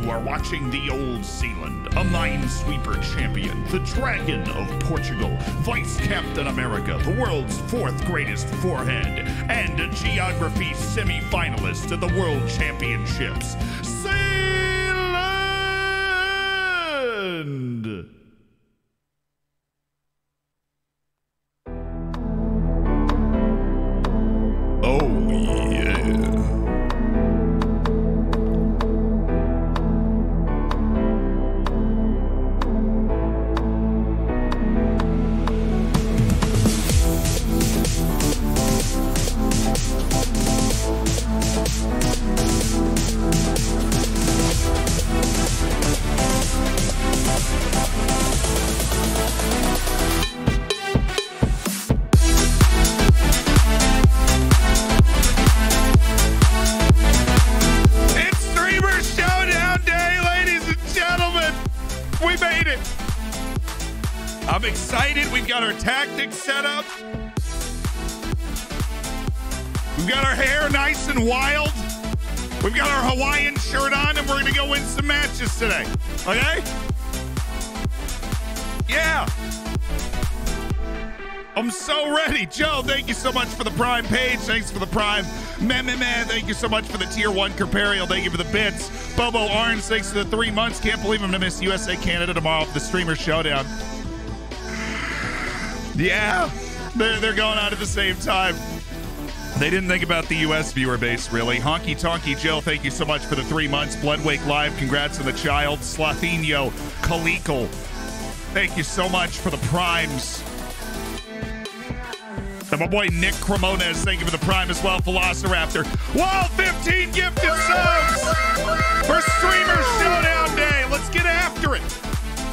You are watching the Old Zealand, a minesweeper champion, the Dragon of Portugal, Vice Captain America, the world's 4th greatest forehead, and a geography semi-finalist at the World Championships, Zealand! Oh, yeah. I'm excited. We've got our tactics set up. We've got our hair nice and wild. We've got our Hawaiian shirt on, and we're going to go win some matches today. Okay? Yeah. I'm so ready. Joe, thank you so much for the Prime page. Thanks for the Prime. Thank you so much for the Tier 1 Comparial. Thank you for the bits. Bobo Arns, thanks for the 3 months. Can't believe I'm going to miss USA Canada tomorrow for the Streamer Showdown. Yeah, they're going on at the same time. They didn't think about the U.S. viewer base, really. Honky Tonky Joe, thank you so much for the 3 months. Bloodwake Live, congrats on the child. Slothinho, Kalikal, thank you so much for the primes. And my boy Nick Cremones, thank you for the prime as well. Velociraptor. Whoa, 15 gifted subs for Streamer Showdown Day. Let's get after it.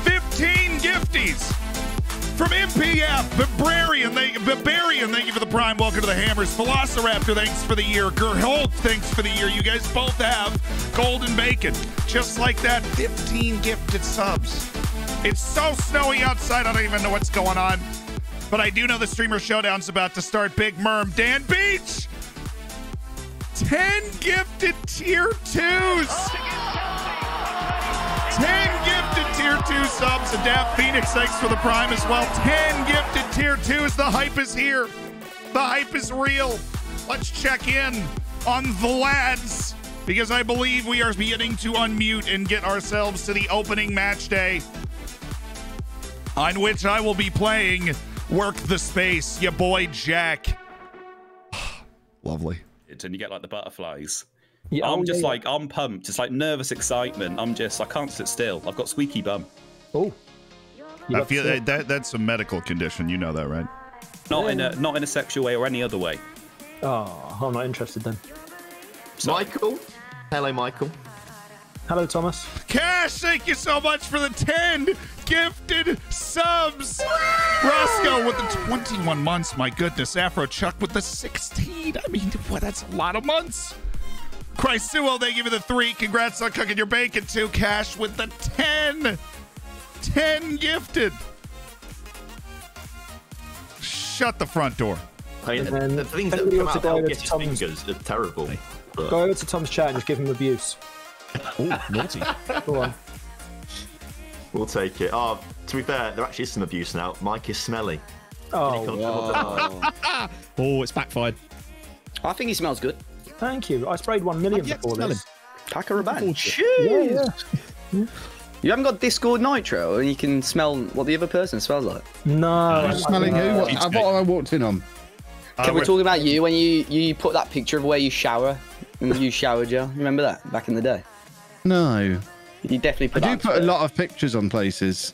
15 gifties. From MPF, Barbarian, thank you for the prime. Welcome to the Hammers. Velociraptor, thanks for the year. Gerholt, thanks for the year. You guys both have golden bacon. Just like that, 15 gifted subs. It's so snowy outside, I don't even know what's going on. But I do know the Streamer Showdown's about to start. Big Merm, Dan Beach, 10 gifted Tier 2s. 10 gifted Tier 2 subs. Adapt Phoenix, thanks for the prime as well. 10 gifted Tier 2s. The hype is here. The hype is real. Let's check in on the lads, because I believe we are beginning to unmute and get ourselves to the opening match day, on which I will be playing Work the Space, your boy Jack. Lovely. And you get like the butterflies. Yeah, I'm pumped. It's like nervous excitement. I can't sit still. I've got squeaky bum. Oh. I feel that's a medical condition. You know that, right? Not in a sexual way or any other way. Oh, I'm not interested then. So, Michael. Hello, Michael. Hello, Thomas. Cash, thank you so much for the 10 gifted subs. Roscoe with the 21 months. My goodness. Afro Chuck with the 16. I mean, that's a lot of months. Chrysuo, thank you for the 3. Congrats on cooking your bacon too. Cash with the 10. 10 gifted. Shut the front door. The things that come out of his fingers are terrible. But... Go over to Tom's chat and just give him abuse. Oh, naughty. Go on. We'll take it. Oh, to be fair, there actually is some abuse now. Mike is smelly. Oh, oh, it's backfired. I think he smells good. Thank you. I sprayed 1 million before this. Pack a raban. Cheers. Yeah. You haven't got Discord Nitro, and you can smell what the other person smells like. No. Smelling who? What have I walked in on? Can we talk about you when you put that picture of where you shower and you shower gel? Remember that back in the day? No. You definitely put. I do put a lot of pictures on places.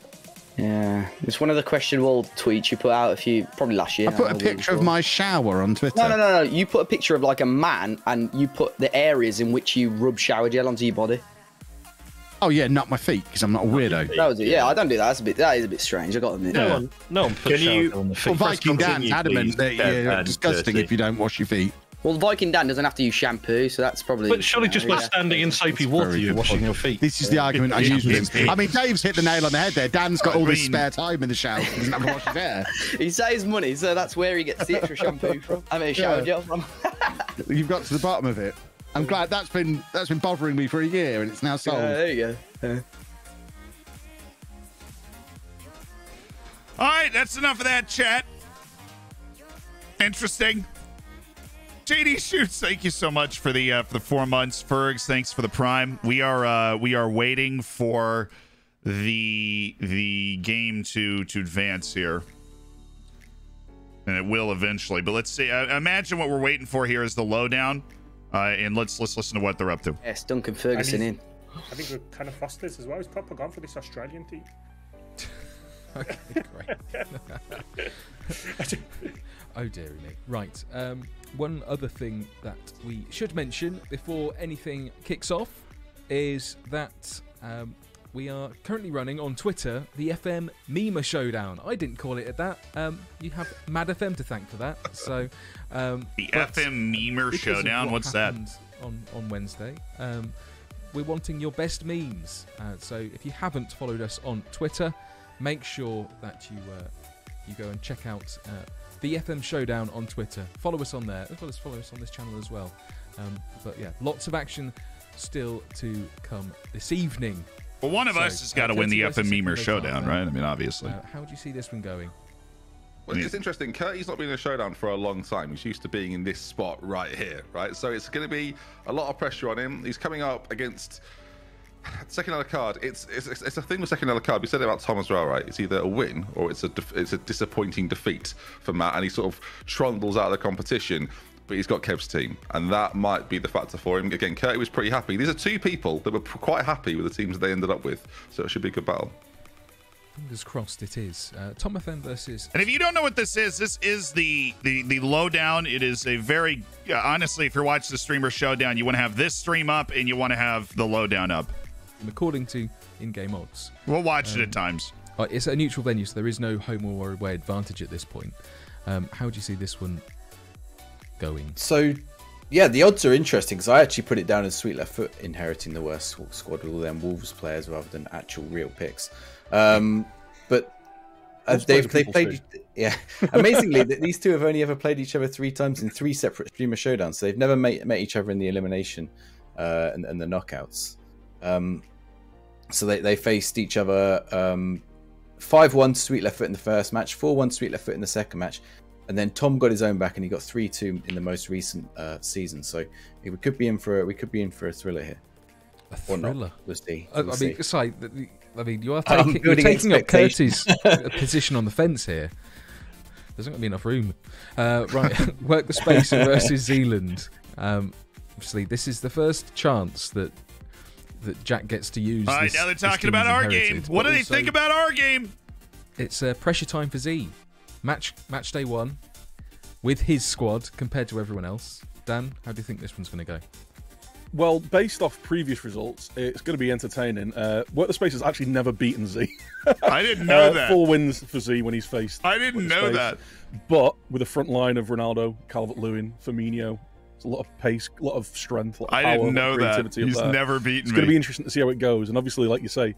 Yeah, it's one of the questionable tweets you put out probably last year. I put a picture of my shower on Twitter. No. You put a picture of like a man, and you put the areas in which you rub shower gel onto your body. Oh yeah, not my feet, because I'm not a weirdo. That was it. Yeah, I don't do that. That is a bit strange. I got to admit. Yeah. No one puts shower on the feet. Well, Viking Dan's adamant that you're disgusting if you don't wash your feet. Well, Viking Dan doesn't have to use shampoo, so that's probably... But surely just by standing in soapy water, you're washing your feet. This is the argument I use with him. I mean, Dave's hit the nail on the head there. Dan's got all this spare time in the shower. He doesn't have to wash his hair. He saves money, so that's where he gets the extra shampoo from. I mean, shower gel from. You've got to the bottom of it. I'm glad that's been bothering me for a year, and it's now solved. There you go. All right, that's enough of that chat. Interesting. JD Shoots, thank you so much for the 4 months. Fergs, thanks for the Prime. We are waiting for the game to advance here, and it will eventually. But let's see. Imagine what we're waiting for here is the lowdown, and let's listen to what they're up to. Yes, Duncan Ferguson in. I think we're kind of fosters as well. He's proper gone for this Australian team. Okay, great. Oh dearie me. Right. One other thing that we should mention before anything kicks off is that we are currently running on Twitter the FM Showdown. I didn't call it that. You have Mad FM to thank for that. So the FM Showdown. What's that? On Wednesday. We're wanting your best memes. So if you haven't followed us on Twitter, make sure that you go and check out the FM Showdown on Twitter. Follow us on there, as well as follow us on this channel as well. But yeah, lots of action still to come this evening. Well, one of us has got to win the FM Showdown, right? I mean, obviously. How do you see this one going? Well, it's interesting. Curtly's not been in a showdown for a long time. He's used to being in this spot right here, right? So it's going to be a lot of pressure on him. He's coming up against second element card. It's a thing with second element card. We said it about Tom as well, right? It's either a win or it's a disappointing defeat for Matt, and he sort of trundles out of the competition. But he's got Kev's team, and that might be the factor for him. Again, Curty was pretty happy. These are two people that were quite happy with the teams they ended up with, so it should be a good battle. Fingers crossed it is. Tom FM versus... And if you don't know what this is the lowdown. It is a very... honestly, if you're watching the Streamer Showdown, you want to have this stream up, and you want to have the lowdown up. According to in-game odds. We'll watch it at times. It's a neutral venue, so there is no home or away advantage at this point. How do you see this one going? So, yeah, the odds are interesting, because I actually put it down as Sweet Left Foot inheriting the worst squad with all them Wolves players rather than actual real picks. But they've played, yeah. Amazingly, these two have only ever played each other 3 times in 3 separate Streamer Showdowns. So they've never met each other in the elimination and the knockouts. So they faced each other 5-1 Sweet Left Foot in the first match, 4-1 Sweet Left Foot in the second match, and then Tom got his own back and he got 3-2 in the most recent season. So we could be in for a thriller here. A thriller. We'll see. I mean, you're taking up Curtis' position on the fence here. There's not going to be enough room. Right, Work the Space versus Zealand. Obviously, this is the first chance that Jack gets to use. All right, now they're talking about our game. What do they think about our game? It's pressure time for Z. Match day 1 with his squad compared to everyone else. Dan, how do you think this one's going to go? Well, based off previous results, it's going to be entertaining. Work the Space has actually never beaten Z. I didn't know that. 4 wins for Z when he's faced. I didn't know that. But with a front line of Ronaldo, Calvert-Lewin, Firmino, it's a lot of pace, a lot of strength, a lot of power, didn't know that. He's never beaten me. It's going to be interesting to see how it goes. And obviously, like you say,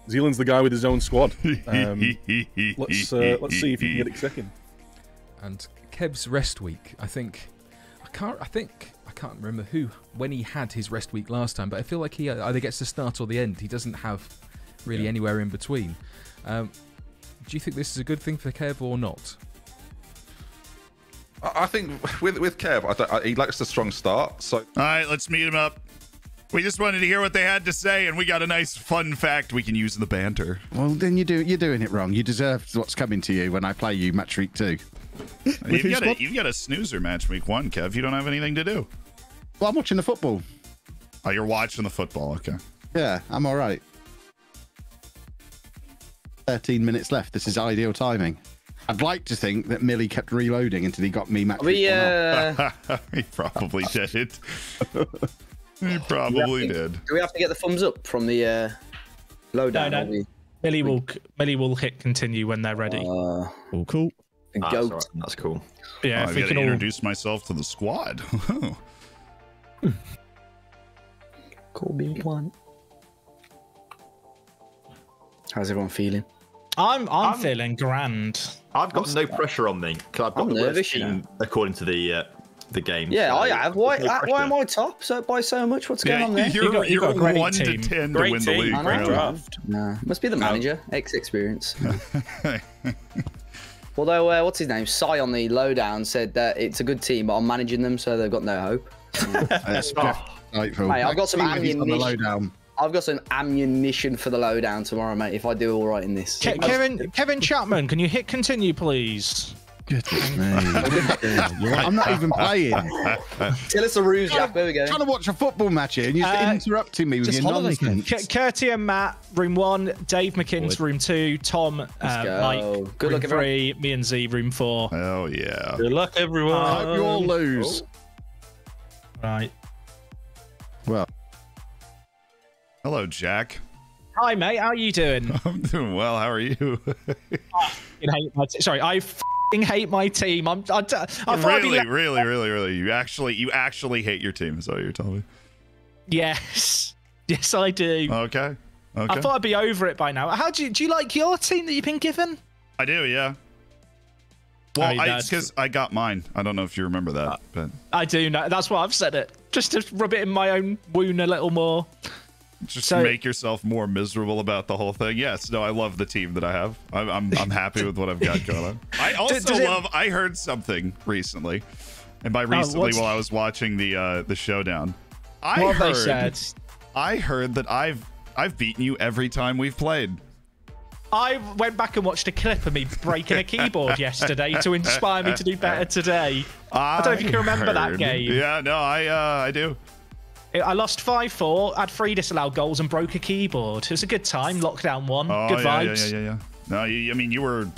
Zealand's the guy with his own squad. Let's see if he can get it second. And Kev's rest week, I can't remember when he had his rest week last time, but I feel like he either gets the start or the end. He doesn't have really anywhere in between. Do you think this is a good thing for Kev or not? I think with Kev, he likes the strong start. So all right, let's meet him up. We just wanted to hear what they had to say, and we got a nice fun fact we can use in the banter. Well, then you're doing it wrong. You deserve what's coming to you when I play you match week 2. You've got a snoozer match week 1, Kev. You don't have anything to do. Well, I'm watching the football. Oh, you're watching the football. Okay. Yeah, I'm all right. 13 minutes left. This is ideal timing. I'd like to think that Millie kept reloading until he got me match week 1 off. He probably did it. He probably did. Do we have to get the thumbs up from the lowdown? No. Millie will hit continue when they're ready. Cool. That's cool. Yeah, I've got to introduce myself to the squad. Cool being one. How's everyone feeling? I'm feeling grand. I've got no pressure on me because I've got the worst team according to the the game. Yeah, so I have. Why there's no am pressure. I top by so much? What's going on there? You're got a great 1 to team. 10 Great to win the team. league. I know. Really. Draft. Nah, must be the manager. Experience. Although, what's his name? Sai on the lowdown said that it's a good team, but I'm managing them, so they've got no hope. Mate, I've got some ammunition. I've got some ammunition for the lowdown tomorrow, mate. If I do all right in this. Kevin Chapman, can you hit continue, please? Goodness me. I'm not even playing. Tell us a ruse, Jack. There we go. I'm trying to watch a football match here, and you're just interrupting me with your nonsense. Curtie and Matt, room 1. Dave McKinn's room 2. Tom, Mike, Good luck, room 3. Me and Z, room 4. Oh, yeah. Good luck, everyone. I hope you all lose. Right. Well. Hello, Jack. Hi, mate. How are you doing? I'm doing well. How are you? Sorry, I f***ing hate my team. I Really. You actually hate your team, is that what you're telling me? Yes. Yes, I do. Okay. I thought I'd be over it by now. How do you like your team that you've been given? I do, yeah. Well, it's because I got mine. I don't know if you remember that, but I do know. That's why I've said it, just to rub it in my own wound a little more. Just to make yourself more miserable about the whole thing. Yes, no, I love the team that I have. I'm happy with what I've got going on. I also I heard something recently, and by recently, while I was watching the showdown, I heard that I've beaten you every time we've played. I went back and watched a clip of me breaking a keyboard yesterday to inspire me to do better today. I don't know if you can remember that game. Yeah, no, I do. I lost 5-4, had 3 disallowed goals, and broke a keyboard. It was a good time. Lockdown 1. Oh, good vibes. Yeah. No, I mean, you were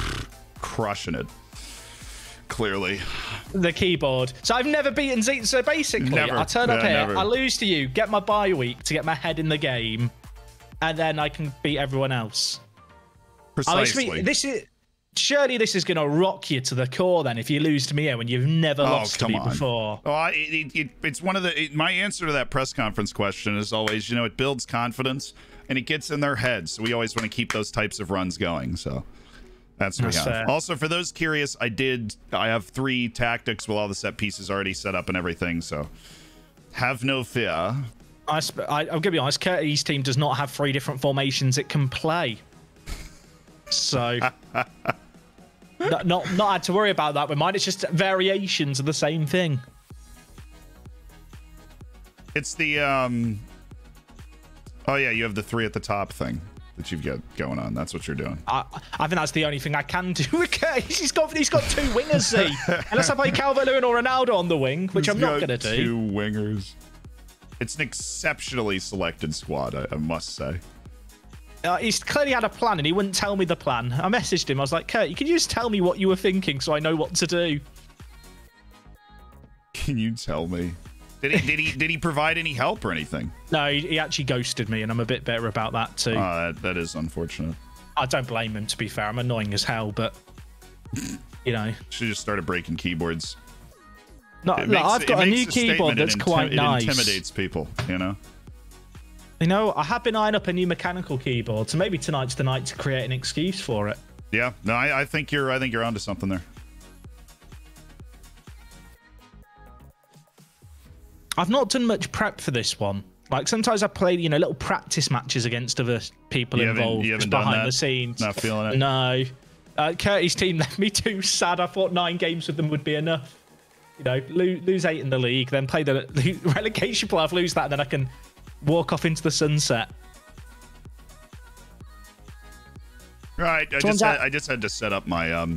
crushing it. Clearly. The keyboard. So I've never beaten Zeke. So basically, I turn up here, I lose to you, get my bye week to get my head in the game, and then I can beat everyone else. Precisely. Surely this is going to rock you to the core then if you lose to me here when you've never lost to me before. Oh, it's one of my answer to that press conference question is always, it builds confidence and it gets in their heads. So we always want to keep those types of runs going. So that's what we have. Fair. Also, for those curious, I have 3 tactics with all the set pieces already set up and everything. So have no fear. I'm going to be honest, Curtie's team does not have 3 different formations it can play. So not had to worry about that with mine. It's just variations of the same thing. It's the oh yeah, you have the 3 at the top thing that you've got going on. That's what you're doing. I think that's the only thing I can do. Okay, he's got 2 wingers, see. Unless I play Calvert-Lewin or Ronaldo on the wing, which I'm not going to do. 2 wingers. It's an exceptionally selected squad, I must say. He's clearly had a plan and he wouldn't tell me the plan. I messaged him. I was like, Kurt, can you just tell me what you were thinking so I know what to do? Can you tell me? Did he provide any help or anything? No, he actually ghosted me, and I'm a bit bitter about that too. That is unfortunate. I don't blame him, to be fair. I'm annoying as hell, but should just started breaking keyboards. No, I've got a new keyboard that's quite nice. It intimidates people, I have been eyeing up a new mechanical keyboard, so maybe tonight's the night to create an excuse for it. Yeah, no, I think you're onto something there. I've not done much prep for this one. Like sometimes I play, little practice matches against other people involved just behind the scenes. Not feeling it. No, Curtie's team left me too sad. I thought 9 games with them would be enough. Lose 8 in the league, then play the relegation playoff, lose that, and then I can walk off into the sunset. Right, I just had to set up my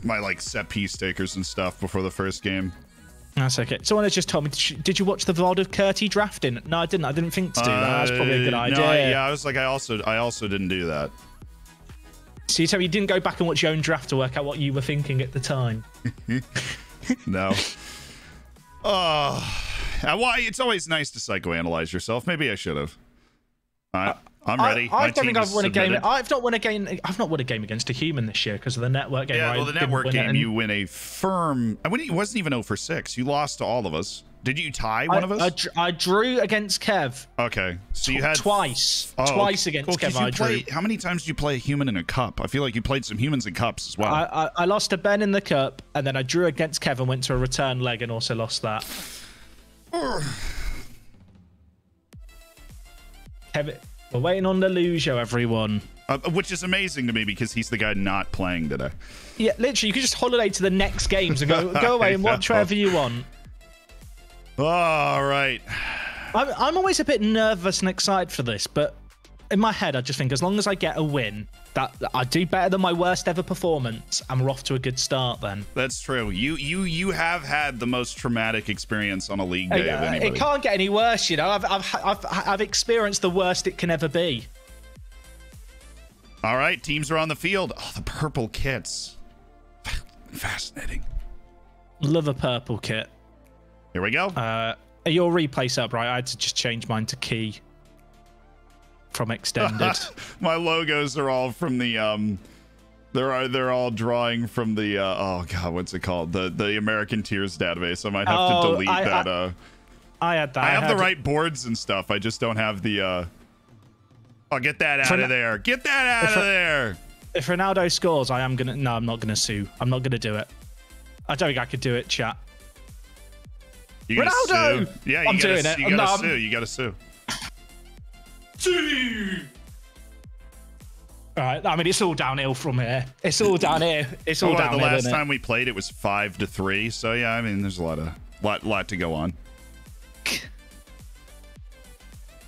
my set piece takers and stuff before the first game. That's okay. Someone has just told me, did you watch the VOD of Curtie drafting? No, I didn't. I didn't think to do that. That's probably a good idea. No, yeah, I was like, I also didn't do that. So you tell me you didn't go back and watch your own draft to work out what you were thinking at the time? No. Well, it's always nice to psychoanalyze yourself. Maybe I should have. I'm ready. I don't think I've won a game. I've not won a game against a human this year because of the network game. Yeah, well, the network game, you win a firm. It wasn't even 0 for 6. You lost to all of us. Did you tie one of us? I drew against Kev. Okay, so you had twice against Kev. I drew. How many times did you play a human in a cup? I feel like you played some humans in cups as well. I lost to Ben in the cup, and then I drew against Kev and went to a return leg and also lost that. Kevin, we're waiting on the Lujo, everyone. Which is amazing to me because he's the guy not playing today. Yeah, literally, you could just holiday to the next games and go away and watch wherever you want. All right. I'm always a bit nervous and excited for this, but in my head, I just think as long as I get a win, that I do better than my worst ever performance, and we're off to a good start then. That's true. You have had the most traumatic experience on a league day of anybody. It can't get any worse, you know. I've experienced the worst it can ever be. All right, teams are on the field. Oh, the purple kits. Fascinating. Love a purple kit. Here we go. Your replay set up, right? I had to just change mine to key from extended. My logos are all from the they're all drawing from the oh god, what's it called? The American Tiers database. I might have to delete that. I had that. I have the right boards and stuff. I just don't have the oh, get that out of there. Get that out of there. If Ronaldo scores, I'm not gonna sue. I'm not gonna do it. I don't think I could do it, chat. Ronaldo! Sue? Yeah, I'm doing it. You gotta sue. You gotta sue. All right. I mean, it's all downhill from here. It's all down here. It's all downhill. The last time we played, it was 5-3. So yeah, I mean, there's a lot to go on.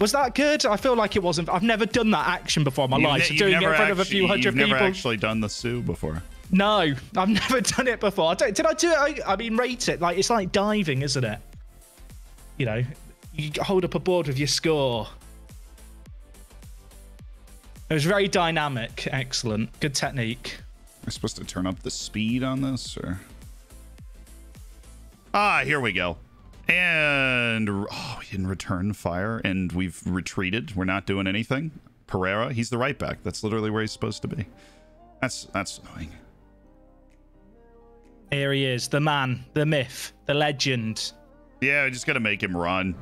Was that good? I feel like it wasn't. I've never done that action before in my life. So doing it in front of a few hundred people. You've never actually done the sue before. No, I've never done it before. Did I do it? I mean, rate it. Like, it's like diving, isn't it? You know, you hold up a board with your score. It was very dynamic. Excellent. Good technique. Am I supposed to turn up the speed on this, or? Ah, here we go. And oh, we didn't return fire, and we've retreated. We're not doing anything. Pereira, he's the right back. That's literally where he's supposed to be. That's annoying. Here he is, the man, the myth, the legend. Yeah, we just got to make him run.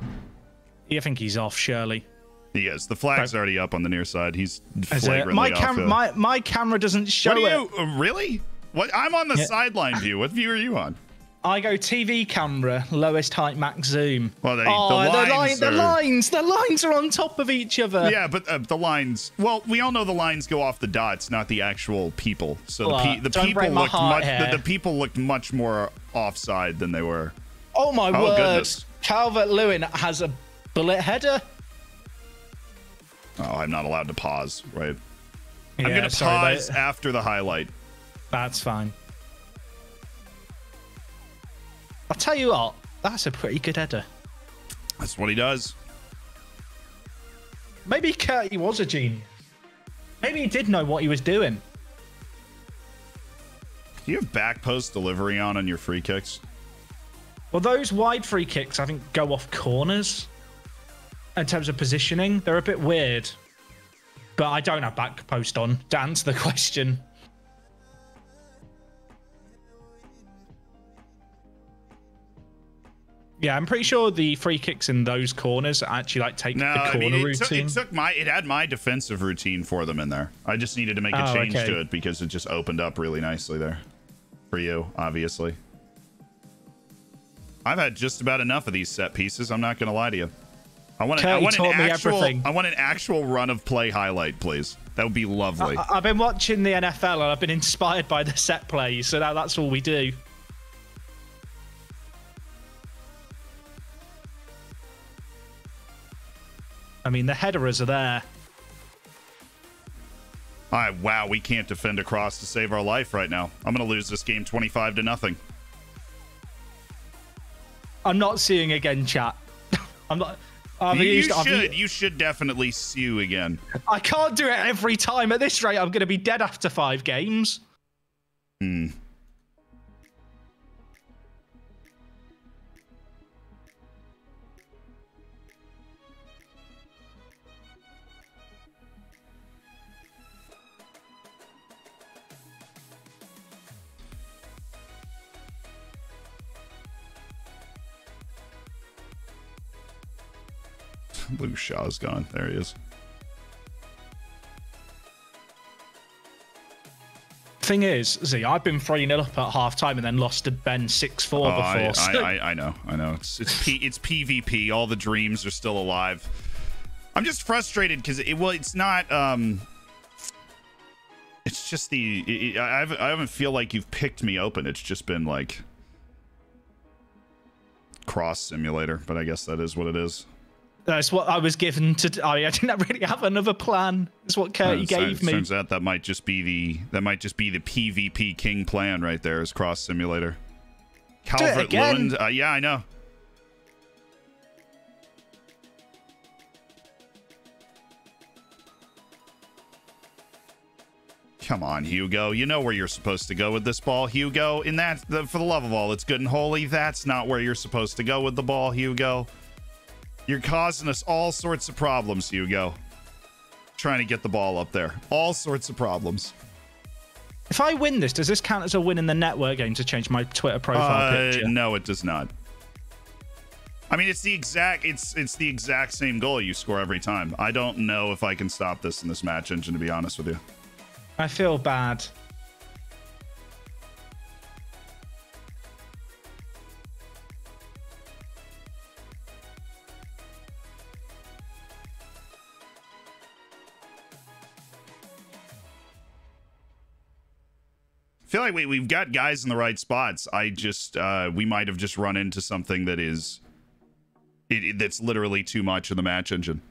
I think he's off, surely. He is. The flag's already up on the near side. He's flagrantly off. My camera doesn't show it. Really? What? I'm on the sideline view. What view are you on? I go TV camera, lowest height, max zoom. Well, the lines are on top of each other. Yeah, but the lines. Well, we all know the lines go off the dots, not the actual people. So the people looked much more offside than they were. Oh my word! Calvert-Lewin has a bullet header. Oh, I'm not allowed to pause, right? Yeah, I'm gonna pause after the highlight. That's fine. I'll tell you what, that's a pretty good header. That's what he does. Maybe Curty was a genius. Maybe he did know what he was doing. Do you have back post delivery on your free kicks? Well, those wide free kicks, I think, go off corners. In terms of positioning, they're a bit weird. But I don't have back post on to answer the question. Yeah, I'm pretty sure the free kicks in those corners actually take the corner routine. It had my defensive routine for them in there. I just needed to make a change to it because it just opened up really nicely there for you, obviously. I've had just about enough of these set pieces. I'm not going to lie to you. I want an actual run of play highlight, please. That would be lovely. I've been watching the NFL and I've been inspired by the set plays, so now that's all we do. I mean, the headers are there. Wow, we can't defend across to save our life right now. I'm going to lose this game 25-0. I'm not suing again, chat. I'm not. You should definitely sue again. I can't do it every time. At this rate, I'm going to be dead after 5 games. Hmm. Lou Shaw's gone. There he is. Thing is, Z, I've been 3-0 up at half time and then lost to Ben 6-4 before. I know. It's PvP. All the dreams are still alive. I'm just frustrated because it's not. It's just I haven't feel like you've picked me open. It's just been like cross simulator, but I guess that is what it is. That's what I was given to. I didn't really have another plan. That's what Curty gave me. Turns out that might just be the PvP king plan right there. Is cross simulator. Calvert Lewin. Yeah, I know. Come on, Hugo. You know where you're supposed to go with this ball, Hugo. And for the love of all that's good and holy, that's not where you're supposed to go with the ball, Hugo. You're causing us all sorts of problems, Hugo. Trying to get the ball up there. All sorts of problems. If I win this, does this count as a win in the network game to change my Twitter profile picture? No, it does not. I mean, it's the exact same goal you score every time. I don't know if I can stop this in this match engine, to be honest with you. I feel bad. I feel like we've got guys in the right spots. We might have just run into something that's literally too much in the match engine.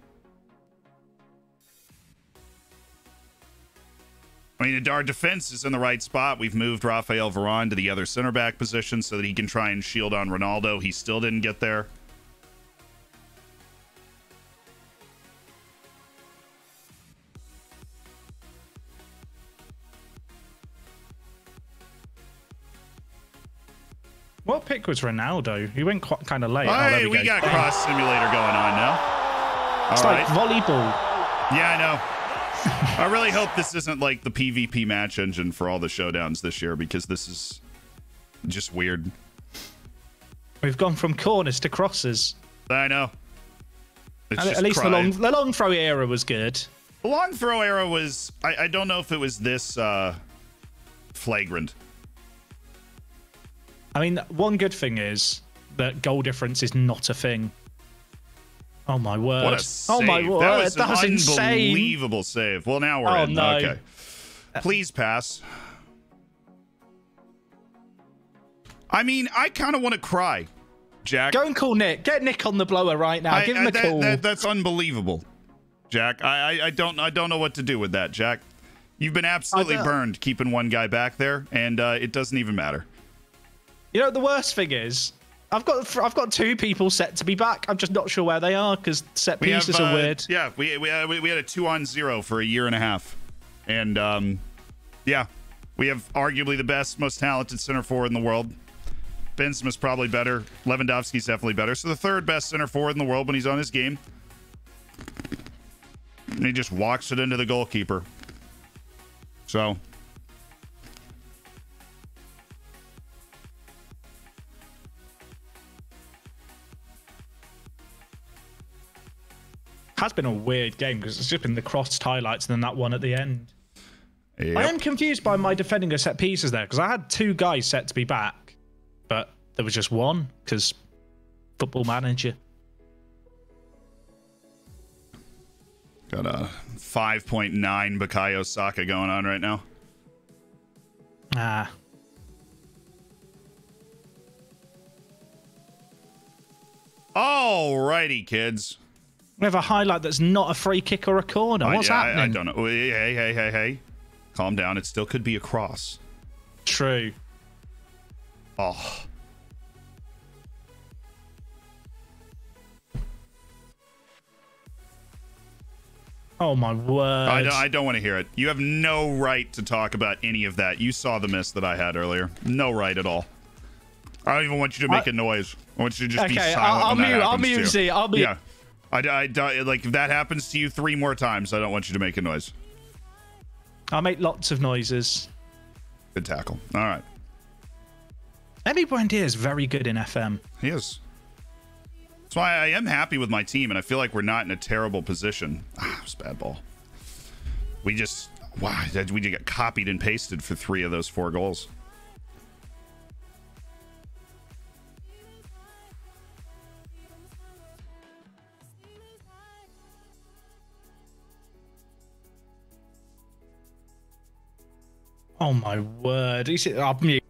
I mean, our defense is in the right spot. We've moved Rafael Varane to the other center back position so that he can try and shield on Ronaldo. He still didn't get there. What pick was Ronaldo? He went kind of late. Hey, we got cross simulator going on now. It's like volleyball. Yeah, I know. I really hope this isn't like the PvP match engine for all the showdowns this year, because this is just weird. We've gone from corners to crosses. I know. At least the long throw era was good. The long throw era was... I don't know if it was this flagrant. I mean, one good thing is that goal difference is not a thing. Oh my word! What a save. Oh my word! That was an insane. Unbelievable save. Well, now we're in. No. Okay. Please pass. I mean, I kind of want to cry, Jack. Go and call Nick. Get Nick on the blower right now. Give him a call. That's unbelievable, Jack. I don't know what to do with that, Jack. You've been absolutely burned keeping one guy back there, and it doesn't even matter. You know, the worst thing is, I've got two people set to be back. I'm just not sure where they are because set pieces are weird. Yeah, we had a 2-on-0 for a year and a half, and yeah, we have arguably the best, most talented center forward in the world. Benzema's probably better. Lewandowski's definitely better. So the third best center forward in the world when he's on his game, and he just walks it into the goalkeeper. So. Has been a weird game because it's just been the crossed highlights and then that one at the end. Yep. I am confused by my defending of set pieces there because I had two guys set to be back, but there was just one because Football Manager. Got a 5.9 Bukayo Saka going on right now. Alrighty, kids. We have a highlight that's not a free kick or a corner. What's happening? I don't know. Hey. Calm down. It still could be a cross. True. Oh. Oh, my word. I don't want to hear it. You have no right to talk about any of that. You saw the miss that I had earlier. No right at all. I don't even want you to make a noise. I want you to just be silent. I'll mute Z. I'll mute. Yeah. Like, if that happens to you 3 more times, I don't want you to make a noise. I'll make lots of noises. Good tackle. All right. Emi Buendia is very good in FM. He is. That's why I am happy with my team, and I feel like we're not in a terrible position. Ah, it was bad ball. We just, wow, we just got copied and pasted for 3 of those 4 goals. Oh my word! You see, I'll mute.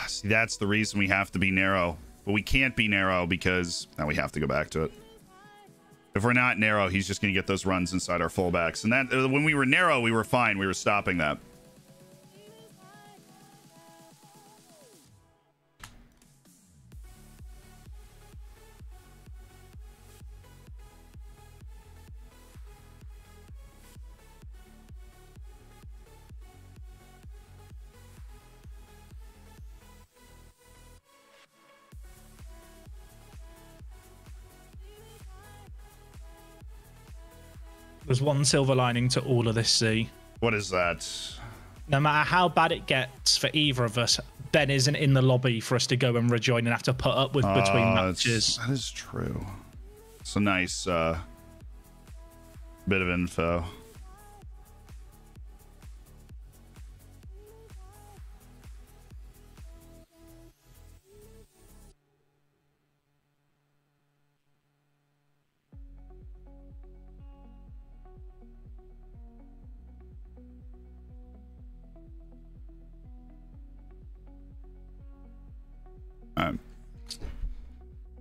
See, that's the reason we have to be narrow. But we can't be narrow because now we have to go back to it. If we're not narrow, he's just going to get those runs inside our fullbacks. And that when we were narrow, we were fine. We were stopping that. There's one silver lining to all of this, C. What is that? No matter how bad it gets for either of us, Ben isn't in the lobby for us to go and rejoin and have to put up with between matches. That is true. It's a nice bit of info.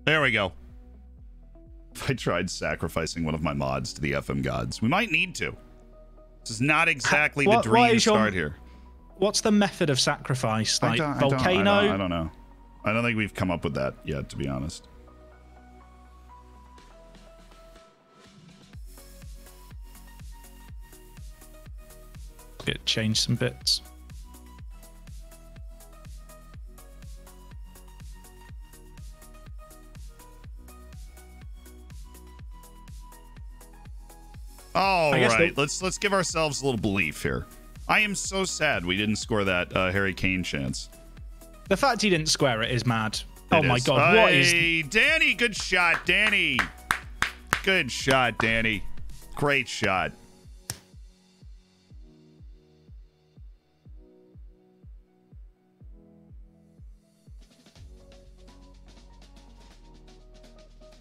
There we go. If I tried sacrificing one of my mods to the FM gods, we might need to. This is not exactly the dream to start here. What's the method of sacrifice? Like volcano? I don't know. I don't think we've come up with that yet, to be honest. Get change some bits. All right, let's give ourselves a little belief here. I am so sad we didn't score that Harry Kane chance. The fact he didn't square it is mad. Oh my god, what is... Hey, Danny, good shot, Danny. Good shot, Danny. Great shot.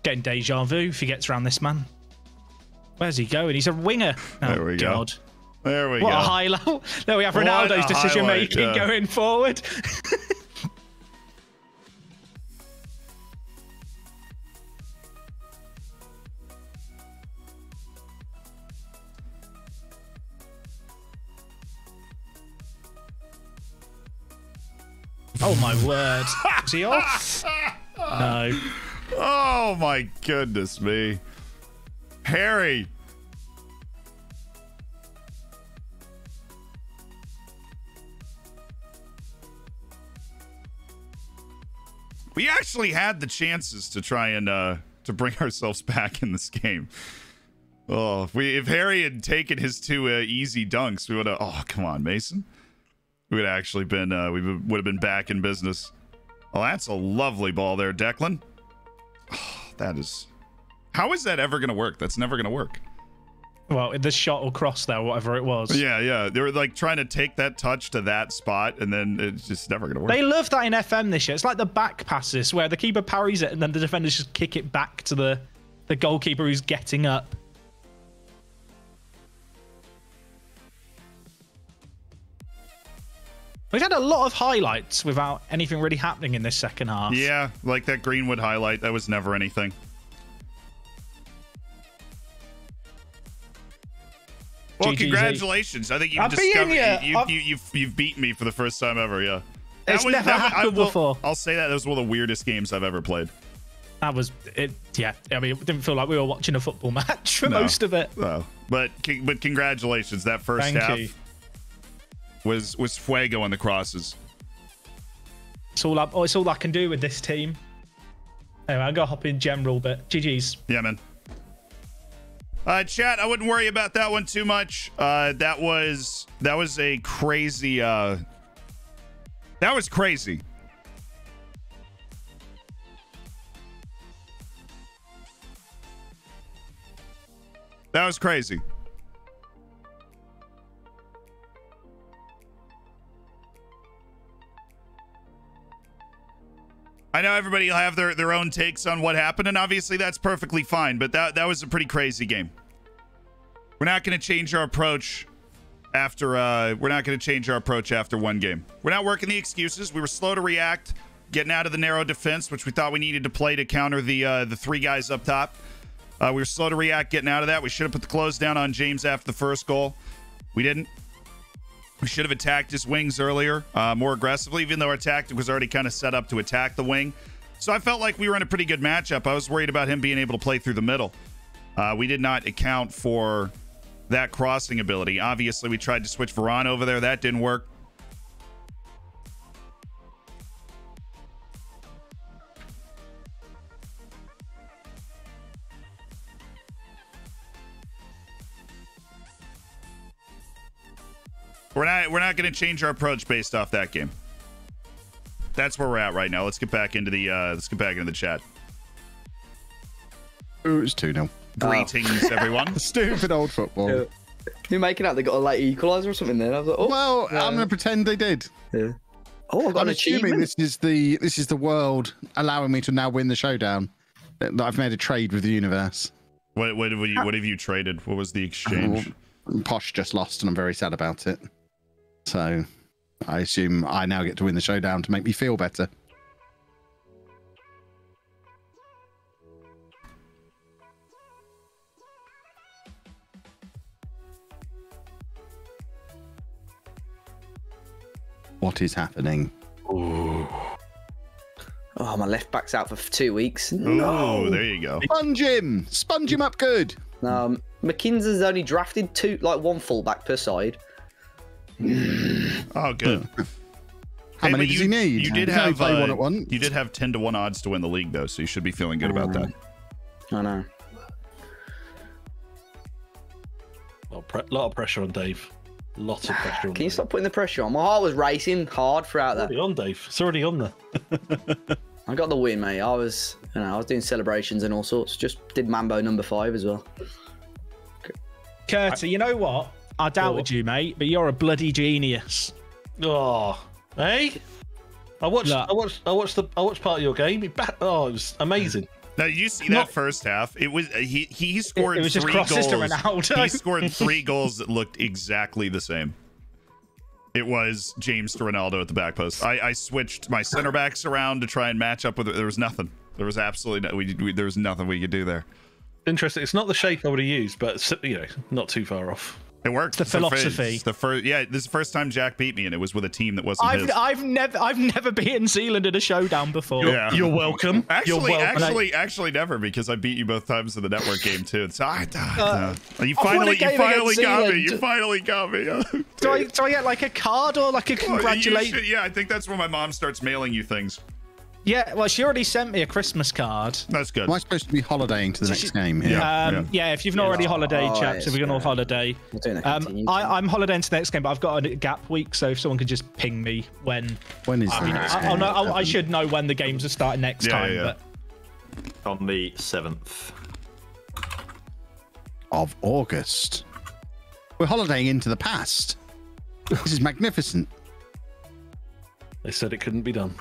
Getting deja vu if he gets around this man. Where's he going? He's a winger. Oh, there we God. Go. There we go. What a highlight. There we have Ronaldo's decision making going forward. Oh my word. Is he off? No. Oh my goodness me. Harry. We actually had the chances to try and to bring ourselves back in this game. Oh, if Harry had taken his 2 easy dunks, we would have. Oh, come on, Mason. We would have actually been. We would have been back in business. Oh, that's a lovely ball there, Declan. Oh, that is. How is that ever going to work? That's never going to work. Well, the shot or cross there, whatever it was. Yeah. They were like trying to take that touch to that spot, and then it's just never going to work. They love that in FM this year. It's like the back passes where the keeper parries it, and then the defenders just kick it back to the goalkeeper who's getting up. We've had a lot of highlights without anything really happening in this second half. Yeah, like that Greenwood highlight. That was never anything. Well, GG's congratulations! I think you've discovered you've beaten me for the first time ever. Yeah, it's never happened before. I'll say that was one of the weirdest games I've ever played. That was it. Yeah, I mean, it didn't feel like we were watching a football match for most of it. No, but congratulations! That first half was fuego on the crosses. It's all I can do with this team. Anyway, I'll go hop in general, but GG's. Yeah, man. Chat, I wouldn't worry about that one too much. That was a crazy that That was crazy. That was crazy. I know everybody will have their own takes on what happened, and obviously that's perfectly fine, but that was a pretty crazy game. We're not going to change our approach after one game. We're not working the excuses. We were slow to react, getting out of the narrow defense, which we thought we needed to play to counter the three guys up top. We were slow to react, getting out of that. We should have put the close down on James after the first goal. We didn't. We should have attacked his wings earlier, more aggressively, even though our tactic was already kind of set up to attack the wing. So I felt like we were in a pretty good matchup. I was worried about him being able to play through the middle. We did not account for that crossing ability. Obviously, we tried to switch Varane over there. That didn't work. We're not going to change our approach based off that game. That's where we're at right now. Let's get back into the chat. Ooh, it's 2-0. Greetings, everyone. Stupid old football. You're making out they got a late equaliser or something there. I was like, oh, well, I'm going to pretend they did. Yeah. Oh, I've got an achievement. This is the world allowing me to now win the showdown. That I've made a trade with the universe. What have you traded? What was the exchange? Posh just lost, and I'm very sad about it. So, I assume I now get to win the showdown to make me feel better. What is happening? Ooh. Oh, my left back's out for 2 weeks. No, there you go. Sponge him up good. McKinsey's only drafted one fullback per side. Oh, good. How many does he need? You did have one at once. You did have 10-1 odds to win the league, though, so you should be feeling good about that. I know. A lot of pressure on Dave. Lots of pressure on Can you stop putting the pressure on? My heart was racing hard throughout that. It's already on, Dave. It's already on there. I got the win, mate. I was doing celebrations and all sorts. Just did Mambo number 5 as well. Curtis, you know what? I doubted you, mate, but you're a bloody genius. Oh, hey! I watched part of your game. It was amazing. Now, did you see that first half? It was he scored 3 goals. He scored 3 goals that looked exactly the same. It was James to Ronaldo at the back post. I switched my center backs around to try and match up with it. There was nothing. There was absolutely there was nothing we could do there. Interesting. It's not the shape I would have used, but not too far off. It worked. The philosophy. This is the first time Jack beat me, and it was with a team that wasn't his. I've never beaten Zealand in a showdown before. You're welcome. Actually, never, because I beat you both times in the network game too. So you finally got me. You finally got me. Do I get like a card or like a congratulation? Yeah, I think that's where my mom starts mailing you things. Yeah, well, she already sent me a Christmas card. That's good. Am I supposed to be holidaying to the next game here? Yeah, if you've not already holidayed, chaps, if we're going on holiday. I'm holidaying to the next game, but I've got a gap week, so if someone could just ping me when is the next game? I should know when the games are starting next time. But... On the 7th of August. We're holidaying into the past. This is magnificent. They said it couldn't be done.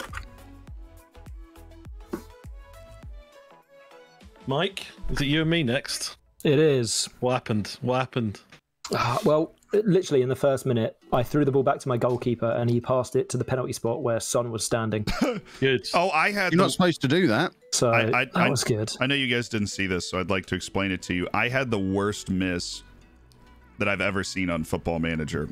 Mike, is it you and me next? It is. What happened? Well, literally in the first minute, I threw the ball back to my goalkeeper and he passed it to the penalty spot where Son was standing. Good. Oh, You're not supposed to do that. So that was good. I know you guys didn't see this, so I'd like to explain it to you. I had the worst miss that I've ever seen on Football Manager.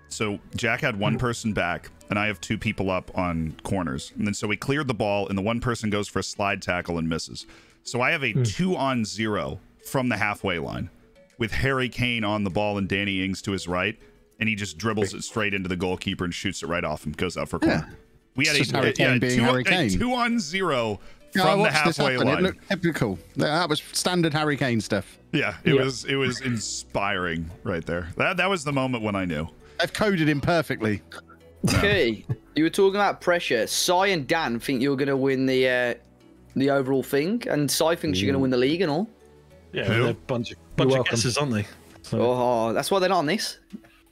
So Jack had one person back, and I have 2 people up on corners. And then so we cleared the ball, and the one person goes for a slide tackle and misses. So I have a 2-on-0 from the halfway line with Harry Kane on the ball and Danny Ings to his right, and he just dribbles it straight into the goalkeeper and shoots it right off and goes out for a corner. Yeah. We had a 2-on-0 from the halfway line. It looked typical. That was standard Harry Kane stuff. Yeah, it was inspiring right there. That was the moment when I knew. I've coded him perfectly. Okay, you were talking about pressure. Sai and Dan think you're going to win the overall thing, and Sai thinks you're going to win the league and all. Yeah, they're a bunch of guesses, aren't they? So. Oh, that's why they're not on this.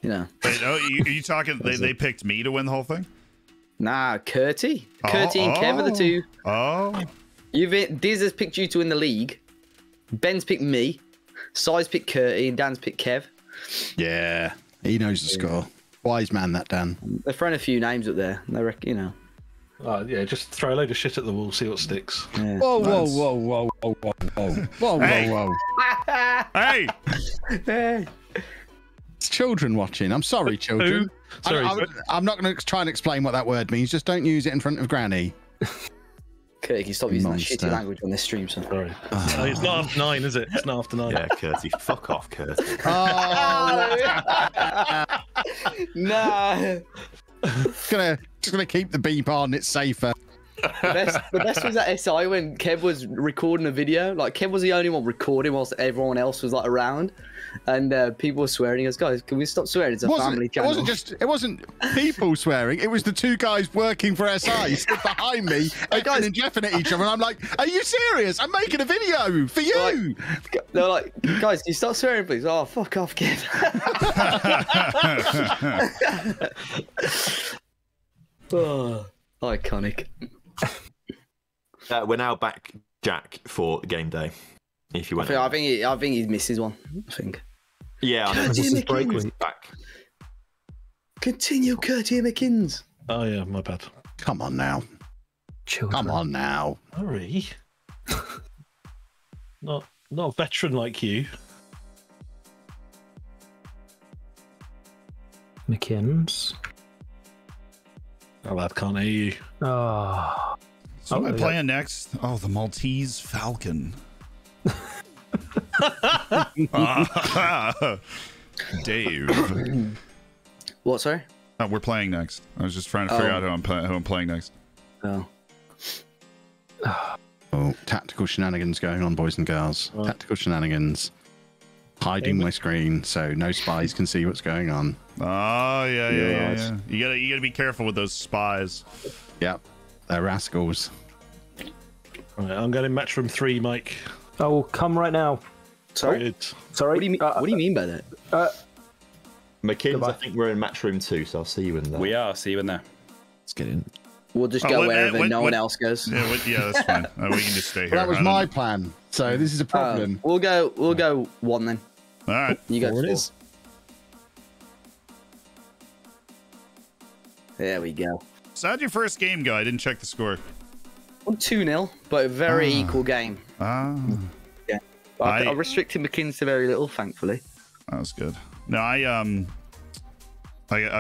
You know. Wait, are you talking? They picked me to win the whole thing? Nah, Curty and Kev are the two. Oh. Diz has picked you to win the league. Ben's picked me. Sai's picked Curty, and Dan's picked Kev. Yeah, he knows the score. Wise man, that Dan. They're throwing a few names up there. They reckon, you know. Yeah, just throw a load of shit at the wall, see what sticks. Yeah. Whoa. Hey! It's children watching. I'm sorry, children. Sorry, I'm not going to try and explain what that word means. Just don't use it in front of Granny. Curty, you stop using that shitty language on this stream, son. Sorry. It's not after 9, is it? It's not after 9. Yeah, Curty. Fuck off, Curty. No. Just gonna keep the beep on. It's safer. The best was at SI when Kev was recording a video. Like, Kev was the only one recording whilst everyone else was like around, and people were swearing. He goes, "Guys, can we stop swearing? It's a family channel." It wasn't people swearing. It was the two guys working for SI stood behind me, and Jeffing at each other. And I'm like, "Are you serious? I'm making a video for you." They're like, "Guys, can you stop swearing, please?" Oh, fuck off, Kev. Oh, iconic. We're now back, Jack, for game day. If you want, I think he misses one. I think. Yeah, I know. This is break week. Back. Continue, Curty McKins. Oh yeah, my bad. Come on now. Children. Come on now. Hurry. Not a veteran like you. McKins. Oh, lad, can't hear you. Oh. So am I playing next? Oh, the Maltese Falcon. Dave. What, sorry? We're playing next. I was just trying to figure out who I'm playing next. Oh. Oh, tactical shenanigans going on, boys and girls. Oh. Tactical shenanigans. Hiding my screen so no spies can see what's going on. Oh yeah. You gotta be careful with those spies. Yep, they're rascals. Right, I'm going in match room 3, Mike. Oh, come right now. Sorry. Sorry. What do you mean by that? McKins, I think we're in match room 2, so I'll see you in there. We are. See you in there. Let's get in. We'll just go wherever no one else goes. Yeah, that's fine. We can just stay here. Well, that was my plan, so this is a problem. We'll go 1 then. All right. You go 4. It is. There we go. So how'd your first game go? I didn't check the score. 2-0, but a very equal game. Yeah. I restricted McKins to very little, thankfully. That was good. No, I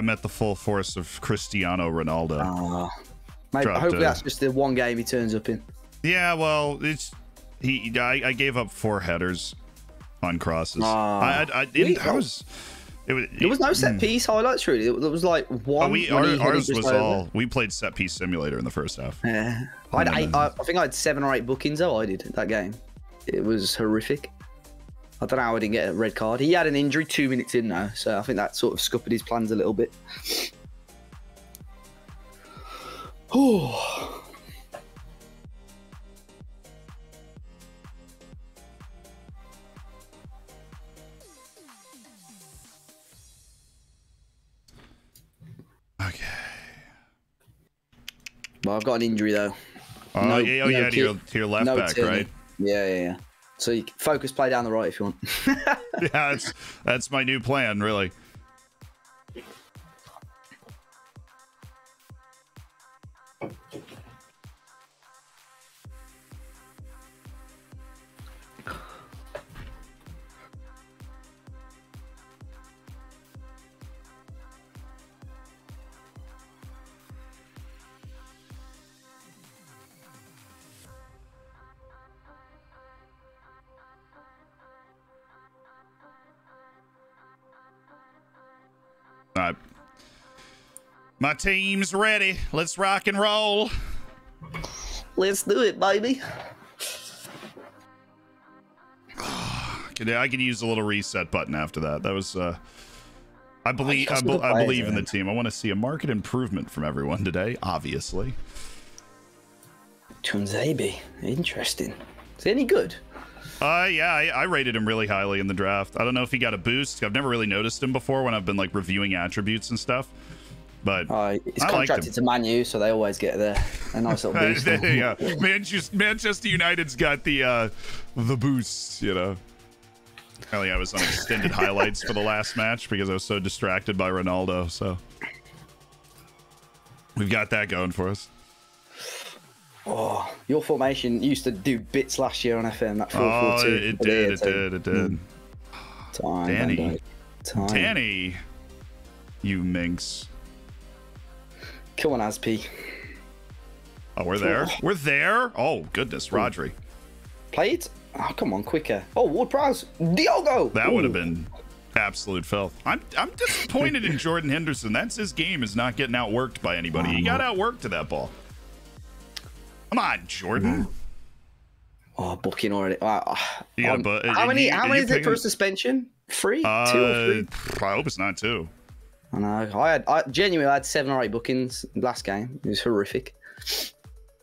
met the full force of Cristiano Ronaldo. Hopefully that's just the one game he turns up in. Yeah, well, I gave up 4 headers on crosses. There was no set piece highlights really. It was like one. Ours was all. We played set piece simulator in the first half. Yeah, I think I had 7 or 8 bookings though. I did that game. It was horrific. I don't know how I didn't get a red card. He had an injury 2 minutes in now, so I think that sort of scuppered his plans a little bit. Oh. Okay. Well, I've got an injury though. To your left back, right? Yeah. So you can focus play down the right if you want. Yeah, that's my new plan, really. All right. My team's ready. Let's rock and roll. Let's do it, baby. I could use a little reset button after that. That was I believe in the team. I want to see a market improvement from everyone today, obviously. Tunzabi, interesting. Is he any good? Yeah, I rated him really highly in the draft. I don't know if he got a boost. I've never really noticed him before when I've been like reviewing attributes and stuff. But he's contracted to Man U, so they always get a nice little boost. Yeah, Manchester United's got the boost, you know. Apparently I was on extended highlights for the last match because I was so distracted by Ronaldo, so we've got that going for us. Oh, your formation used to do bits last year on FM. That 4-4-2. Oh, it did. Time. Danny, you minx. Come on, Asp. Oh, we're there. We're there. Oh goodness, Rodri. Play it. Oh, come on, quicker. Oh, Ward-Prowse. Diogo. That would have been absolute filth. I'm disappointed in Jordan Henderson. That's his game, is not getting outworked by anybody. He got outworked to that ball. Come on, Jordan. Oh, booking already. How many is it for a suspension? 3? 2 or 3? I hope it's not 2. I know. I genuinely had 7 or 8 bookings last game. It was horrific.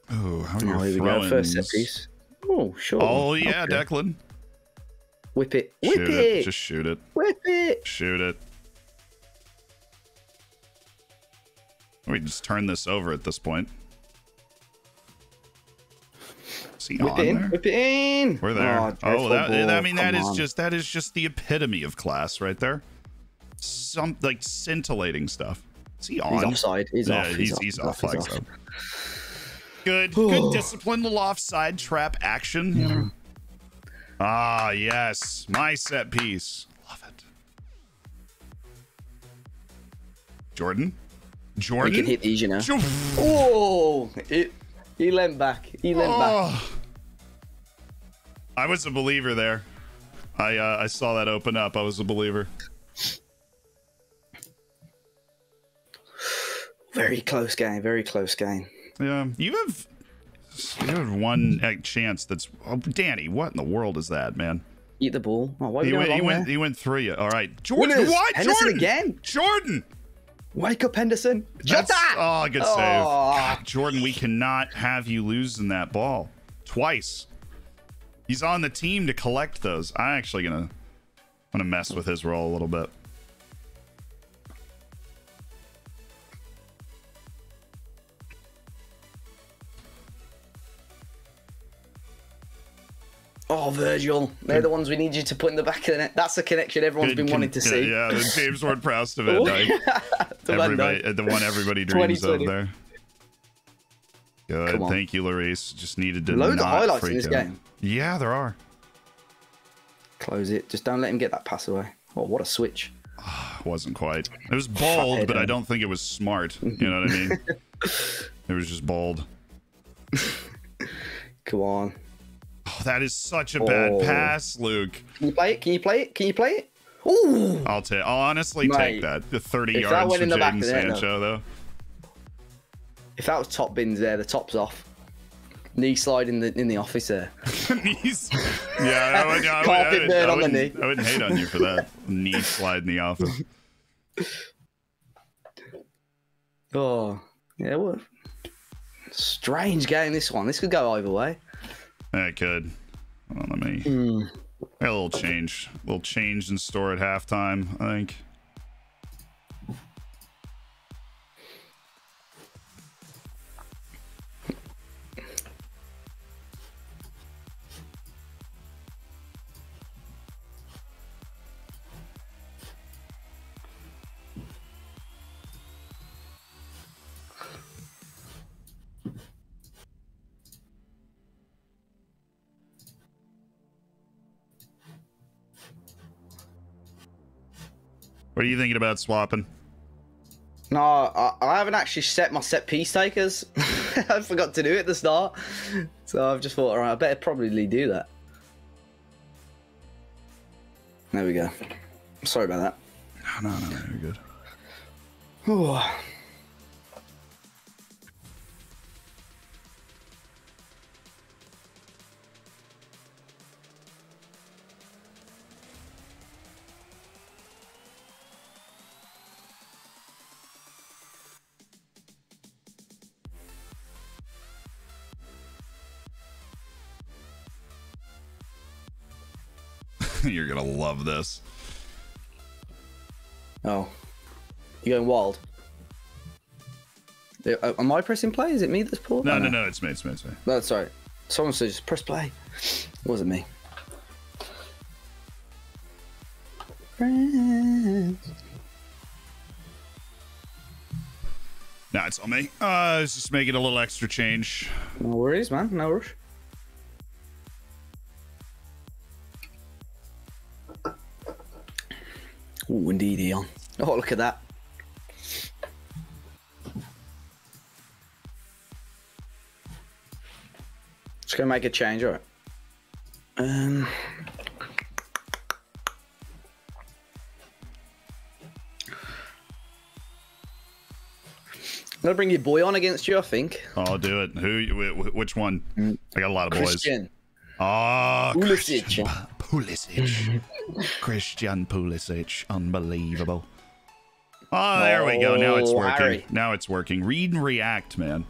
Oh, how are here we go. First set piece. Oh, sure. Oh, yeah, okay. Declan. Whip it. Whip it. Just shoot it. Whip it. Shoot it. We just turn this over at this point. Is he on there? Whip it in. We're there. That is just the epitome of class right there. Some like scintillating stuff. Is he on? He's offside. He's off. He's off. Flags up. Good discipline, little offside trap action. Yeah. Ah, yes, my set piece. Love it. Jordan. You can hit these, you know. Oh, he leant back. Back. I was a believer there. I saw that open up. I was a believer. Very close game. Very close game. Yeah, you have one chance. That's Danny. What in the world is that, man? Eat the ball. Oh, why he went 3. All right, Jordan. What? Henderson Jordan again? Jordan. Wake up, Henderson. Jota! Oh, good save. God, Jordan, we cannot have you losing that ball twice. He's on the team to collect those. I'm actually gonna mess with his role a little bit. Oh, Virgil. They're the ones we need you to put in the back of the net. That's the connection everyone's been wanting to see. Yeah, the James Ward-Prowse to Van Dijk. The one everybody dreams of there. Good. Thank you, Larice. Just needed to load of highlights in this game. Yeah, there are. Close it. Just don't let him get that pass away. Oh, what a switch. Wasn't quite. It was bold, but I don't think it was smart. You know what I mean? It was just bold. Come on. Oh, that is such a bad pass, Luke. Can you play it? Can you play it? Ooh! I'll honestly take that. The 30 yards for Jadon Sancho, though. If that was top bins there, the top's off. Knee slide in the office there. Knees. Yeah, I wouldn't hate on you for that. Knee slide in the office. Oh, yeah, what? Strange game, this one. This could go either way. It could. Hold on, let me. A little change in store at halftime, I think. What are you thinking about swapping? No, I haven't actually set my set piece takers. I forgot to do it at the start. So I've just thought, all right, I better probably do that. There we go. Sorry about that. No, you're good. Ooh. You're gonna love this. Oh, you're going wild. Am I pressing play? Is it me that's paused? No, no, it's me. It's me. No, sorry. Someone said just press play. It wasn't me. Friends. No, it's on me. It's just making a little extra change. No worries, man. No rush. Oh, indeed, Eon. Oh, look at that. Just gonna make a change, alright. I'm gonna bring your boy on against you, I think. I'll do it. Who? Which one? I got a lot of Christian. boys. Oh, Pulisic. Pulisic. Christian Pulisic. Unbelievable. Oh, there we go. Now it's working. Harry. Now it's working. Read and react, man.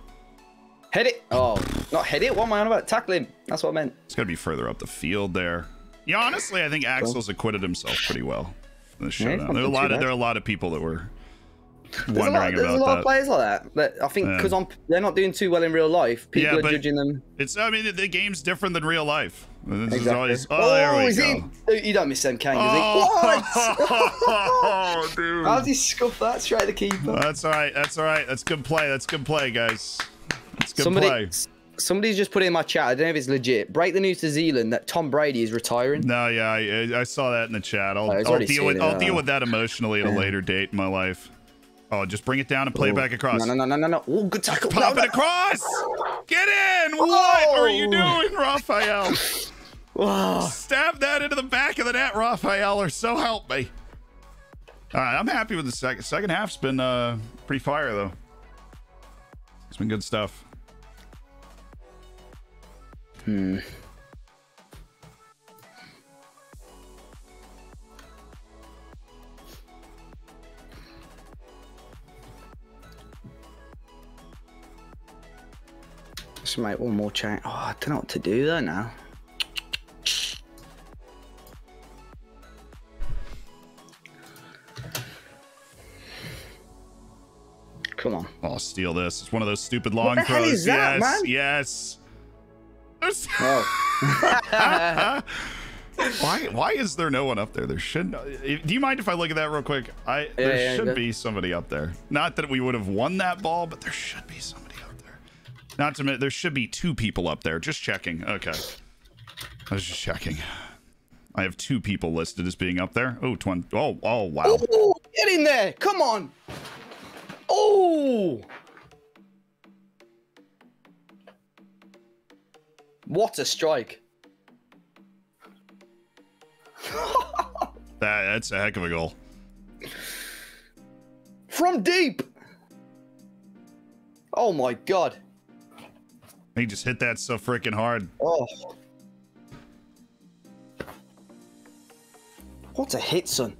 Head it. Oh, not head it. What am I on about? Tackle him. That's what I meant. It's got to be further up the field there. Yeah, honestly, I think Axel's acquitted himself pretty well in the showdown. There are a lot of people that were wondering about that. There's a lot of players like that. I think because they're not doing too well in real life, people are judging them. I mean, the game's different than real life. Exactly. Always, there we go. You don't miss them, can you? What? Oh, dude. How did he scuff that straight at the keeper? That's all right. That's all right. That's good play. That's good play, guys. That's good play. Somebody's just put in my chat. I don't know if it's legit. Break the news to Zealand that Tom Brady is retiring. No, yeah, I saw that in the chat. I'll deal with that emotionally at a later date in my life. Oh, just bring it down and play it back across. No. Oh, good tackle. Pop it across. Get in. What are you doing, Raphael? Stab that into the back of the net, Raphael, or so help me. All right, I'm happy with the second half's been pretty fire, though. It's been good stuff. Just make one more change. Oh, I don't know what to do there now. Come on. I'll steal this. It's one of those stupid long throws. What the hell is that, man? Yes. Oh. Why is there no one up there? There should. Do you mind if I look at that real quick? There should be somebody up there. Not that we would have won that ball, but there should be somebody up there. Not to admit, there should be two people up there. Just checking. Okay. I was just checking. I have two people listed as being up there. Oh, oh, wow. Oh, get in there. Come on. Oh. What a strike. That's a heck of a goal. From deep. Oh my God. He just hit that so freaking hard. Oh. What a hit, son.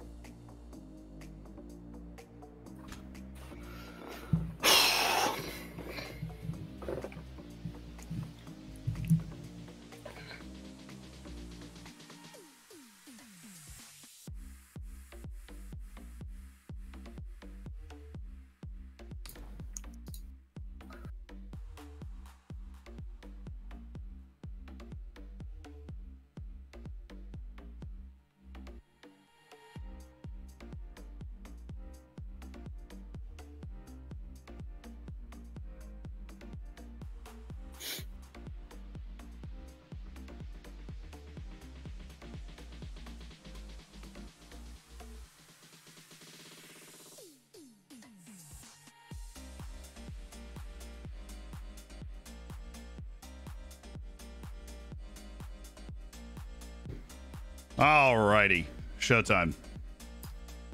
Alrighty, showtime.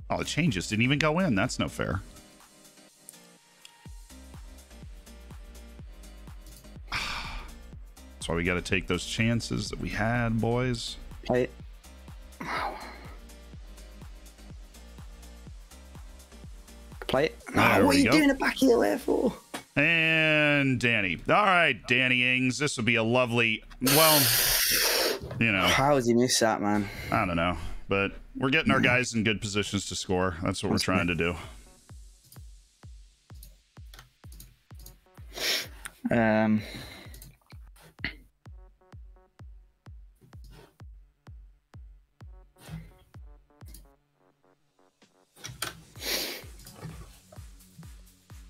Oh, the changes didn't even go in. That's no fair. That's why we got to take those chances that we had, boys. Play it. Play it. No, what are you doing the back of your there for? And Danny. All right, Danny Ings. This will be a lovely. Well. you know. How did he miss that, man? I don't know. But we're getting our guys in good positions to score. That's what we're trying to do.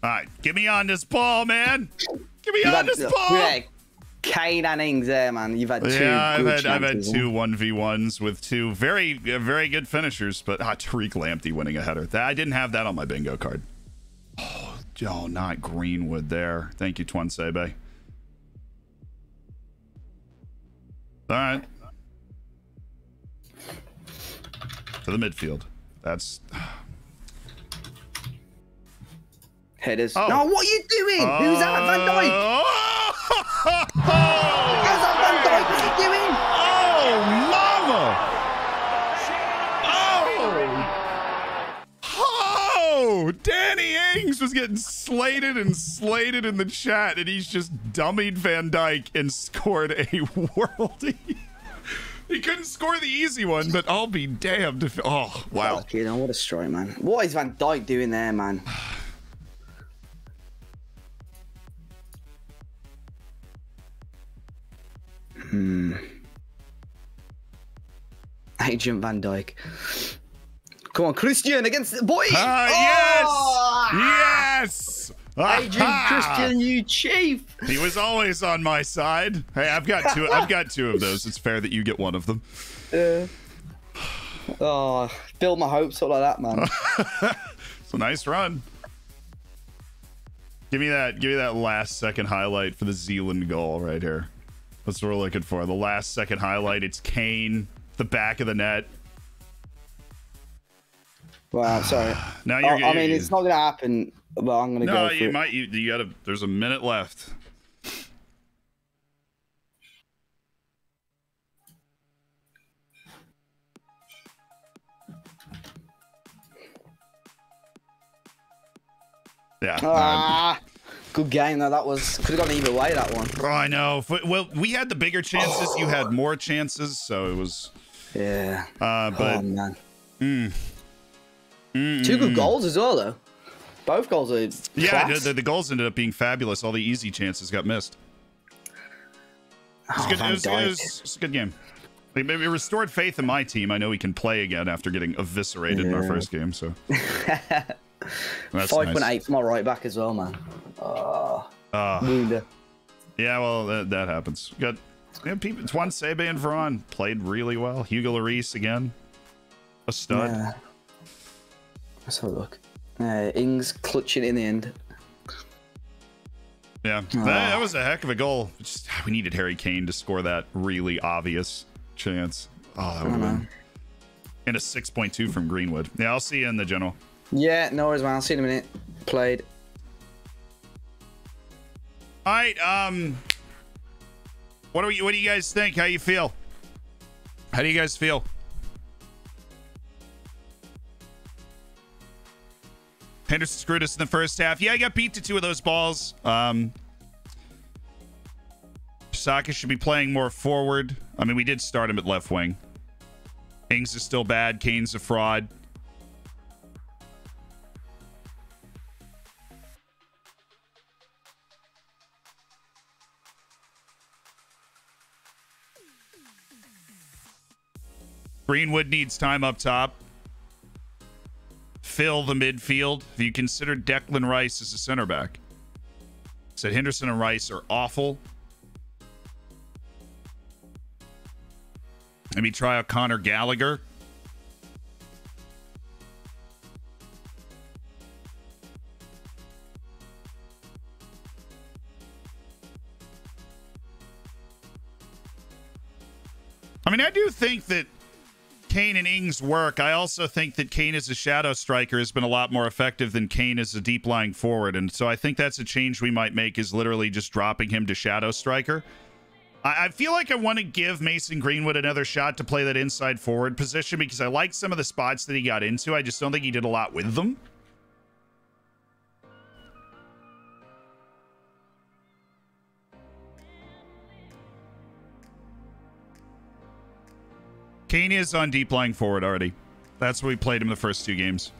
All right, get me on this ball, man. Get me on this ball. Yeah, Kane and Ings there, man. You've had two. Yeah, I've had two 1v1s with two very good finishers, but Tariq Lamptey winning a header. I didn't have that on my bingo card. Oh, not Greenwood there. Thank you, Twan Sebe. All right. To the midfield. That's... Headers. Oh. No, what are you doing? Who's that? Van Dijk? How's that Van Dijk? What's he doing? Oh, mama! Oh! Danny Ings was getting slated in the chat, and he's just dummied Van Dijk and scored a worldie. He couldn't score the easy one, but I'll be damned if... Oh, wow. Fuck, you know, what a strike, man. What is Van Dijk doing there, man? Agent Van Dijk. Come on, Christian against the boy. Yes! Agent Christian, you chief. He was always on my side. Hey, I've got two of those. It's fair that you get one of them. Build my hopes up like that, man. It's a nice run. Give me that last second highlight for the Zealand goal right here. That's what we're looking for. The last second highlight. It's Kane, the back of the net. Wow, sorry. Now I mean, it's not gonna happen, but I'm gonna go. No, you might. You gotta. There's a minute left. Yeah. Good game though. That was could have gone either way. That one. Oh, I know. Well, we had the bigger chances. You had more chances, so it was. Yeah. But. Oh man. Two good goals as well, though. Both goals are. Yeah, the goals ended up being fabulous. All the easy chances got missed. It was a good game. It restored faith in my team. I know we can play again after getting eviscerated in our first game. So. 5.8 nice. For my right back as well, man. Yeah, well, that happens. Got people. Twan Sebe and Veron played really well. Hugo Lloris again, a stud. Yeah. Let's have a look. Ings clutching in the end. Yeah, that was a heck of a goal. We needed Harry Kane to score that really obvious chance. Oh, that would have been. And a 6.2 from Greenwood. Yeah, I'll see you in the general. Yeah, no worries, man. I'll see you in a minute. Played. All right. What do you guys think? How you feel? How do you guys feel? Henderson screwed us in the first half. Yeah, I got beat to two of those balls. Saka should be playing more forward. I mean, we did start him at left wing. Ings is still bad. Kane's a fraud. Greenwood needs time up top. Fill the midfield. Have you considered Declan Rice as a center back? Said Henderson and Rice are awful. Maybe try out Conor Gallagher. I mean, I do think that Kane and Ings work. I also think that Kane as a shadow striker has been a lot more effective than Kane as a deep lying forward. And so I think that's a change we might make, is literally just dropping him to shadow striker. I feel like I want to give Mason Greenwood another shot to play that inside forward position because I like some of the spots that he got into. I just don't think he did a lot with them. Kane is on deep lying forward already. That's what we played him the first 2 games.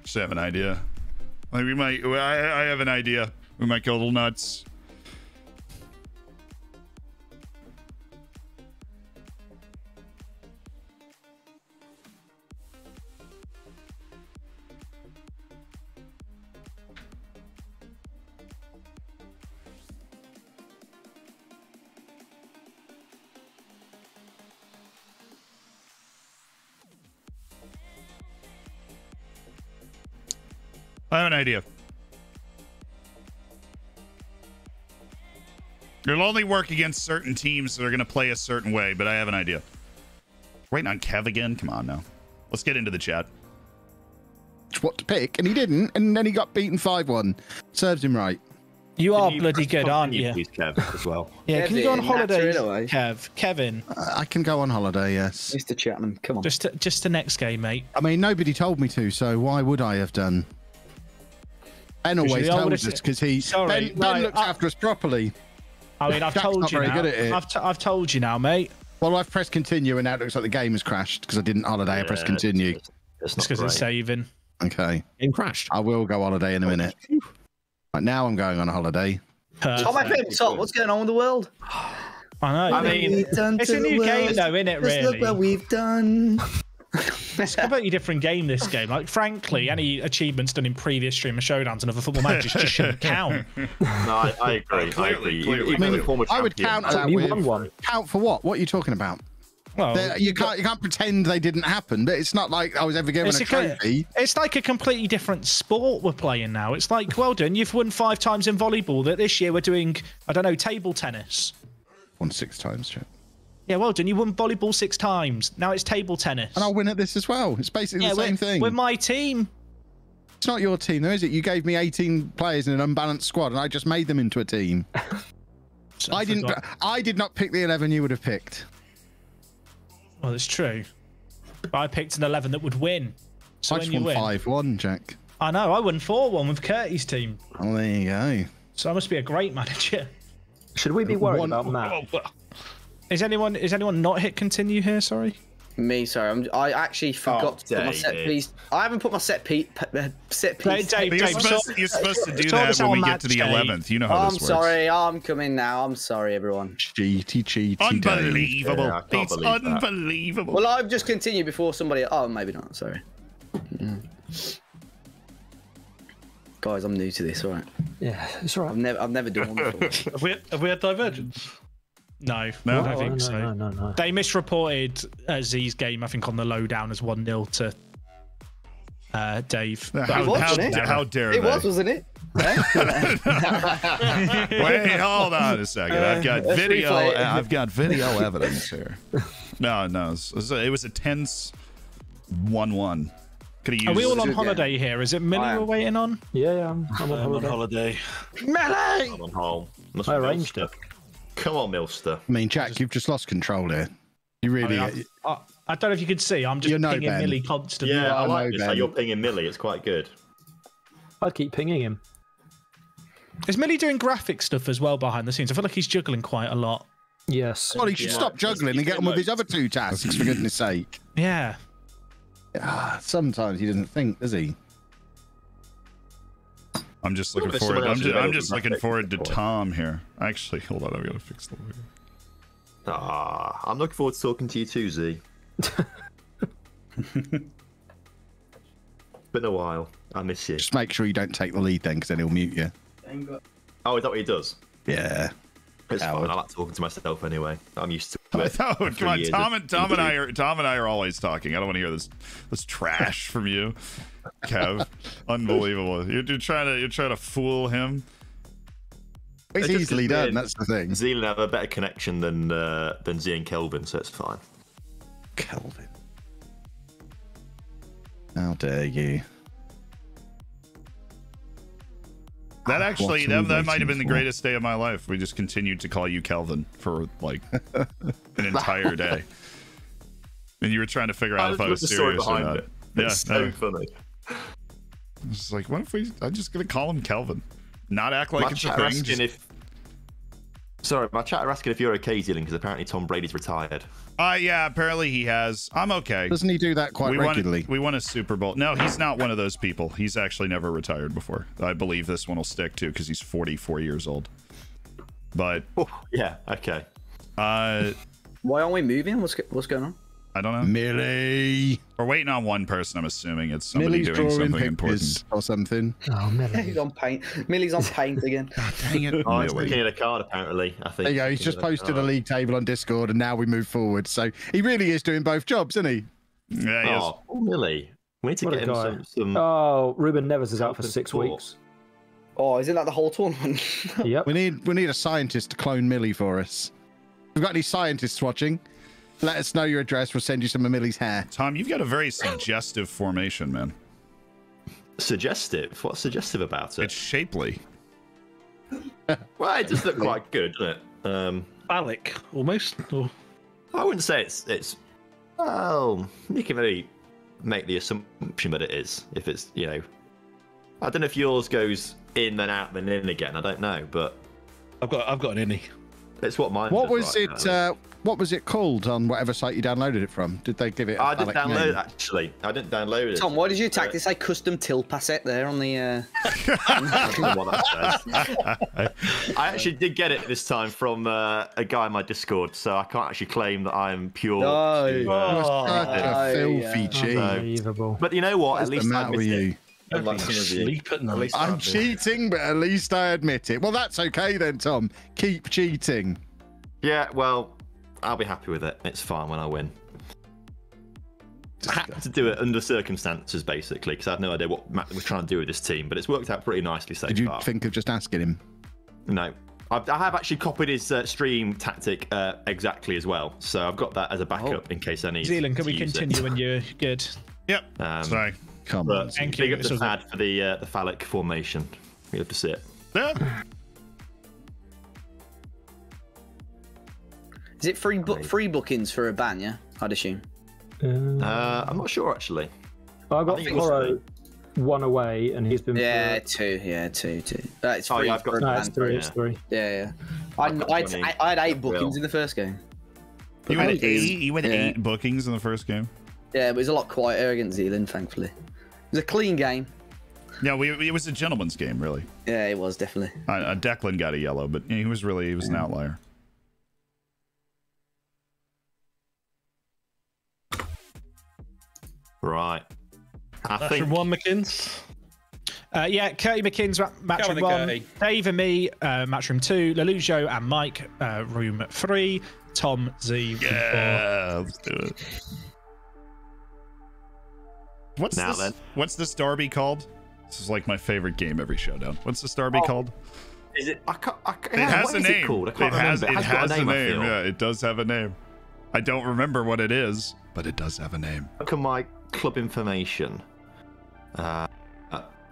Just have an idea. Like we might. I have an idea. We might go a little nuts. I have an idea. It'll only work against certain teams that are going to play a certain way, but I have an idea. Waiting on Kev again? Come on now. Let's get into the chat. What to pick, and he didn't, and then he got beaten 5-1. Serves him right. You are bloody good, aren't you? Please, Kev, as well. Yeah, can you go on holiday, Kevin? I can go on holiday, yes. Mr. Chapman, come on. Just the next game, mate. I mean, nobody told me to, so why would I have done? Ben always tells us because Ben looks after us properly. I mean, I've told you now. I've told you now, mate. Well, I've pressed continue, and now it looks like the game has crashed because I didn't holiday. I pressed continue. It's because it's saving. Okay. Game crashed. I will go holiday in a minute. Right now, I'm going on a holiday. Oh, my favorite song. What's going on with the world? I know. I mean, it's a new game, though, isn't it? Really. Look what we've done. It's a completely different game, this game. Like, frankly, any achievements done in previous Streamer Showdowns and other football matches just shouldn't count. No, I agree. Clearly. I would count that with count for what? What are you talking about? Well, you can't pretend they didn't happen, but it's not like I was ever given a trophy. It's like a completely different sport we're playing now. It's like, well done, you've won 5 times in volleyball. That this year we're doing, I don't know, table tennis. Won 6 times, Chip. Yeah, well done. You won volleyball 6 times. Now it's table tennis. And I'll win at this as well. It's basically the same thing. With my team. It's not your team, though, is it? You gave me 18 players in an unbalanced squad, and I just made them into a team. I did not pick the 11 you would have picked. Well, it's true. But I picked an 11 that would win. So I just won 5-1, Jack. I know. I won 4-1 with Curtis' team. Oh, there you go. So I must be a great manager. Should we be worried about Matt? Is anyone not hit continue here? Sorry. Me, sorry. I actually forgot to put my set piece. I haven't put my set piece. Dave, you're supposed to do that when we get to the 11th. You know how this works. I'm sorry. I'm coming now. I'm sorry, everyone. Cheaty. Unbelievable. Yeah, it's unbelievable. Well, I've just continued before somebody. Oh, maybe not. Sorry. Guys, I'm new to this. All right. Yeah, it's all right. I've never done one before. have we had divergence? No, I don't think so. No. They misreported Z's game, I think, on the lowdown as 1-0 to Dave. How dare they? It was, wasn't it? Wait, hold on a second. I've got video. I've got video evidence here. No, it was a tense 1-1. Are we all on holiday here? Is it Millie we're waiting on? Yeah, I'm on holiday. Millie! I'm on home. I arranged it. Come on, Milster. I mean, Jack, you've just lost control here. You really... I don't know if you could see. I'm just pinging Millie constantly. Yeah, I like this. How you're pinging Millie. It's quite good. I'd keep pinging him. Is Millie doing graphic stuff as well behind the scenes? I feel like he's juggling quite a lot. Yes. Well, he should stop juggling and get on with his other 2 tasks, for goodness sake. Yeah. Sometimes he doesn't think, does he? I'm just looking forward. I'm just looking forward to Tom here. Actually, hold on. I've got to fix the video. I'm looking forward to talking to you too, Z. Been a while. I miss you. Just make sure you don't take the lead then, because then he'll mute you. Oh, is that what he does? Yeah. It's fine. I like talking to myself anyway. I'm used to it. Come on, Tom and I are always talking. I don't want to hear this trash from you, Kev. Unbelievable. You're trying to fool him. It's easily done. That's the thing. Zealand have a better connection than Z and Kelvin, so it's fine. Kelvin. How dare you? That actually, that might have been the greatest day of my life. We just continued to call you Kelvin for like an entire day. And you were trying to figure out if I was serious or not. Yeah, so funny. It's like, what if I'm just going to call him Kelvin? Not act like it's a thing. Sorry, my chat are asking if you're okay, Zealand, because apparently Tom Brady's retired. Yeah, apparently he has. I'm okay. Doesn't he do that quite regularly? We won a Super Bowl. No, he's not one of those people. He's actually never retired before. I believe this one will stick too, because he's 44 years old. But yeah, okay. Why aren't we moving? What's going on? I don't know. Millie. We're waiting on one person. I'm assuming it's somebody doing something important or something. Oh, Millie. He's on paint. Millie's on paint again. Dang it. Oh, he's looking at a card, apparently. I think. There you go. He's just posted a league table on Discord, and now we move forward. So he really is doing both jobs, isn't he? Yeah, he is. Oh, Millie. We need to get him some. Oh, Ruben Neves is out for 6 weeks. Oh, isn't that the whole tournament? Yep. We need a scientist to clone Millie for us. If we've got any scientists watching, let us know your address. We'll send you some of Millie's hair. Tom, you've got a very suggestive formation, man. Suggestive? What's suggestive about it? It's shapely. Well, it does look quite good, doesn't it? Phallic, almost. Or... I wouldn't say it's. Well, you can really make the assumption that it is. If it's, I don't know if yours goes in then out then in again. I don't know, but I've got an innie. It's what mine. What was it? What was it called on whatever site you downloaded it from? Did they give it? I didn't download it, actually. I didn't download it. Tom, why did you attack this? Custom tilt passet there on the. I actually did get it this time from a guy in my Discord, so I can't actually claim that I'm pure. Filthy cheat. Unbelievable. But you know what? What's at least the matter with you? I'm cheating, but at least I admit it. Well, that's okay then, Tom. Keep cheating. Yeah, well, I'll be happy with it. It's fine when I win. I had to do it under circumstances, basically, because I had no idea what Matt was trying to do with this team, but it's worked out pretty nicely so far. Did you think of just asking him? No. I have actually copied his stream tactic exactly as well, so I've got that as a backup in case I need Zealand, can we continue when you're good? Yep. Sorry. Come on. Thank big you. up to Thad for the phallic formation. We love to see it. Yeah. Is it free bookings for a ban? Yeah, I'd assume. I'm not sure actually. I got Poro 1 away, and he's been. Yeah, two. It's free. I've got it's 3. It's 3. Yeah. I had 8 bookings in the first game. You had 8. You had 8 bookings in the first game. Yeah, but it was a lot quieter against Zealand, thankfully. It was a clean game. Yeah, it was a gentleman's game, really. Yeah, it was definitely. Declan got a yellow, but he was an outlier. Right. Match from 1, McKins. Yeah, Curty McKins, match room 1. Dave and me, match room 2. Lelujo and Mike, room 3. Tom, Z, yeah, let's do it. What's this derby called? This is like my favorite game every showdown. What's this derby called? Is it? It has a name. It has a name. Yeah, it does have a name. I don't remember what it is, but it does have a name. Look at my club information.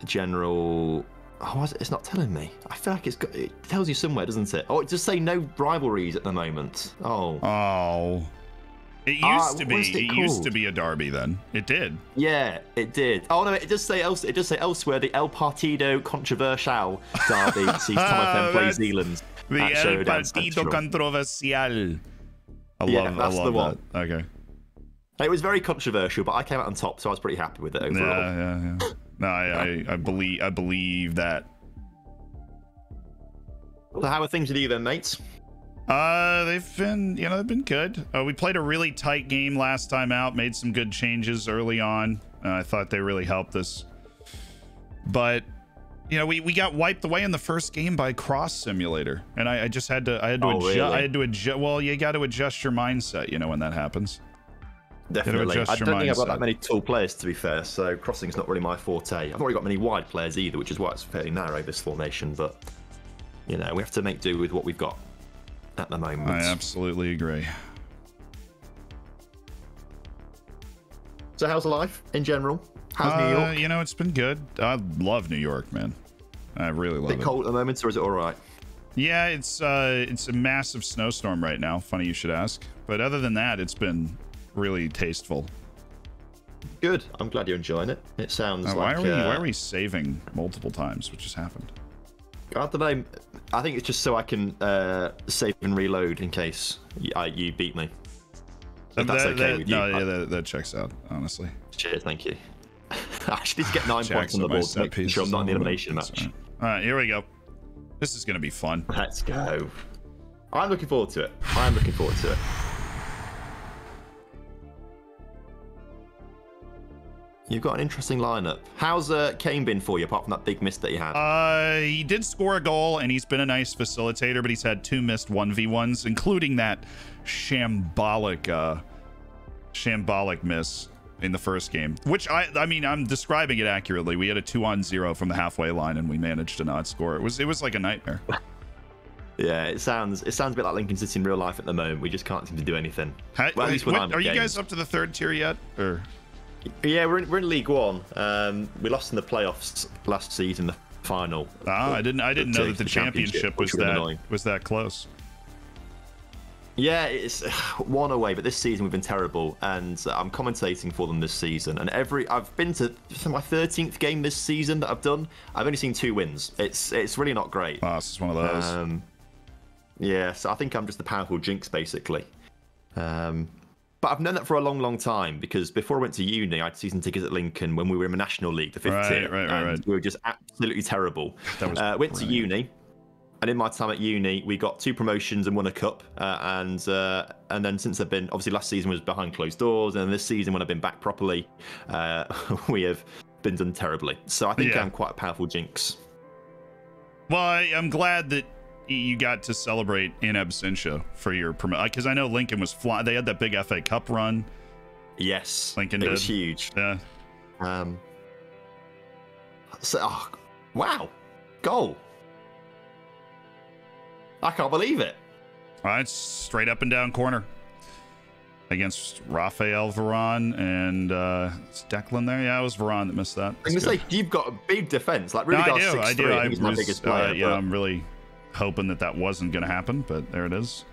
General. Oh, it's not telling me. I feel like it tells you somewhere, doesn't it? Oh, it does say no rivalries at the moment. Oh. It used to be. It used to be a derby. Then it did. Yeah, it did. Oh no, it does say elsewhere. The El Partido Controversial derby sees Tom FM play Zealand. The El Partido Controversial. I love that. Okay. It was very controversial, but I came out on top, so I was pretty happy with it overall. Yeah. No, I believe that. So how are things with you then, mates? They've been good. We played a really tight game last time out, made some good changes early on. I thought they really helped us. But, we got wiped away in the first game by Cross Simulator. And I just had to adjust. Really? I had to adjust. Well, you got to adjust your mindset, when that happens. Definitely. I don't think I've got that many tall players, to be fair, so crossing's not really my forte. I've not really got many wide players either, which is why it's fairly narrow, this formation. But, we have to make do with what we've got at the moment. I absolutely agree. So how's life in general? How's New York? It's been good. I love New York, man. I really love it. Bit cold at the moment, or is it all right? Yeah, it's a massive snowstorm right now. Funny you should ask. But other than that, it's been really tasteful. Good. I'm glad you're enjoying it. It sounds like... Why are we saving multiple times? What just happened? I don't know. I think it's just so I can save and reload in case you beat me. If that's okay with you. No, yeah, that checks out, honestly. Cheers, thank you. I actually need to get 9 points on the board to make sure I'm not in the elimination match. All right, here we go. This is going to be fun. Let's go. I'm looking forward to it. I'm looking forward to it. You've got an interesting lineup. How's Kane been for you, apart from that big miss that he had? He did score a goal, and he's been a nice facilitator, but he's had 2 missed 1v1s, including that shambolic miss in the first game. Which, I mean, I'm describing it accurately. We had a 2-on-0 from the halfway line, and we managed to not score. It was like a nightmare. Yeah, it sounds a bit like Lincoln City in real life at the moment. We just can't seem to do anything. Well, at least are you guys up to the 3rd tier yet, or? Yeah, we're in League One. We lost in the playoffs last season, the final. I didn't know that the championship was that close. Yeah, it's 1 away, but this season we've been terrible, and I'm commentating for them this season. And I've been to my 13th game this season that I've done. I've only seen 2 wins. It's really not great. Oh, this is one of those. Yeah, so I think I'm just a powerful jinx, basically. But I've known that for a long, long time, because before I went to uni, I had season tickets at Lincoln when we were in the National League, the 5th tier. Right. We were just absolutely terrible. Went to uni, and in my time at uni, we got 2 promotions and won a cup. And then since I've been, obviously last season was behind closed doors, and this season when I've been back properly, we have been done terribly. So I think I'm quite a powerful jinx. Well, I'm glad that you got to celebrate in absentia for your promotion, because I know Lincoln was flying. They had that big FA Cup run. Yes, Lincoln it was huge. Yeah. Wow, goal! I can't believe it. All right, straight up and down corner against Rafael Varane, and is Declan there? Yeah, it was Varane that missed that. I'm gonna say you've got a big defense. Like really, I do. He's my biggest player. Yeah, I'm really hoping that wasn't going to happen, but there it is.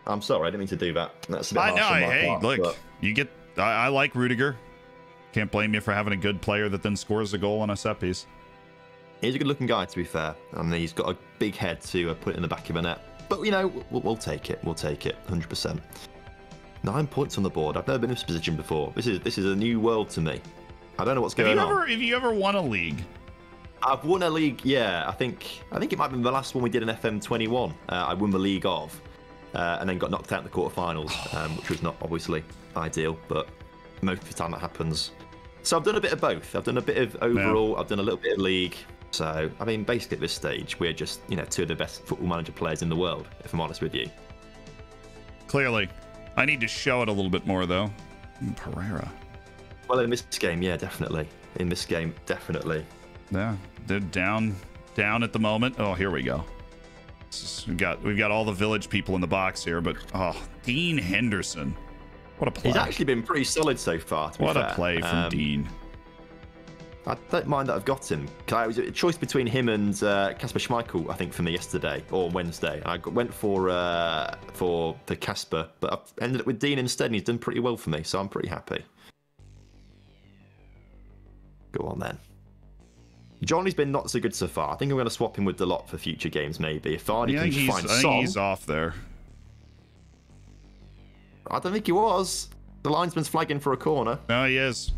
I'm sorry, I didn't mean to do that. That's a bit harsh on my part, look, but... you get. I like Rudiger. Can't blame you for having a good player that then scores a goal on a set piece. He's a good-looking guy, to be fair, and he's got a big head to put it in the back of the net. But you know, we'll take it. We'll take it, 100%. 9 points on the board. I've never been in this position before. This is a new world to me. I don't know what's going on. Have you ever won a league? I've won a league, yeah. I think it might have been the last one we did in FM21. I won the league of, and then got knocked out in the quarterfinals, which was not obviously ideal, but most of the time that happens. So I've done a bit of both. I've done a bit of overall. Yeah. I've done a little bit of league. So I mean, basically at this stage, we're just 2 of the best Football Manager players in the world, if I'm honest with you. Clearly, I need to show it a little bit more though. Pereira. Well, in this game, yeah, definitely. In this game, definitely. Yeah, they're down at the moment. Oh, here we go. We've got all the village people in the box here, but Dean Henderson, what a play! He's actually been pretty solid so far. What a play from Dean! I don't mind that I've got him. It was a choice between him and Kasper Schmeichel, I think, for me yesterday or Wednesday. I went for Kasper, but I've ended up with Dean instead, and he's done pretty well for me, so I'm pretty happy. Go on then. Johnny's been not so good so far. I think I'm going to swap him with Delot for future games, maybe. If Varney can find Son. He's off there. I don't think he was. The linesman's flagging for a corner. No, he is.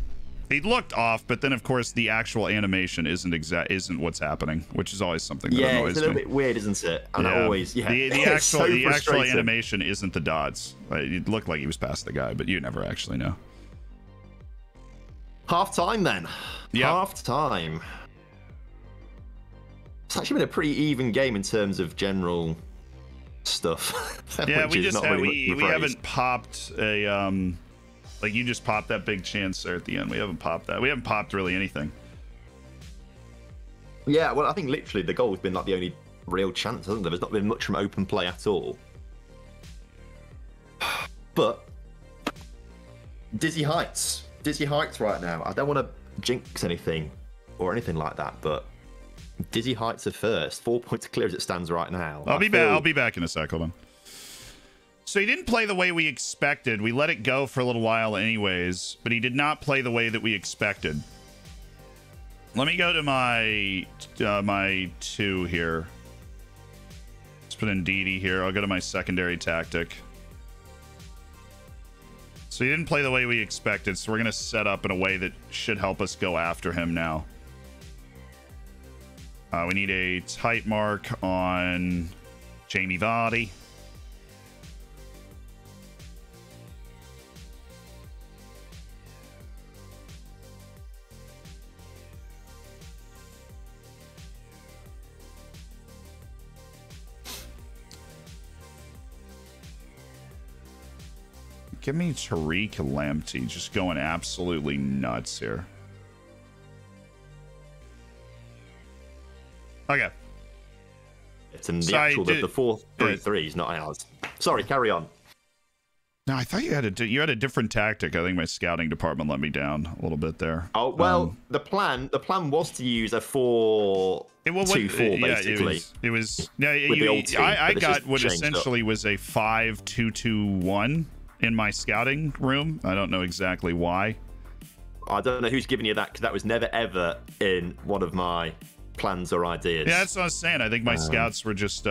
He looked off, but then of course the actual animation isn't what's happening, which is always something that annoys me. Yeah, it's a little bit weird, isn't it? And the actual animation isn't the dots. It looked like he was past the guy, but you never actually know. Half time then. Yeah. Half time. It's actually been a pretty even game in terms of general stuff. Yeah, we haven't popped a like you just popped that big chance there at the end. We haven't popped that. We haven't popped really anything. Yeah, well, I think literally the goal has been like the only real chance, hasn't there? There's not been much from open play at all. But dizzy heights right now. I don't want to jinx anything or anything like that, but Dizzy Heights are first. 4 points clear as it stands right now. I'll be back in a sec. Hold on. So he didn't play the way we expected. We let it go for a little while anyways, but he did not play the way that we expected. Let me go to my my 2 here. Let's put in DD here. I'll go to my secondary tactic. So he didn't play the way we expected, so we're going to set up in a way that should help us go after him now. We need a tight mark on Jamie Vardy. Give me Tariq Lamptey just going absolutely nuts here. Okay. It's in the actual the 4-3-3 is not ours. Sorry, carry on. No, I thought you had a different tactic. I think my scouting department let me down a little bit there. Oh well, the plan was to use a 4-2-4 basically. It was I got what essentially was a 5-2-2-1 in my scouting room. I don't know exactly why. I don't know who's giving you that, because that was never ever in one of my plans or ideas. Yeah, that's what I was saying. I think my scouts were just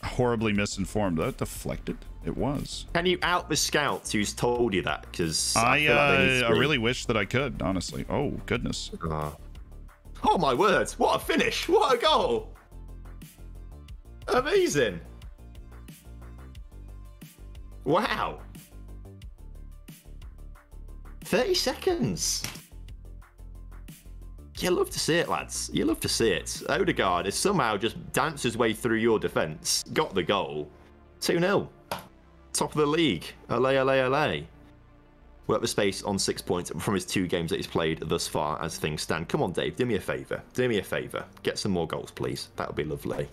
horribly misinformed. That deflected. It was. Can you out the scouts who's told you that? Because I really wish that I could, honestly. Oh goodness. Oh my word! What a finish! What a goal! Amazing! Wow. 30 seconds. You love to see it, lads. You love to see it. Odegaard has somehow just danced his way through your defence, got the goal. 2-0. Top of the league. Ole, ole, ole. We're up the space on 6 points from his 2 games that he's played thus far as things stand. Come on, Dave, do me a favour. Do me a favour. Get some more goals, please. That would be lovely.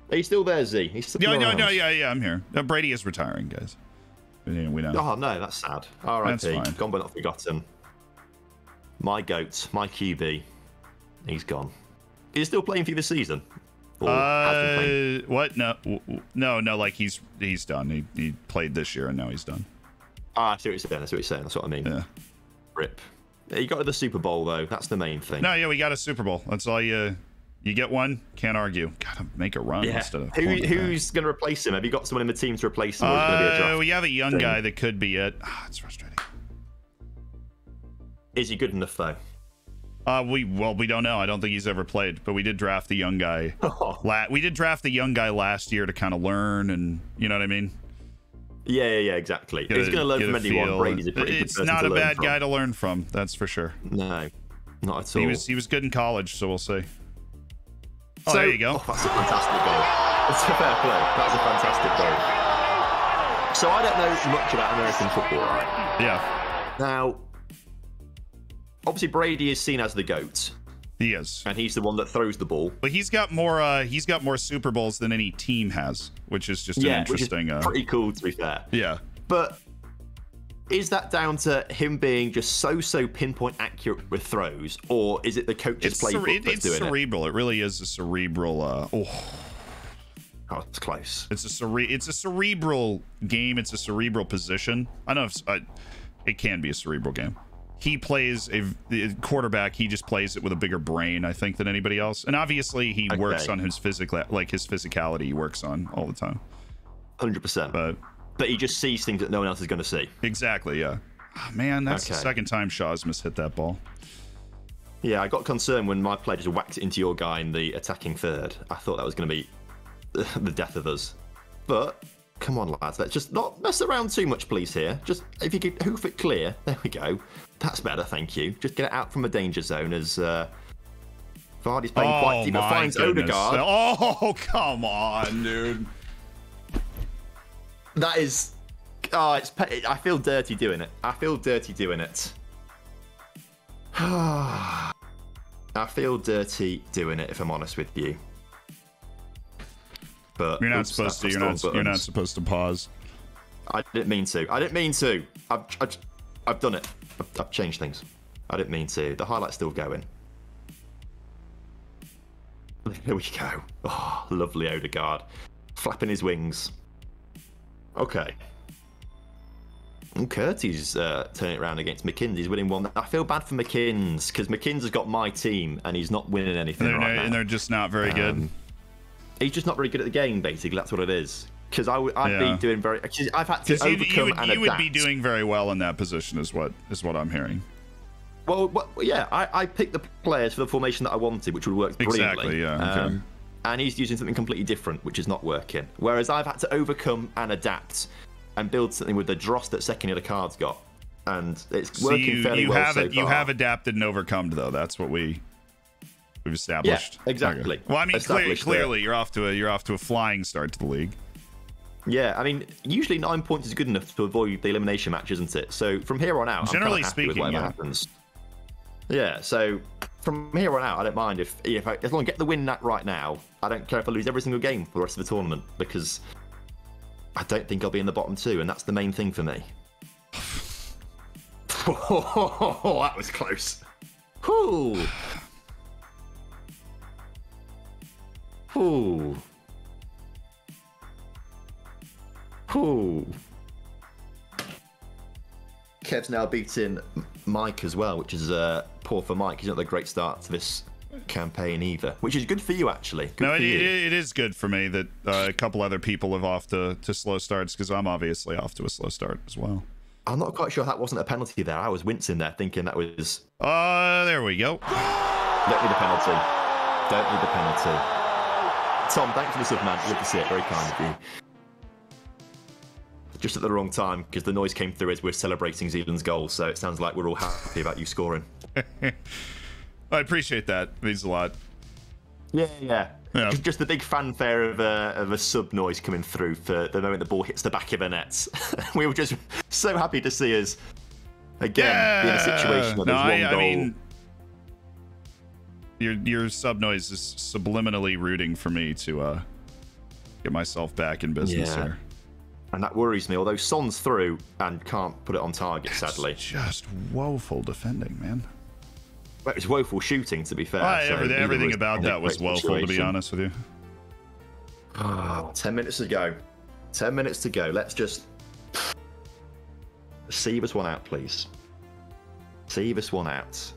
Are you still there, Z? He's still yeah, I'm here. Brady is retiring, guys. We know. Oh, no, that's sad. R.I.P. Gone but not forgotten. My GOAT, my QB, he's gone. Is he still playing for you this season? What? No. Like he's done. He played this year and now he's done. I see what you're saying. That's what I mean. Yeah. Rip. You got to the Super Bowl though. That's the main thing. No, yeah, we got a Super Bowl. That's all you get one. Can't argue. Gotta make a run instead of. Who's going to replace him? Have you got someone in the team to replace him? Or is it gonna be a draft we have a young guy that could be it. It's frustrating. Is he good enough though? We don't know. I don't think he's ever played, but we did draft the young guy. We did draft the young guy last year to kind of learn, and you know what I mean. Yeah, exactly. He's going to learn from anyone. Brady's a pretty good person not a bad guy to learn from. That's for sure. No, not at all. He was good in college, so we'll see. Oh, there you go. Oh, that's a fantastic goal. That's a fair play. That's a fantastic goal. So I don't know much about American football, right? Yeah. Now, obviously Brady is seen as the GOAT. He is, and he's the one that throws the ball. But he's got more Super Bowls than any team has, which is just an interesting. Which is pretty cool, to be fair. Yeah. But is that down to him being just so pinpoint accurate with throws, or is it the coach's playbook that's doing it? It's cerebral. It really is a cerebral. Oh, it's close. It's a cerebral game. It's a cerebral position. I don't know if it can be a cerebral game. He plays a quarterback. He just plays it with a bigger brain, I think, than anybody else. And obviously, he works on his physicality. He works on all the time. 100%. But he just sees things that no one else is going to see. Exactly. Yeah. Oh, man, that's the second time Shaw's hit that ball. Yeah, I got concerned when my player just whacked it into your guy in the attacking third. I thought that was going to be the death of us. But come on, lads, let's just not mess around too much, please. Here, just if you could hoof it clear. There we go. That's better, thank you. Just get it out from the danger zone as Vardy's playing quite deep, but finds Odegaard. Oh, come on, dude. That is... Oh, I feel dirty doing it. I feel dirty doing it. I feel dirty doing it, if I'm honest with you. But you're not supposed to. You're not supposed to pause. I didn't mean to. I've done it. I've changed things. I didn't mean to. The highlight's still going. Here we go. Oh, lovely Odegaard. Flapping his wings. Okay. And Curtis turning it around against McKinn's. He's winning one. I feel bad for McKinn's because McKinn's has got my team and he's not winning anything right now. And they're just not very good. He's just not very good at the game, basically. That's what it is. Because I'd be doing very... I've had to overcome and adapt. You would be doing very well in that position is what I'm hearing. Well, yeah, I picked the players for the formation that I wanted, which would work brilliantly. Exactly, yeah. Okay. And he's using something completely different, which is not working. Whereas I've had to overcome and adapt and build something with the dross that second year the card's got. And it's working fairly well so far. You have adapted and overcome, though. That's what we've established. Yeah, exactly. Okay. Well, I mean, clearly you're off to a flying start to the league. Yeah, I mean, usually 9 points is good enough to avoid the elimination match, isn't it? So from here on out, generally I'm speaking, with whatever happens. Yeah, so from here on out, I don't mind if as long as I get the win right now, I don't care if I lose every single game for the rest of the tournament because I don't think I'll be in the bottom two, and that's the main thing for me. Oh, that was close. Ooh. Ooh. Ooh. Kev's now beating Mike as well, which is poor for Mike. He's not the great start to this campaign either, which is good for you, actually. It is good for me that a couple other people have off to slow starts because I'm obviously off to a slow start as well. I'm not quite sure that wasn't a penalty there. I was wincing there thinking that was... there we go. Don't need the penalty. Don't need the penalty. Tom, thanks for the sub, man. Good to see it. Very kind of you. Just at the wrong time, because the noise came through as we're celebrating Zealand's goal, so it sounds like we're all happy about you scoring. I appreciate that. It means a lot. Yeah. Just the big fanfare of a sub noise coming through for the moment the ball hits the back of the nets. We were just so happy to see us again be in a situation where there's one goal. I mean, your sub noise is subliminally rooting for me to get myself back in business here. And that worries me, although Son's through and can't put it on target, sadly. It's just woeful defending, man. Well, it's woeful shooting, to be fair. Everything about that was woeful, to be honest with you. 10 minutes to go. 10 minutes to go. Let's just... Sieve us one out, please. Sieve us one out.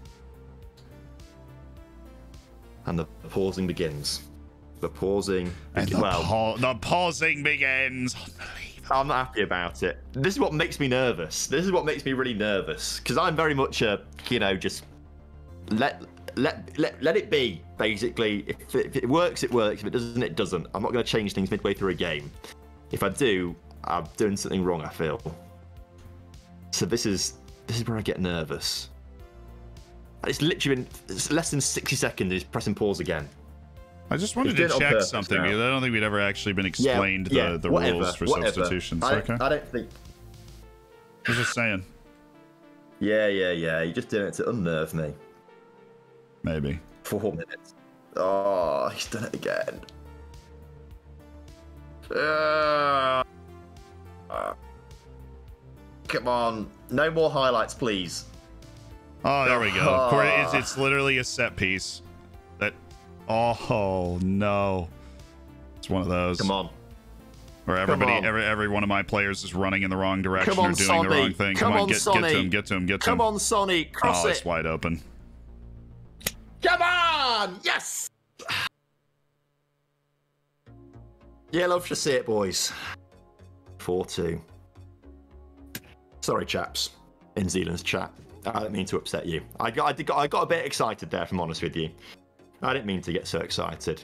And the pausing begins. The pausing... the pausing begins. I'm not happy about it. This is what makes me nervous. This is what makes me really nervous. Because I'm very much just let it be, basically. If it works, it works. If it doesn't, it doesn't. I'm not going to change things midway through a game. If I do, I'm doing something wrong, I feel. So this is where I get nervous. It's literally been less than 60 seconds and he's pressing pause again. I just wanted to check something. I don't think we'd ever actually been explained the rules for substitutions. I don't think. I was just saying. Yeah. You're just doing it to unnerve me. Maybe. 4 minutes. Oh, he's done it again. Come on. No more highlights, please. Oh, there we go. It's literally a set piece. Oh no! It's one of those. Come on. Where every one of my players is running in the wrong direction or doing Sonny. the wrong thing. Come on, get to him. Come on, Sonny, cross it. Oh, it's wide open. Come on! Yes! Yeah, love to see it, boys. 4-2. Sorry, chaps. In Zealand's chat. I didn't mean to upset you. I got a bit excited there, if I'm honest with you. I didn't mean to get so excited.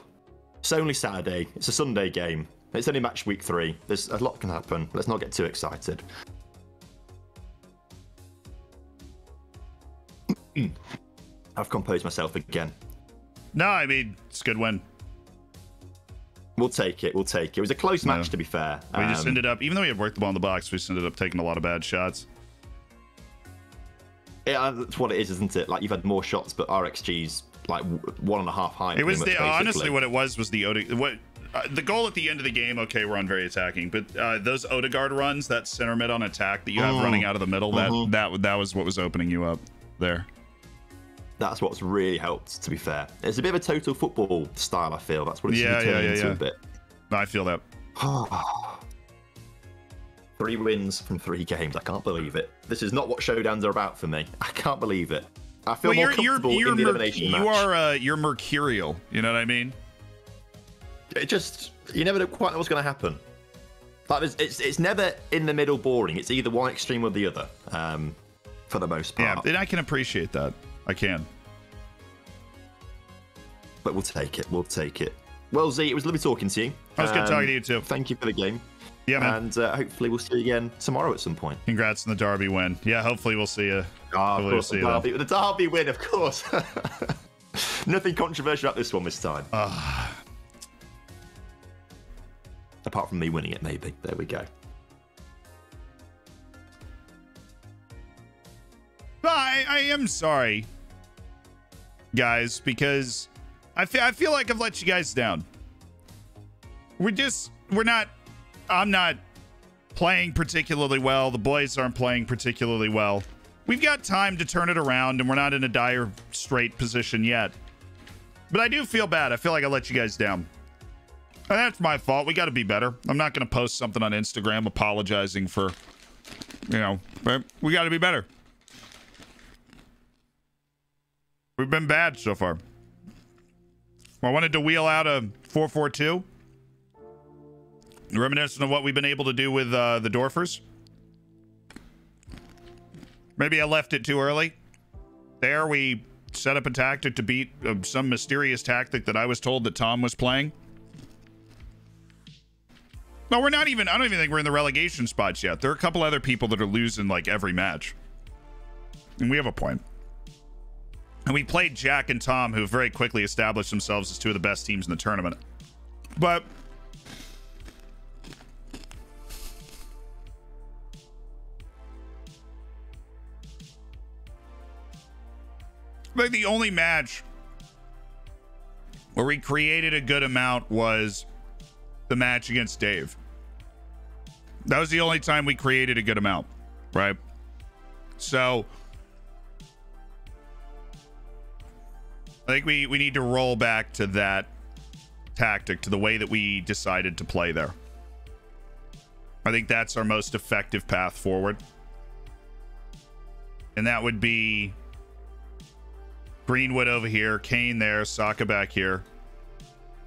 It's only Saturday. It's a Sunday game. It's only match week 3. There's a lot can happen. Let's not get too excited. I've composed myself again. No, I mean, it's a good win. We'll take it. It was a close match, to be fair. We just ended up, even though we had worked the ball in the box, we just ended up taking a lot of bad shots. Yeah, that's what it is, isn't it? Like, you've had more shots, but our XG's like 1.5 high. It was honestly what it was the the goal at the end of the game. Okay, we're on very attacking, but those Odegaard runs, that center mid on attack that you have running out of the middle, that was what was opening you up there. That's what's really helped, to be fair. It's a bit of a total football style, I feel. That's what it's turned into a bit. I feel that. 3 wins from 3 games. I can't believe it. This is not what showdowns are about for me. I can't believe it. I feel more comfortable in the elimination match. You're mercurial. You know what I mean? It just, you never quite know what's going to happen. Like, it's never in the middle boring. It's either one extreme or the other, for the most part. Yeah, and I can appreciate that. I can. But we'll take it. We'll take it. Well, Z, it was lovely talking to you. It was good talking to you too. Thank you for the game. Yeah, man. And hopefully we'll see you again tomorrow at some point. Congrats on the Derby win. Yeah, hopefully we'll see you. Of course, the Derby win, of course. Nothing controversial about this one this time. Apart from me winning it, maybe. There we go. I am sorry, guys, because I feel like I've let you guys down. I'm not playing particularly well. The boys aren't playing particularly well. We've got time to turn it around, and we're not in a dire straight position yet. But I do feel bad. I feel like I let you guys down. And that's my fault. We got to be better. I'm not going to post something on Instagram apologizing for, but we got to be better. We've been bad so far. I wanted to wheel out a 4-4-2. Reminiscent of what we've been able to do with the Dorfers. Maybe I left it too early. There we set up a tactic to beat some mysterious tactic that I was told that Tom was playing. No, I don't even think we're in the relegation spots yet. There are a couple other people that are losing like every match. And we have a point. And we played Jack and Tom, who very quickly established themselves as 2 of the best teams in the tournament. But like the only match where we created a good amount was the match against Dave. That was the only time we created a good amount, right? So I think we need to roll back to that tactic, to the way that we decided to play there. I think that's our most effective path forward. And that would be Greenwood over here, Kane there, Saka back here.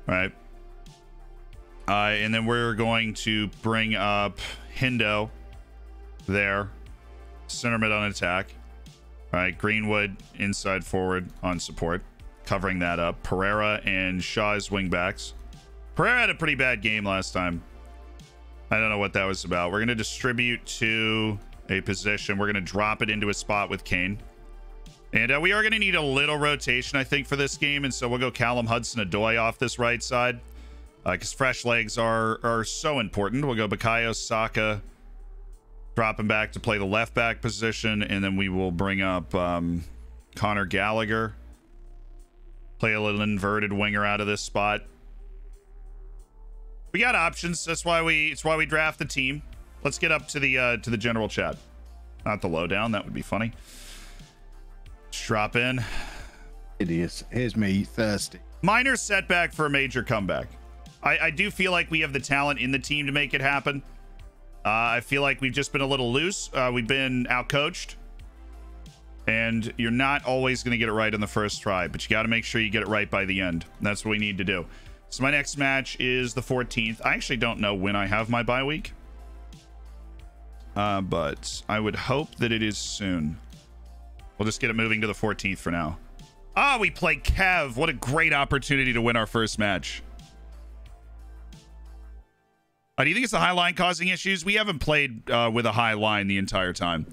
Right. And then we're going to bring up Hindo there. Center mid on attack. All right. Greenwood inside forward on support. Covering that up. Pereira and Shaw as wingbacks. Pereira had a pretty bad game last time. I don't know what that was about. We're going to distribute to a position. We're going to drop it into a spot with Kane. And we are going to need a little rotation, I think, for this game. And so we'll go Callum Hudson-Odoi off this right side. Because fresh legs are so important. We'll go Bukayo Saka. Drop him back to play the left back position. And then we will bring up Connor Gallagher. Play a little inverted winger out of this spot. We got options. It's why we draft the team. Let's get up to the general chat. Not the lowdown. That would be funny. Let's drop in. Idiots. Here's me, thirsty. Minor setback for a major comeback. I do feel like we have the talent in the team to make it happen. I feel like we've just been a little loose. We've been outcoached. And you're not always going to get it right on the first try, but you got to make sure you get it right by the end. That's what we need to do. So my next match is the 14th. I actually don't know when I have my bye week. But I would hope that it is soon. We'll just get it moving to the 14th for now. We play Kev. What a great opportunity to win our first match. Do you think it's the high line causing issues? We haven't played with a high line the entire time.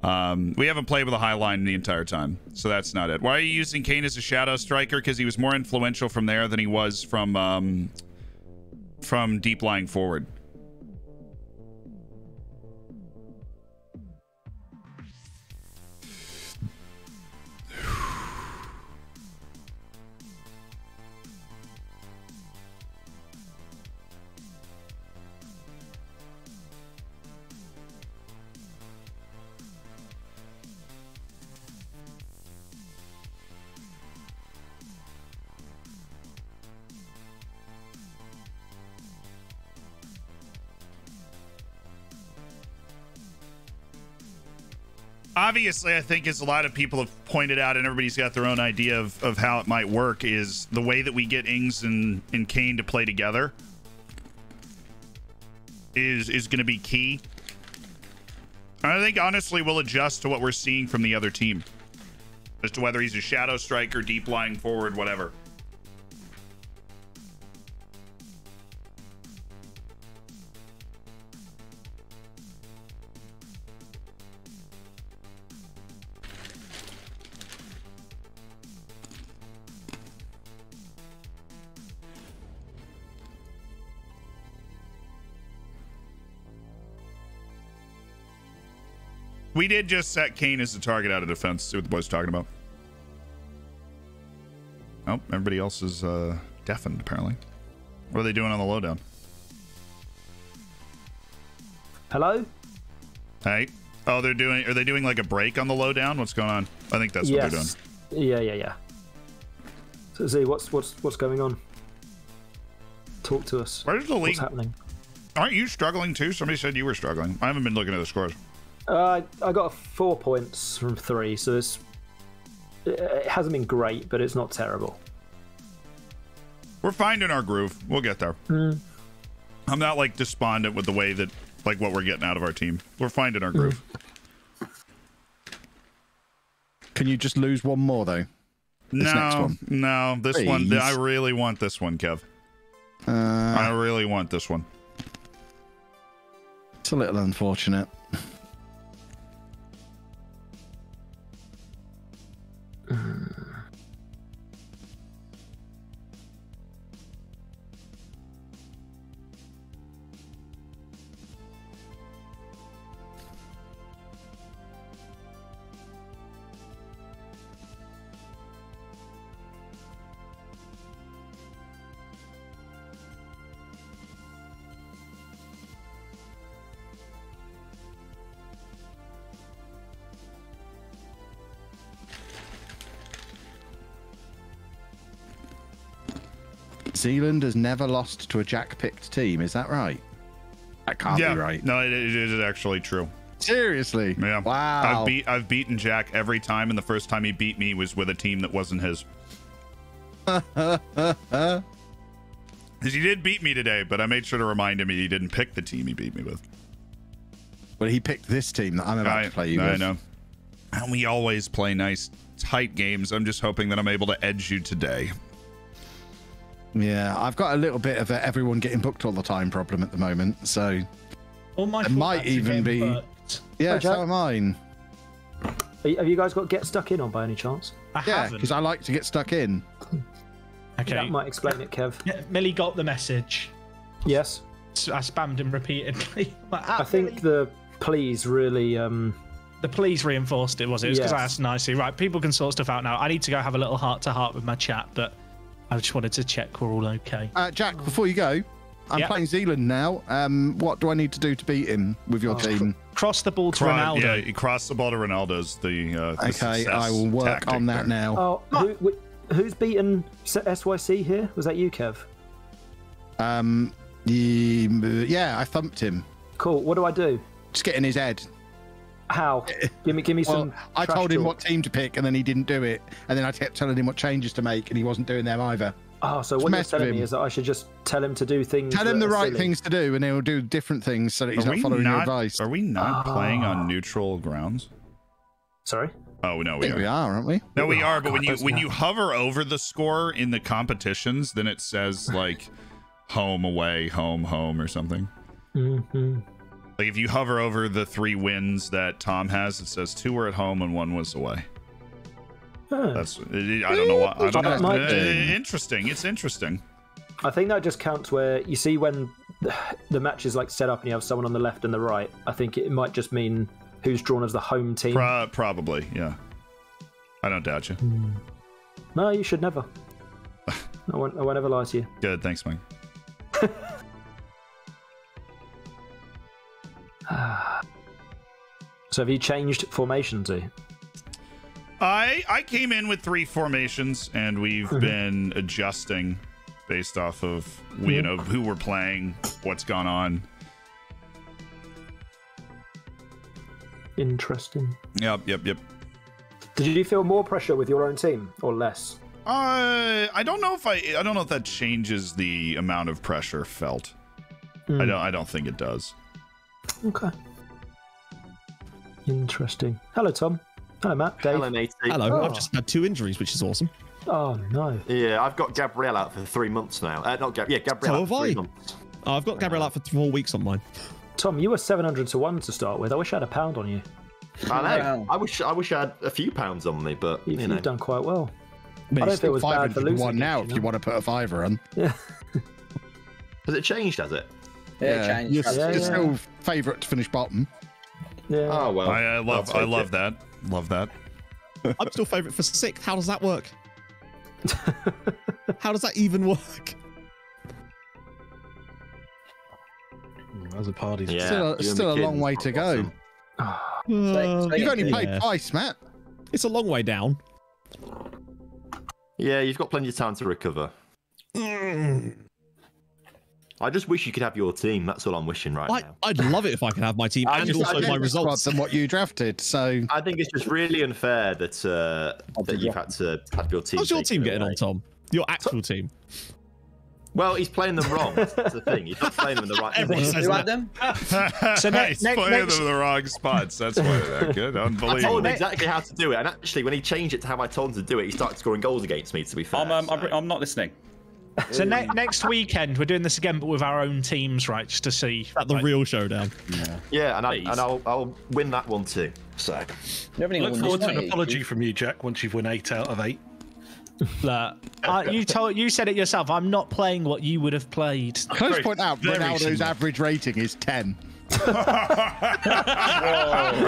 We haven't played with a high line the entire time, so that's not it. Why are you using Kane as a shadow striker? Because he was more influential from there than he was from deep lying forward. obviously, I think as a lot of people have pointed out, and everybody's got their own idea of how it might work, is the way that we get Ings and Kane to play together is going to be key. And I think, honestly, we'll adjust to what we're seeing from the other team as to whether he's a shadow striker, deep lying forward, whatever. We did just set Kane as the target out of defense. See what the boys talking about. Oh, everybody else is deafened, apparently. What are they doing on the lowdown? Hello? Hey. Oh, are they doing like a break on the lowdown? What's going on? I think that's what they're doing. Yeah. So Z, what's going on? Talk to us. Where's the league? What's happening? Aren't you struggling too? Somebody said you were struggling. I haven't been looking at the scores. I got 4 points from 3, so it hasn't been great, but it's not terrible. We're finding our groove. We'll get there. I'm not like despondent with the way that like what we're getting out of our team. We're finding our groove. Can you just lose one more though? No. This Please. one. I really want this one, Kev. I really want this one. It's a little unfortunate. Zealand has never lost to a Jack-picked team. Is that right? That can't be right. No, it is actually true. Seriously? Yeah. Wow. I've beaten Jack every time, and the first time he beat me was with a team that wasn't his. Because he did beat me today, but I made sure to remind him he didn't pick the team he beat me with. Well, he picked this team that I'm about to play you with. I know. And we always play nice, tight games. I'm just hoping that I'm able to edge you today. Yeah, I've got a little bit of a everyone getting booked all the time problem at the moment, so it might even be. Booked. Yeah, so am I. Have you guys got Get Stuck In on by any chance? Yeah, because I like to get stuck in. Okay. That might explain it, Kev. Yeah, Millie got the message. Yes. So I spammed him repeatedly. I think the please really... The please reinforced it, was it? It was because I asked nicely. Right, people can sort stuff out now. I need to go have a little heart-to-heart with my chat, but I just wanted to check we're all okay. Jack, before you go, I'm playing Zealand now. What do I need to do to beat him with your team? Cross the ball to Ronaldo. Yeah, you cross the ball to Ronaldo's the okay, I will work on that there. now. Oh, who's beaten SYC here? Was that you, Kev? Yeah, I thumped him. Cool. What do I do? Just get in his head. How? Give me some. I told him what team to pick, and then he didn't do it. And then I kept telling him what changes to make, and he wasn't doing them either. Oh, so what you're telling me is that I should just tell him to do things. Tell him the right things to do, and he'll do different things so that he's not following your advice. Are we not playing on neutral grounds? Sorry. Oh no, we are, aren't we? No, we are. But when you hover over the score in the competitions, then it says like home, away, home, home, or something. Mm-hmm. Like if you hover over the 3 wins that Tom has, it says 2 were at home and 1 was away. Oh. I don't know why. I don't know. Interesting. It's interesting. I think that just counts where you see when the match is like set up and you have someone on the left and the right. I think it might just mean who's drawn as the home team. Probably, yeah. I don't doubt you. No, you should never. I won't ever lie to you. Good, thanks, Mike. So have you changed formations, Z? I came in with 3 formations, and we've been adjusting based off of who we're playing, what's gone on. Interesting. Yep. Did you feel more pressure with your own team or less? I don't know if that changes the amount of pressure felt. I don't think it does. Okay. Interesting. Hello, Tom. Hello, Matt. Dave. Hello, matey. Hello. Oh. I've just had 2 injuries, which is awesome. Oh no. Yeah, I've got Gabrielle out for 3 months now. Gabrielle So out for have 3 I. months. I've got Gabrielle out for 4 weeks on mine. Tom, you were 700 to 1 to start with. I wish I had £1 on you. I know. I wish I had a few pounds on me, but You've done quite well. I don't think it was bad for losing. One now, if you want to put a $5 on. Yeah. Has it changed? Has it? Yeah, it changed. You're still favourite to finish bottom. Yeah. Oh well. I love that. Love that. I'm still favourite for 6th. How does that work? How does that even work? As a party, Still a long way to go. You've only played twice, Matt. It's a long way down. Yeah, you've got plenty of time to recover. I just wish you could have your team. That's all I'm wishing now. I'd love it if I could have my team and also my results. Than what you drafted. So I think it's just really unfair that you've had to have your team. How's your team getting on, Tom? Your actual team? Well, he's playing them wrong. That's the thing. He's not playing them in the right Everyone says You had them? So he's playing them in the wrong spots. That's why they're good. Unbelievable. I told him exactly how to do it, and actually, when he changed it to how I told him to do it, he started scoring goals against me. To be fair, I'm not listening. So next weekend we're doing this again, but with our own teams, right? Just to see at the real showdown. Yeah, and I'll win that one too. So look forward to an apology from you, Jack, once you've won 8 out of 8. Look, you said it yourself. I'm not playing what you would have played. Can I just point out Ronaldo's average rating is 10.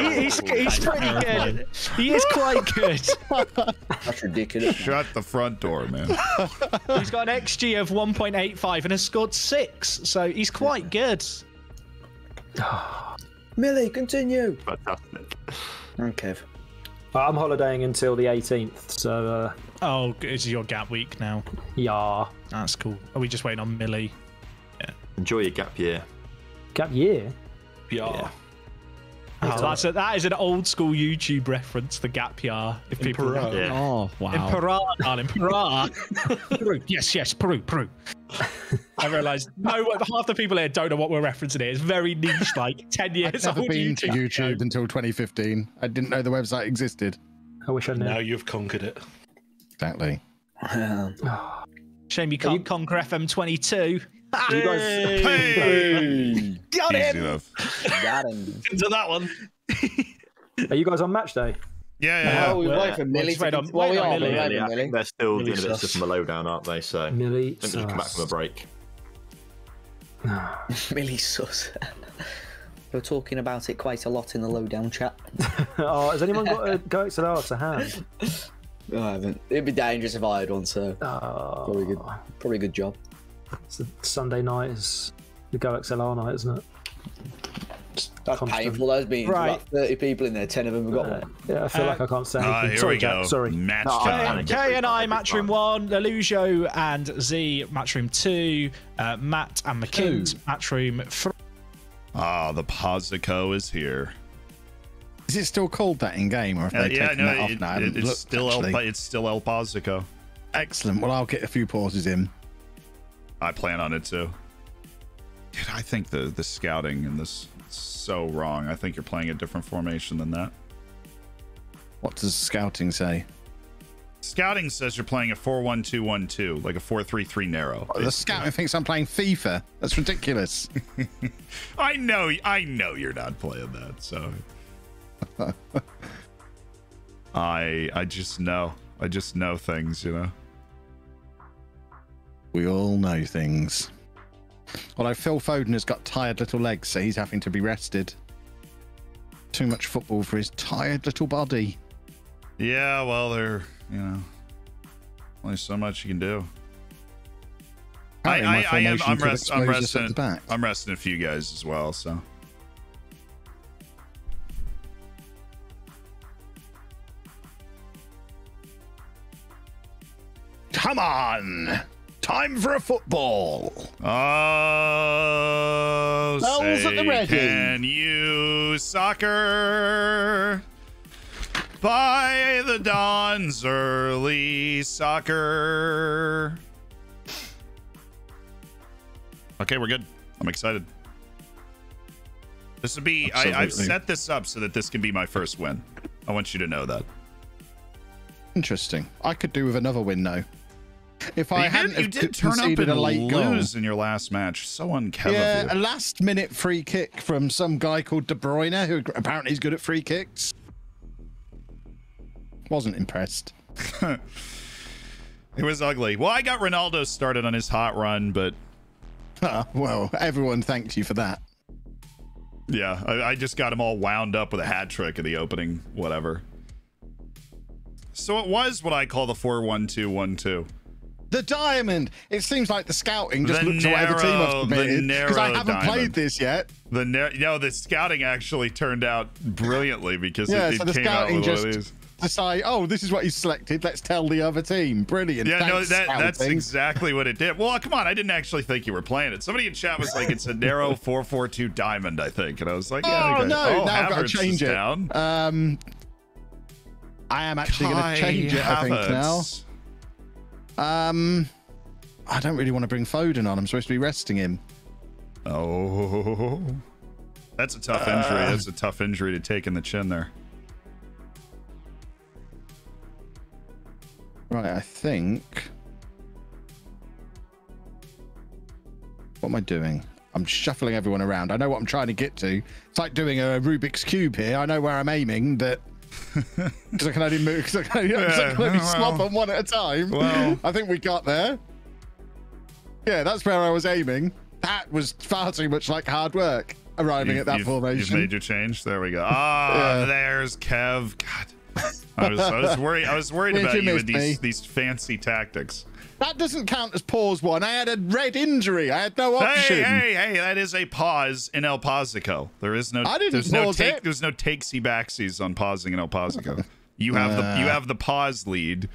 He's pretty good. He is quite good. That's ridiculous. Shut the front door, man. He's got an XG of 1.85 and has scored 6, so he's quite good. Millie, continue. Fantastic. Okay. I'm holidaying until the 18th, so. Oh, it's your gap week now. Yeah. That's cool. Are we just waiting on Millie? Yeah. Enjoy your gap year. Gap year? Yeah. Oh, that is an old school YouTube reference, the gap year. If people Oh, wow. In Peru, darling, Peru. Peru. Yes, Peru. I realised half the people here don't know what we're referencing here. It's very niche, like 10 years I've old. never been to YouTube until 2015. I didn't know the website existed. I wish I knew. Now you've conquered it. Exactly. Shame you can't conquer FM22. You guys, got him. Got him. Into that one. Are you guys on match day? Yeah. Oh, we're waiting for Millie. We are Millie. I think they're still doing a bit of stuff from the lowdown, aren't they? So Millie just come back from a break. Millie sus. We're talking about it quite a lot in the lowdown chat. Oh, has anyone got a Go XLR to hand? No, I haven't. It'd be dangerous if I had one, so probably a good job. It's a Sunday night is the Go XLR night, isn't it? That's painful. There's been like 30 people in there. 10 of them have got one. Yeah, I feel like I can't say anything. Here Sorry, we go. Jack. Sorry. Match Kay and I, Matchroom 1, Lelujo and Z, Matchroom 2, Matt and McKint, Matchroom 3. Ah, the Pozico is here. Is it still called that in game, or have they taken that off now? It's still El Pozico. Excellent. Well, I'll get a few pauses in. I plan on it too. Dude, I think the scouting in this is so wrong. I think you're playing a different formation than that. What does scouting say? Scouting says you're playing a 4-1-2-1-2, like a 4-3-3 narrow. The scouting thinks I'm playing FIFA. That's ridiculous. I know you're not playing that, so I just know. I just know things, you know. We all know things. Although Phil Foden has got tired little legs, so he's having to be rested. Too much football for his tired little body. Yeah, well, they're, only so much you can do. I'm resting a few guys as well, so. Come on! Time for a football. Oh, bells at the ready. Can you soccer? By the dawn's early soccer. Okay, we're good. I'm excited. This would be... I've set this up so that this can be my first win. I want you to know that. Interesting. I could do with another win, though. If I hadn't you did turn up and lose in your last match. So unkev. Yeah, a last-minute free kick from some guy called De Bruyne, who apparently is good at free kicks. Wasn't impressed. It was ugly. Well, I got Ronaldo started on his hot run, but... well, everyone thanked you for that. Yeah, I just got him all wound up with a hat trick in the opening, whatever. So it was what I call the 4-1-2-1-2. The diamond. It seems like the scouting just looks away the team I've submitted because I haven't played this yet. The scouting actually turned out brilliantly because it so the came out with one of these. Decide, oh, this is what he's selected. Let's tell the other team. Brilliant. Yeah, thanks, that's exactly what it did. Well, come on, I didn't actually think you were playing it. Somebody in chat was like, it's a narrow 4-4-2 diamond, I think, and I was like, yeah. Oh no, now I've got to change it. Down. I am actually going to change it. I think now. I don't really want to bring Foden on. I'm supposed to be resting him. Oh, that's a tough injury. That's a tough injury to take in the chin there. Right, I think. What am I doing? I'm shuffling everyone around. I know what I'm trying to get to. It's like doing a Rubik's Cube here. I know where I'm aiming, but because I can only move, because I can only swap on one at a time. Well, I think we got there. Yeah, that's where I was aiming. That was far too much like hard work arriving at that formation. You've made your change. There we go. There's Kev. God. I was worried. I was worried about you with these fancy tactics. That doesn't count as pause one. I had a red injury. I had no option. Hey! That is a pause in El Pasico. There is no. I didn't pause it. There's no takesy backsies on pausing in El Pasico. You have the pause lead,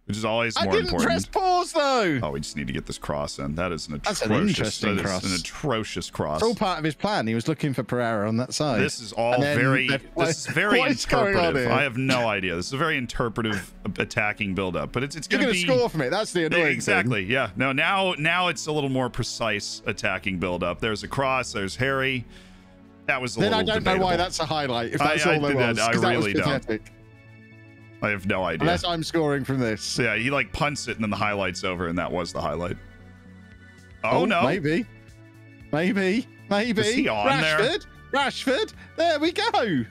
which is always more important. I didn't press pause though. Oh, we just need to get this cross in. That is an atrocious. That's an interesting cross. An atrocious cross. It's all part of his plan. He was looking for Pereira on that side. This is all very. This is very interpretive. I have no idea. This is a very interpretive attacking build-up, but it's going to be. You're going to score from it. That's the annoying exactly. thing. Yeah. No. Now it's a little more precise attacking build-up. There's a cross. There's Harry. That was a little. Then I don't know why that's a highlight. If that's all there was, I really that was pathetic. don't. I have no idea. Unless I'm scoring from this. Yeah, he like punts it and then the highlight's over and that was the highlight. Oh no. Maybe. Is he on Rashford. There we go.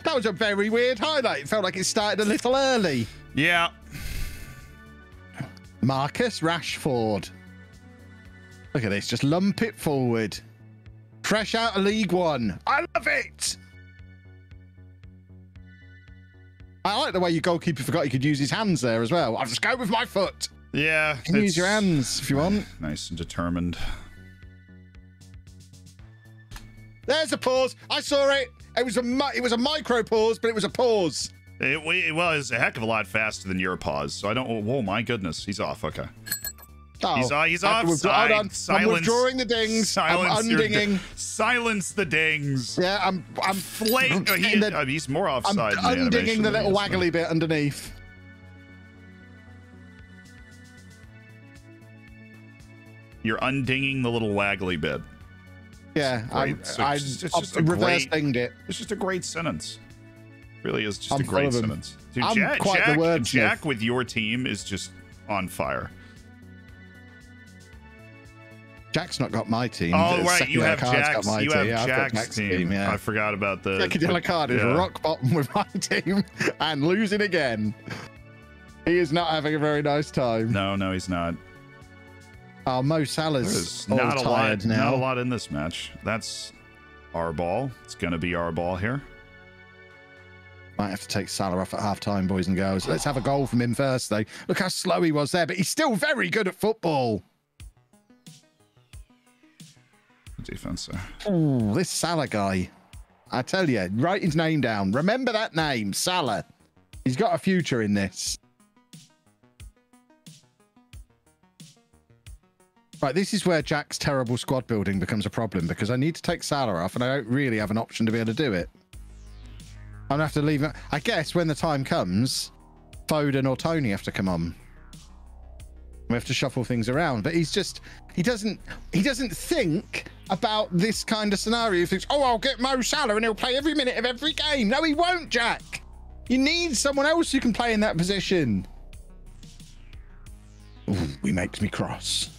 That was a very weird highlight. It felt like it started a little early. Yeah. Marcus Rashford. Look at this. Just lump it forward. Fresh out of League One. I love it. I like the way your goalkeeper forgot he could use his hands there as well. I'll just go with my foot. Yeah. You can use your hands if you want. Nice and determined. There's a pause. I saw it. It was a micro pause, but it was a pause. It was a heck of a lot faster than your pause. So I don't. Oh my goodness, he's off. Okay. Oh, he's offside. Hold on. I'm withdrawing the dings. I'm undinging. Silence the dings. Yeah, I'm he's more offside. I'm undinging the little waggly bit underneath. You're undinging the little waggly bit. Yeah, I reverse dinged it. It's just a great sentence. It really is just a great sentence. Dude, I'm quite the wordsmith. Jack with your team is just on fire. Jack's not got my team. Oh, right. You have Jack's team. Yeah. I forgot about the... Card is rock bottom with my team and losing again. He is not having a very nice time. No, he's not. Oh, Mo Salah's not tired now. Not a lot in this match. That's our ball. It's going to be our ball here. Might have to take Salah off at half-time, boys and girls. Let's have a goal from him first, though. Look how slow he was there, but he's still very good at football. Defense there. Oh, this Salah guy. I tell you, write his name down. Remember that name, Salah. He's got a future in this. Right, this is where Jack's terrible squad building becomes a problem, because I need to take Salah off, and I don't really have an option to be able to do it. I'm gonna have to leave it. I guess when the time comes, Foden or Tony have to come on. We have to shuffle things around, but he's just he doesn't think about this kind of scenario. He thinks, oh, I'll get Mo Salah and he'll play every minute of every game. No, he won't, Jack. You need someone else who can play in that position. Ooh, he makes me cross.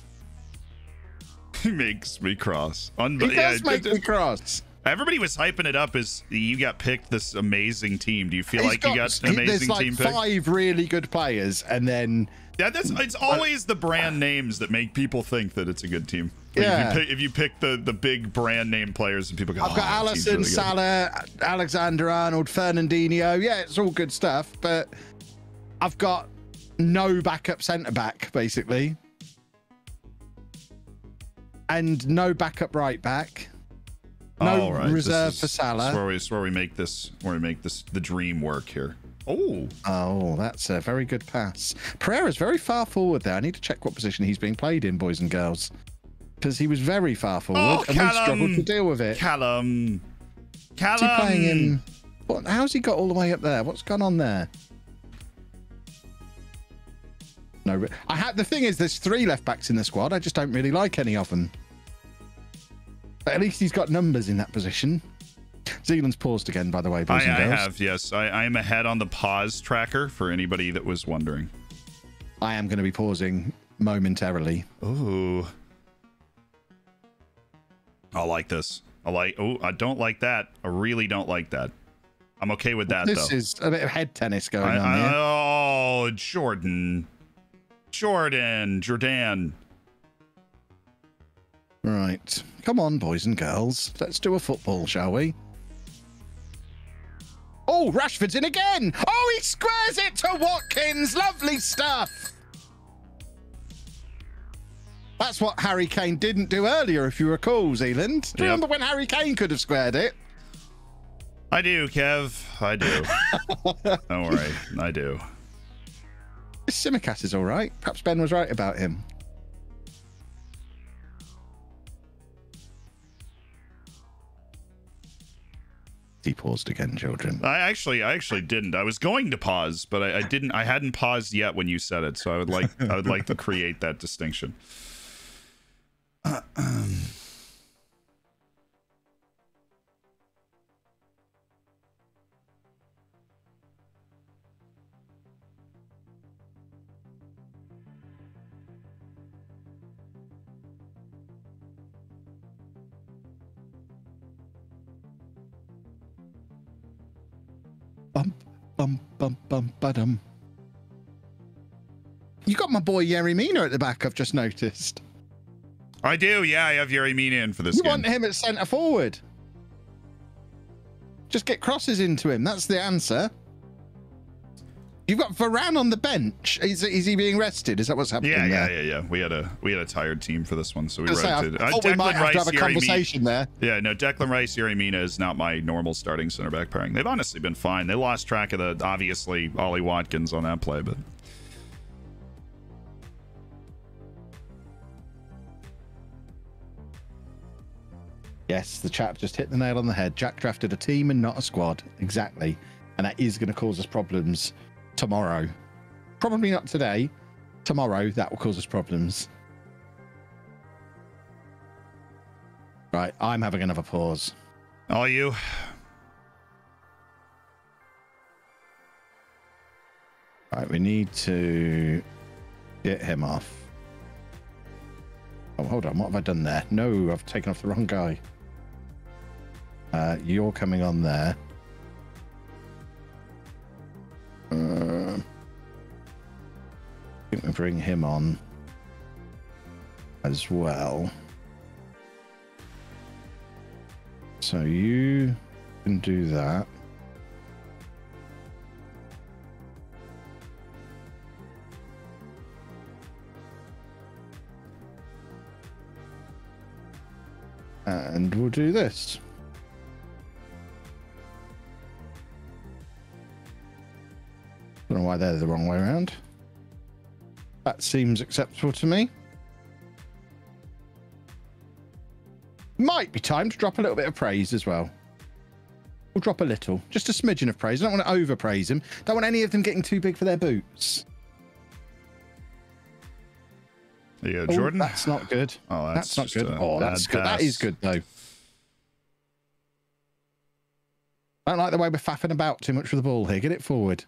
He makes me cross. He does make me cross. Everybody was hyping it up as you got picked this amazing team. Do you feel like you got an amazing team pick? There's like 5 really good players, and then it's always the brand names that make people think that it's a good team. Like yeah. If you pick the big brand name players, and people go, I've got Alisson, really Salah, Alexander-Arnold, Fernandinho. Yeah, it's all good stuff, but I've got no backup centre back basically, and no backup right back. No reserve for Salah. This is where we make this the dream work here. Oh, that's a very good pass. Pereira's very far forward there. I need to check what position he's being played in, boys and girls, because he was very far forward, and we struggled to deal with it. Callum. Is he playing in? How's he got all the way up there? What's gone on there? No, the thing is, there's 3 left backs in the squad. I just don't really like any of them. But at least he's got numbers in that position. Zealand's paused again, by the way, boys and girls. I have, yes. I am ahead on the pause tracker for anybody that was wondering. I am going to be pausing momentarily. Ooh. I like this. I don't like that. I really don't like that. I'm okay with that, though. This is a bit of head tennis going on here. Oh, Jordan. Right. Come on, boys and girls. Let's do a football, shall we? Oh, Rashford's in again. Oh, he squares it to Watkins. Lovely stuff. That's what Harry Kane didn't do earlier, if you recall, Zealand. Do you remember when Harry Kane could have squared it? I do, Kev. I do. Don't worry. I do. Simicast is all right. Perhaps Ben was right about him. He paused again, children. I actually didn't. I was going to pause, but I didn't. I hadn't paused yet when you said it, so I would like to create that distinction. Bum. You got my boy Yerry Mina at the back, I've just noticed. I do, yeah. I have Yerry Mina in for this game. You want him at centre forward. Just get crosses into him. That's the answer. You've got Varane on the bench. Is he being rested? Is that what's happening there? Yeah. We had a tired team for this one, so we rotated. I thought we might have to have a conversation there. Yeah, no, Declan Rice, Yerry Mina is not my normal starting center back pairing. They've honestly been fine. They lost track of obviously Ollie Watkins on that play, but yes, the chap just hit the nail on the head. Jack drafted a team and not a squad. Exactly. And that is going to cause us problems tomorrow. Probably not today. Tomorrow, that will cause us problems. Right, I'm having another pause. Are you? Right, we need to get him off. Oh, hold on. What have I done there? No, I've taken off the wrong guy. You're coming on there. I think we bring him on as well. So you can do that. And we'll do this. Don't know why they're the wrong way around. That seems acceptable to me. Might be time to drop a little bit of praise as well. We'll drop a little, just a smidgen of praise. I don't want to overpraise them. Don't want any of them getting too big for their boots. Yeah, Jordan. That's not good. Oh, that's not good. Oh, that's good. That is good though. I don't like the way we're faffing about too much with the ball here. Get it forward.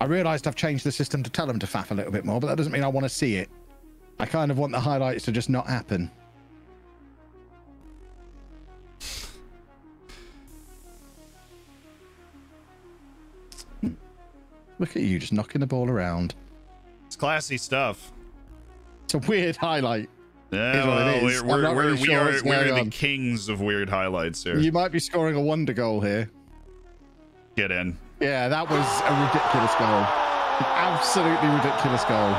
I realised I've changed the system to tell them to faff a little bit more, but that doesn't mean I want to see it. I kind of want the highlights to just not happen. Look at you, just knocking the ball around. It's classy stuff. It's a weird highlight. Yeah, well, we are the kings of weird highlights here. You might be scoring a wonder goal here. Get in. Yeah, that was a ridiculous goal. An absolutely ridiculous goal.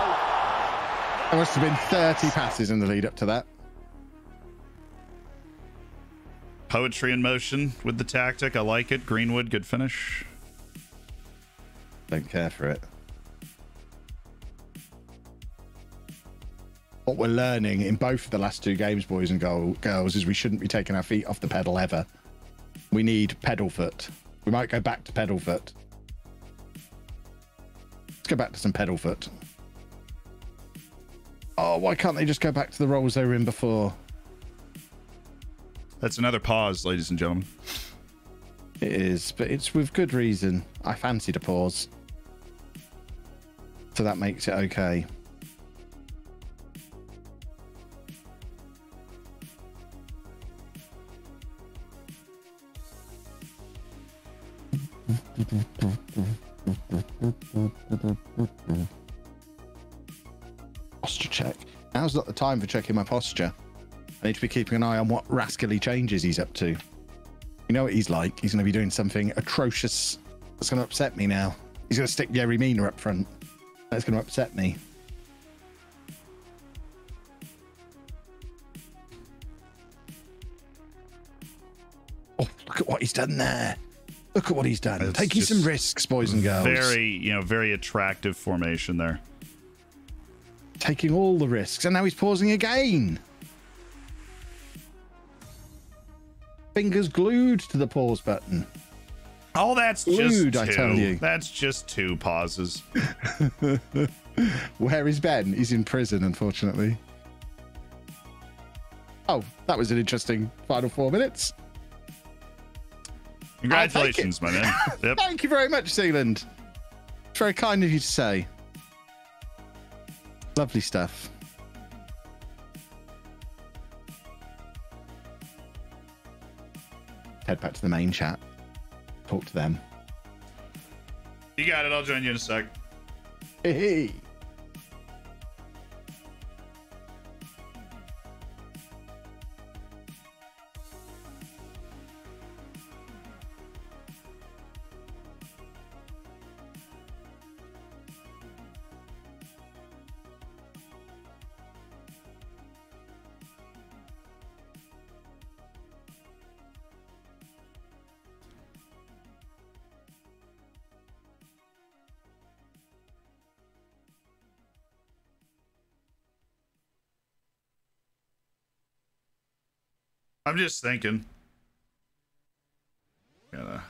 There must have been 30 passes in the lead up to that. Poetry in motion with the tactic. I like it. Greenwood, good finish. Don't care for it. What we're learning in both of the last two games, boys and girls, is we shouldn't be taking our feet off the pedal ever. We need pedal foot. We might go back to pedal foot. Let's go back to some pedal foot. Oh, why can't they just go back to the roles they were in before? That's another pause, ladies and gentlemen. It is, but it's with good reason. I fancied a pause. So that makes it okay. Posture check. Now's not the time for checking my posture. I need to be keeping an eye on what rascally changes he's up to. You know what he's like. He's going to be doing something atrocious that's going to upset me now. He's going to stick Yerry Mina up front. That's going to upset me. Oh, look at what he's done there. Look at what he's done. Taking some risks, boys and girls. Very attractive formation there. Taking all the risks, and now he's pausing again. Fingers glued to the pause button. Oh, that's glued, just I tell you. That's just two pauses. Where is Ben? He's in prison, unfortunately. Oh, that was an interesting final 4 minutes. Congratulations, my man. Yep. Thank you very much, Sealand. It's very kind of you to say. Lovely stuff. Head back to the main chat. Talk to them. You got it. I'll join you in a sec. Hey. I'm just thinking. Gotta.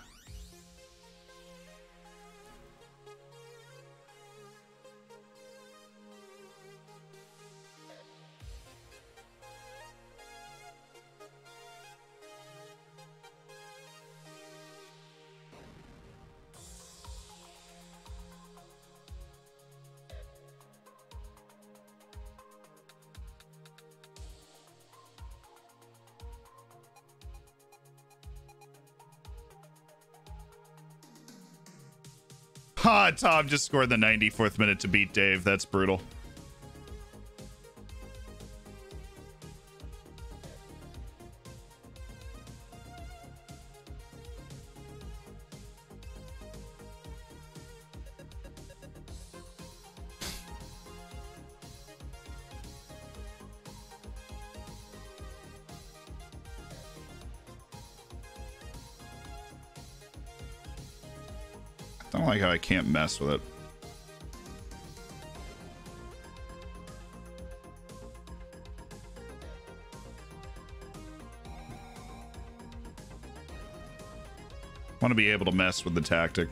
Tom just scored the 94th minute to beat Dave. That's brutal. I don't like how I can't mess with it. Want to be able to mess with the tactic.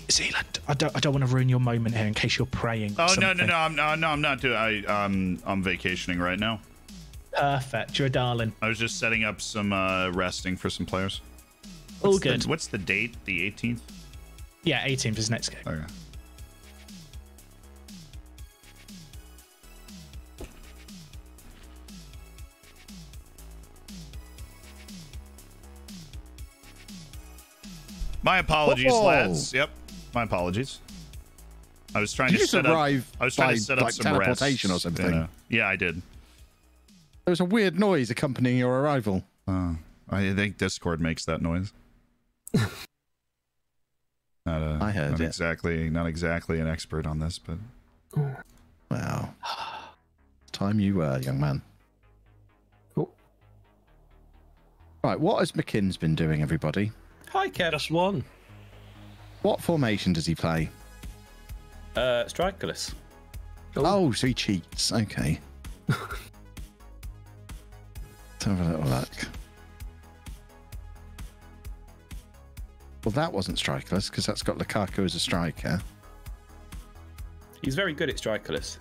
Zealand, I don't want to ruin your moment here in case you're praying. Oh no, I'm not doing. I'm vacationing right now. Perfect, you're a darling. I was just setting up some resting for some players. All good. What's the date? The 18th? Yeah, 18th is next game. Okay. My apologies, lads. Yep, my apologies. I was trying to set up. I was trying to set up some teleportation rests, or something. You know. Yeah, I did. There was a weird noise accompanying your arrival. I think Discord makes that noise. I heard not it. Not exactly an expert on this, but wow. Time you were, young man. Cool. Right, what has McKinn's been doing, everybody? Hi, Kev. Just one. What formation does he play? Strikerless. Oh, so he cheats. Okay. Let's have a little look. Well, that wasn't strikerless because that's got Lukaku as a striker. He's very good at strikerless.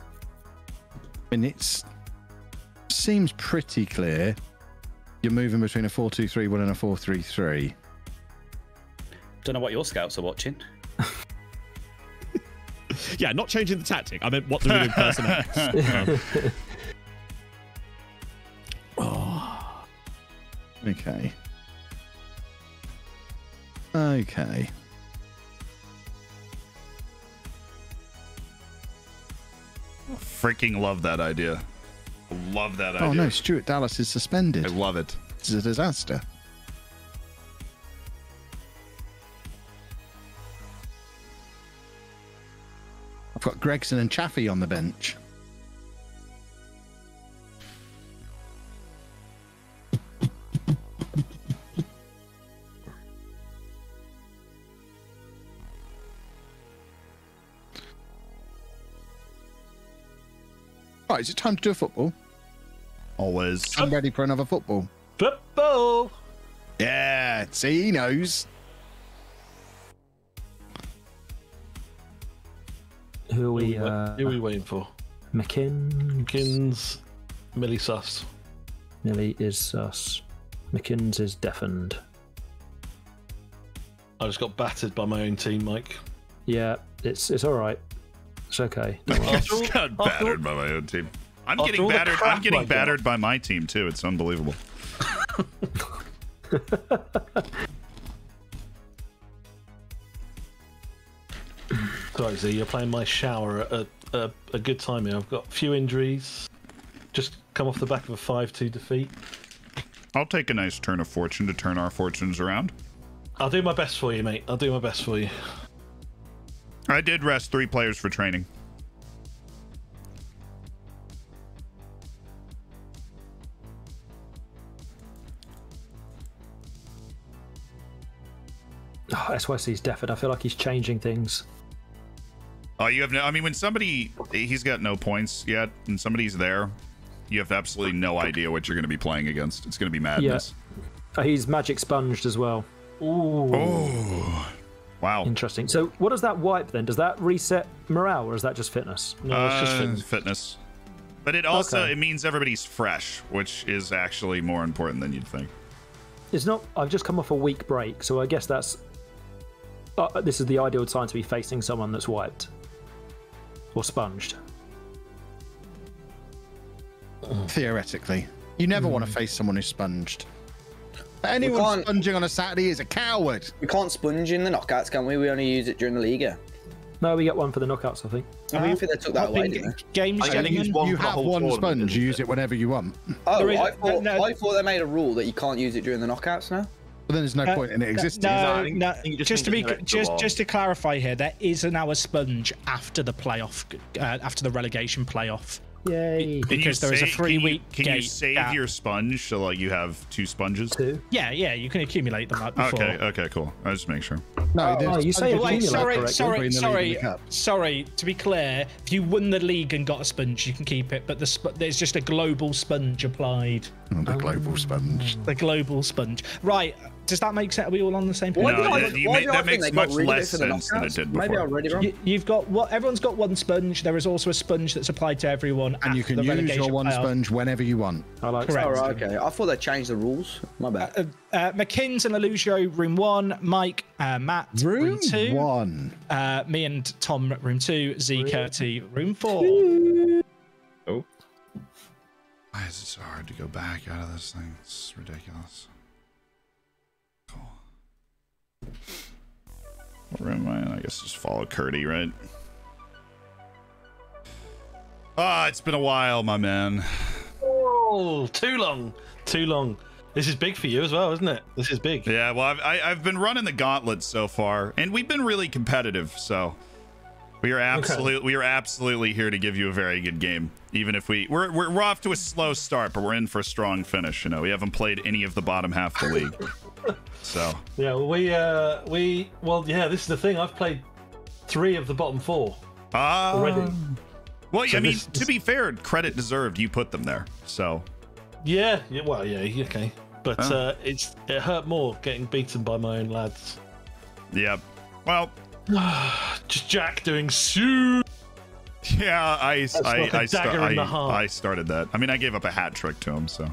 And it seems pretty clear. You're moving between a 4-2-3-1 and a 4-3-3. Don't know what your scouts are watching. Yeah, not changing the tactic. I meant what they're doing personnel. Oh. Okay. Okay. Freaking love that idea. Love that idea. Oh no, Stuart Dallas is suspended. I love it. This is a disaster. I've got Gregson and Chaffee on the bench. Right, is it time to do a football? Always. I'm ready for another football. Football! Yeah, see, he knows. Who are we waiting for? McKins. Millie sus. Millie is sus. McKins is deafened. I just got battered by my own team, Mike. Yeah, it's all right. It's okay. I just got battered by my own team. I'm getting battered. I'm getting battered by my team too. It's unbelievable. Sorry, Z, you're playing my shower at a good time here. I've got a few injuries. Just come off the back of a 5-2 defeat. I'll take a nice turn of fortune to turn our fortunes around. I'll do my best for you, mate. I'll do my best for you. I did rest 3 players for training. Oh, SYC's deafened. I feel like he's changing things. Oh, you have no. I mean, when he's got no points yet, and somebody's there, you have absolutely no idea what you're going to be playing against. It's going to be madness. Yeah. He's magic sponged as well. Ooh. Oh. Wow. Interesting. So, what does that wipe then? Does that reset morale, or is that just fitness? No, it's just fitness. But it also it means everybody's fresh, which is actually more important than you'd think. It's not. I've just come off a week break, so I guess that's. This is the ideal time to be facing someone that's wiped or sponged. Theoretically, you never want to face someone who's sponged. Anyone sponging on a Saturday is a coward. We can't sponge in the knockouts, can we? We only use it during the Liga. No, we get one for the knockouts, I think. I think they took that away, didn't they? Games, you have one sponge, you use it whenever you want. Oh, I thought they made a rule that you can't use it during the knockouts now. But then there's no point in it existing. No, just to clarify here, there is an hour sponge after the playoff, after the relegation playoff. Yay! Because there is a 3-week Can you save your sponge so like you have 2 sponges? 2? Yeah, you can accumulate them like before. Okay, cool. I just make sure. No, you say sorry. To be clear, if you won the league and got a sponge, you can keep it. But there's just a global sponge applied. Oh, the global sponge. The global sponge. Right. Does that make sense? Are we all on the same page? No, that makes much less sense than it did before. Maybe I read it wrong. You've got everyone's got one sponge. There is also a sponge that's applied to everyone. And you can use your one sponge whenever you want. Correct. Oh, right, okay. I thought they changed the rules. My bad. McKins and Alusio, room 1. Mike, Matt, room 2. 1. Me and Tom, room 2. Z, Curty, room 4. Oh. Why is it so hard to go back out of this thing? It's ridiculous. Where am I? I guess just follow Curdy, right? It's been a while, my man. Oh, too long. This is big for you as well, isn't it? This is big. Yeah, well, I've been running the gauntlet so far, and we've been really competitive, so we are absolutely here to give you a very good game. Even if we're off to a slow start, but we're in for a strong finish. You know, we haven't played any of the bottom half of the league. So yeah, this is the thing. I've played 3 of the bottom 4 already. Well, so I mean, to be fair, credit deserved. You put them there, so yeah. Well, yeah, okay, but it hurt more getting beaten by my own lads. Yeah, well, just Jack doing shoot. Yeah, I started that. I mean, I gave up a hat trick to him, so.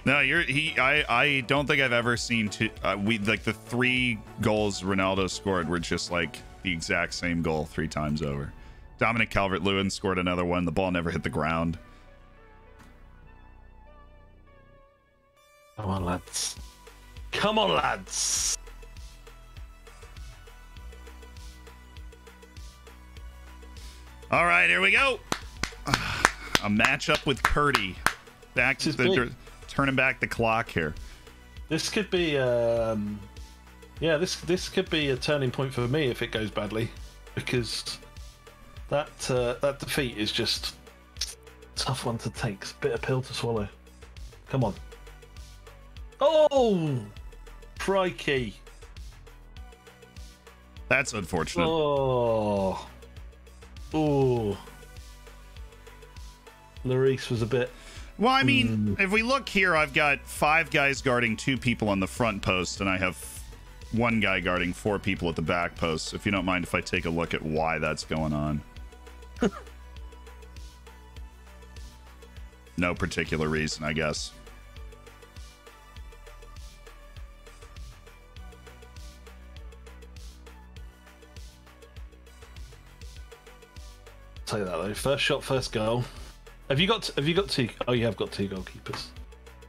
No, I don't think I've ever seen the 3 goals Ronaldo scored were just like the exact same goal 3 times over. Dominic Calvert-Lewin scored another one. The ball never hit the ground. Come on, lads. Come on, lads. All right, here we go. A matchup with Purdy. Turning back the clock here. This could be, this could be a turning point for me if it goes badly, because that defeat is just a tough one to take. It's a bitter pill to swallow. Come on. Oh, crikey. That's unfortunate. Oh. Lloris was a bit. Well, I mean, if we look here, I've got 5 guys guarding 2 people on the front post, and I have 1 guy guarding 4 people at the back post. If you don't mind if I take a look at why that's going on. No particular reason, I guess. I'll tell you that though. First shot, first goal. Have you got 2? Oh, you have got 2 goalkeepers.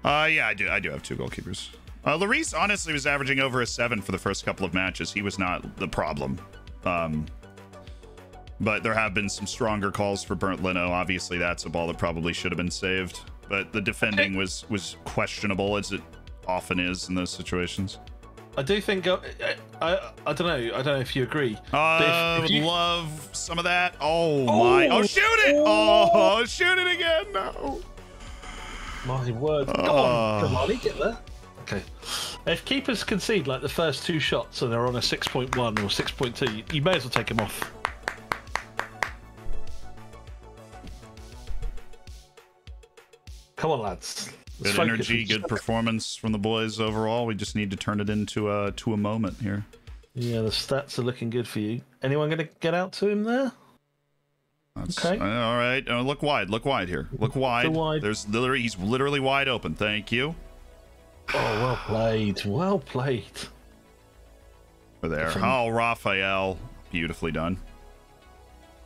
Yeah, I do have 2 goalkeepers. Lloris honestly was averaging over a 7 for the first couple of matches. He was not the problem. But there have been some stronger calls for Bernd Leno. Obviously, that's a ball that probably should have been saved. But the defending was questionable, as it often is in those situations. I do think I don't know. I don't know if you agree. I would love some of that. Oh my! Oh, shoot it! Oh, shoot it again! No. My word! Come on, get there. Okay. If keepers concede like the first 2 shots and they're on a 6.1 or 6.2, you may as well take them off. Come on, lads. Good energy, good performance from the boys overall. We just need to turn it into a moment here. Yeah, the stats are looking good for you. Anyone going to get out to him there? Okay. All right. Look wide. Look wide here. Look wide. He's literally wide open. Thank you. Oh, well played. Well played. There. Oh, Raphael. Beautifully done.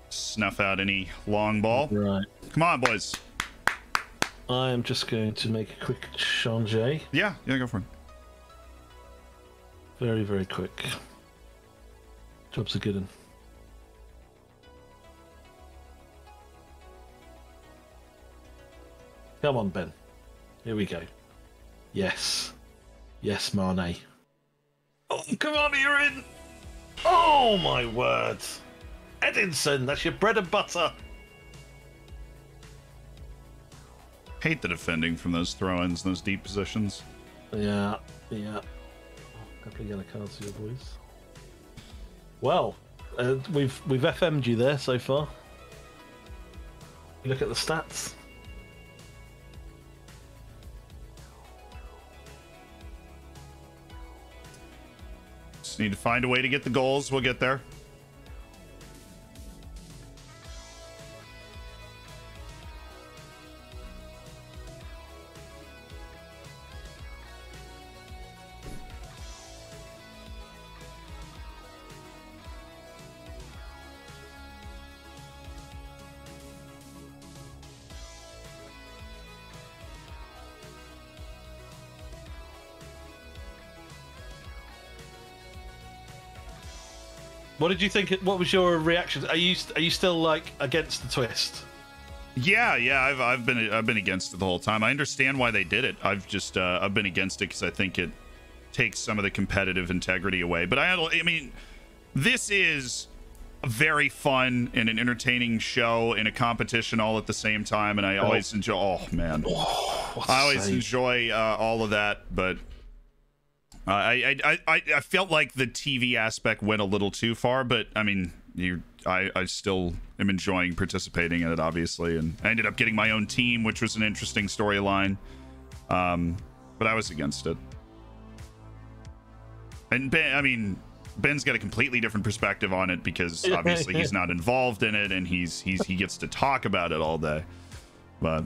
Snuff out any long ball. Right. Come on, boys. I am just going to make a quick change. Yeah, go for it. Very, very quick. Job's a good one. Come on, Ben. Here we go. Yes. Yes, Mane. Oh, come on, you're in. Oh, my word. Edinson, that's your bread and butter. Hate the defending from those throw-ins, those deep positions. Yeah. Couple of yellow cards here, boys. Well, we've FM'd you there so far. You look at the stats. Just need to find a way to get the goals. We'll get there. What did you think? What was your reaction? Are you still like against the twist? Yeah. I've been against it the whole time. I understand why they did it. I've been against it because I think it takes some of the competitive integrity away. But I mean, this is a very fun and an entertaining show and a competition all at the same time. And I always enjoy. Oh man, I always enjoy all of that. But I felt like the TV aspect went a little too far, but I mean, I still am enjoying participating in it, obviously, and I ended up getting my own team, which was an interesting storyline. But I was against it. And I mean, Ben's got a completely different perspective on it because obviously he's not involved in it, and he gets to talk about it all day. But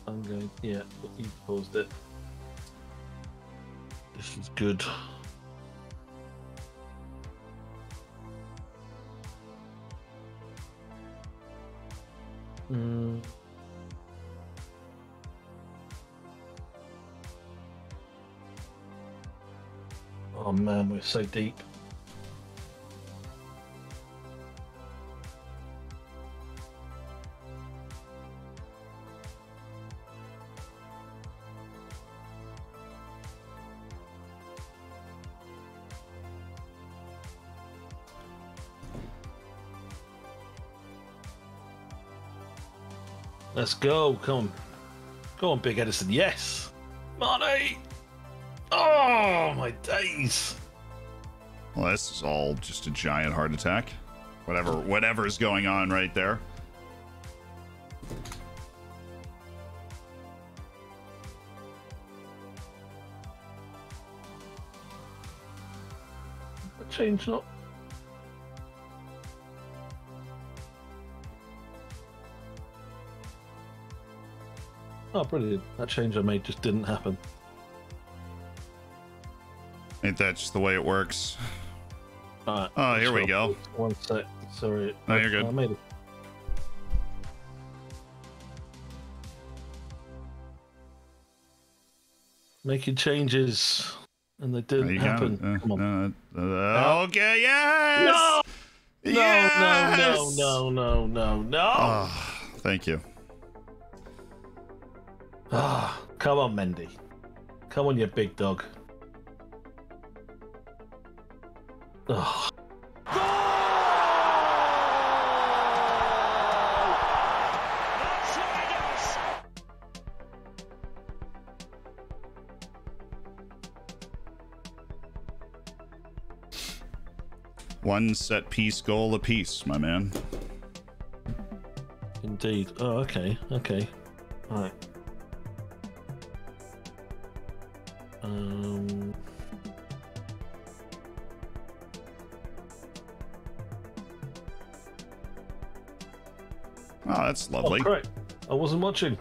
I'm going. Yeah, you paused it. This is good. Oh man, we're so deep. Let's go. Come on. Go on, Big Edison. Yes. Marty. Oh, my days. Well, this is all just a giant heart attack. Whatever is going on right there. Change not. Oh, brilliant. That change I made just didn't happen. Ain't that just the way it works? Right, oh, here we go. One sec. Sorry. No, you're good. I made it. Making changes, and they didn't happen. Come on. Okay, yes! No! Yes! No. Oh, thank you. Ah, come on, Mendy. Come on, you big dog. Oh. One set piece goal apiece, my man. Indeed. Oh, okay. Okay. All right. Oh, that's lovely. Oh, correct. I wasn't watching.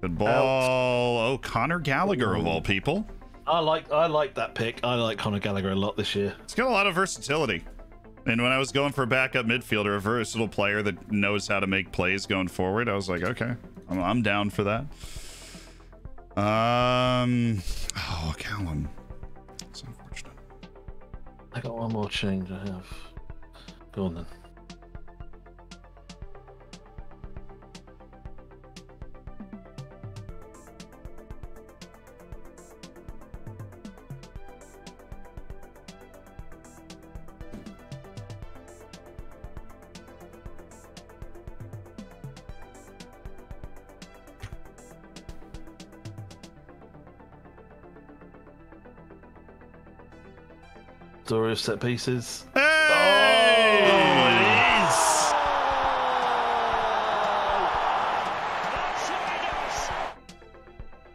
Good ball. Oh, Connor Gallagher of all people. I like that pick. I like Connor Gallagher a lot this year. It's got a lot of versatility. And when I was going for a backup midfielder, a versatile player that knows how to make plays going forward, I was like, okay, I'm down for that. Oh, Callum. It's unfortunate. I got one more change I have. Go on then. Story of set pieces. Hey! Oh, it is!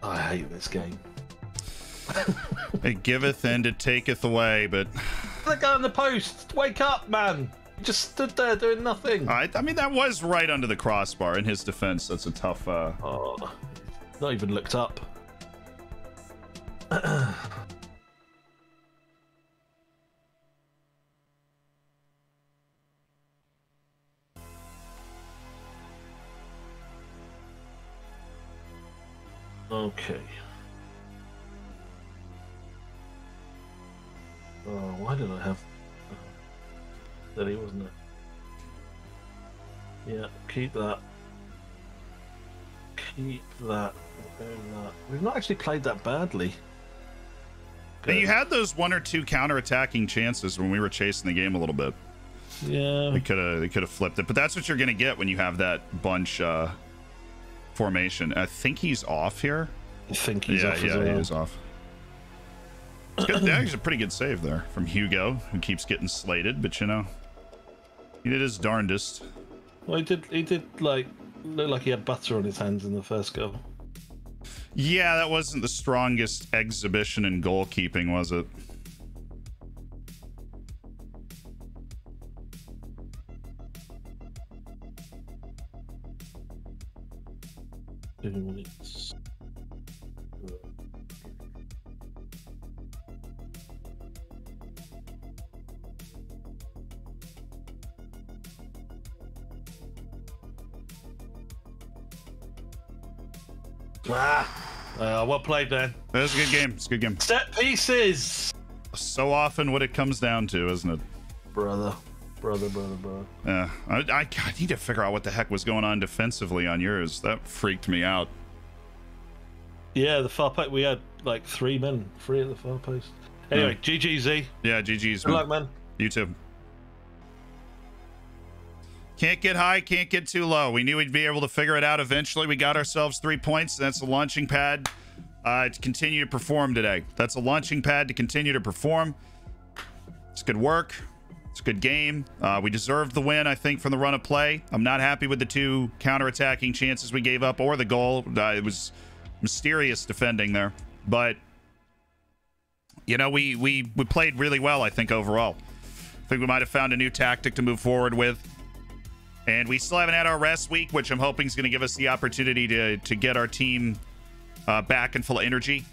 I hate this game. It giveth and it taketh away, but... The guy in the post! Wake up, man! You just stood there doing nothing. I mean, that was right under the crossbar. In his defense, that's a tough... Oh, not even looked up. Okay. Oh, why did I have... Steady, wasn't it? Yeah, keep that. Keep that. We've not actually played that badly. But you had those one or two counter-attacking chances when we were chasing the game a little bit. Yeah. They could have flipped it, but that's what you're going to get when you have that bunch formation. I think he's off here. I think he's off as well. Yeah, he is off. It's good. That was a pretty good save there from Hugo, who keeps getting slated, but you know, he did his darndest. Well, he did like look like he had butter on his hands in the first goal. Yeah, that wasn't the strongest exhibition in goalkeeping, was it? Well played, Dan. That was a good game. It's a good game. Set pieces. So often what it comes down to, isn't it? Brother. Yeah, I need to figure out what the heck was going on defensively on yours. That freaked me out. Yeah, the far post. We had like 3 men, 3 at the far post. Anyway, GGZ. Yeah, GG's. Good luck, man. You too. Can't get high, can't get too low. We knew we'd be able to figure it out eventually. We got ourselves 3 points. That's a launching pad to continue to perform today. That's a launching pad to continue to perform. It's good work. It's a good game. We deserved the win, I think, from the run of play. I'm not happy with the 2 counterattacking chances we gave up or the goal. It was mysterious defending there. But, you know, we played really well, I think, overall. I think we might have found a new tactic to move forward with. And we still haven't had our rest week, which I'm hoping is going to give us the opportunity to get our team back and full of energy.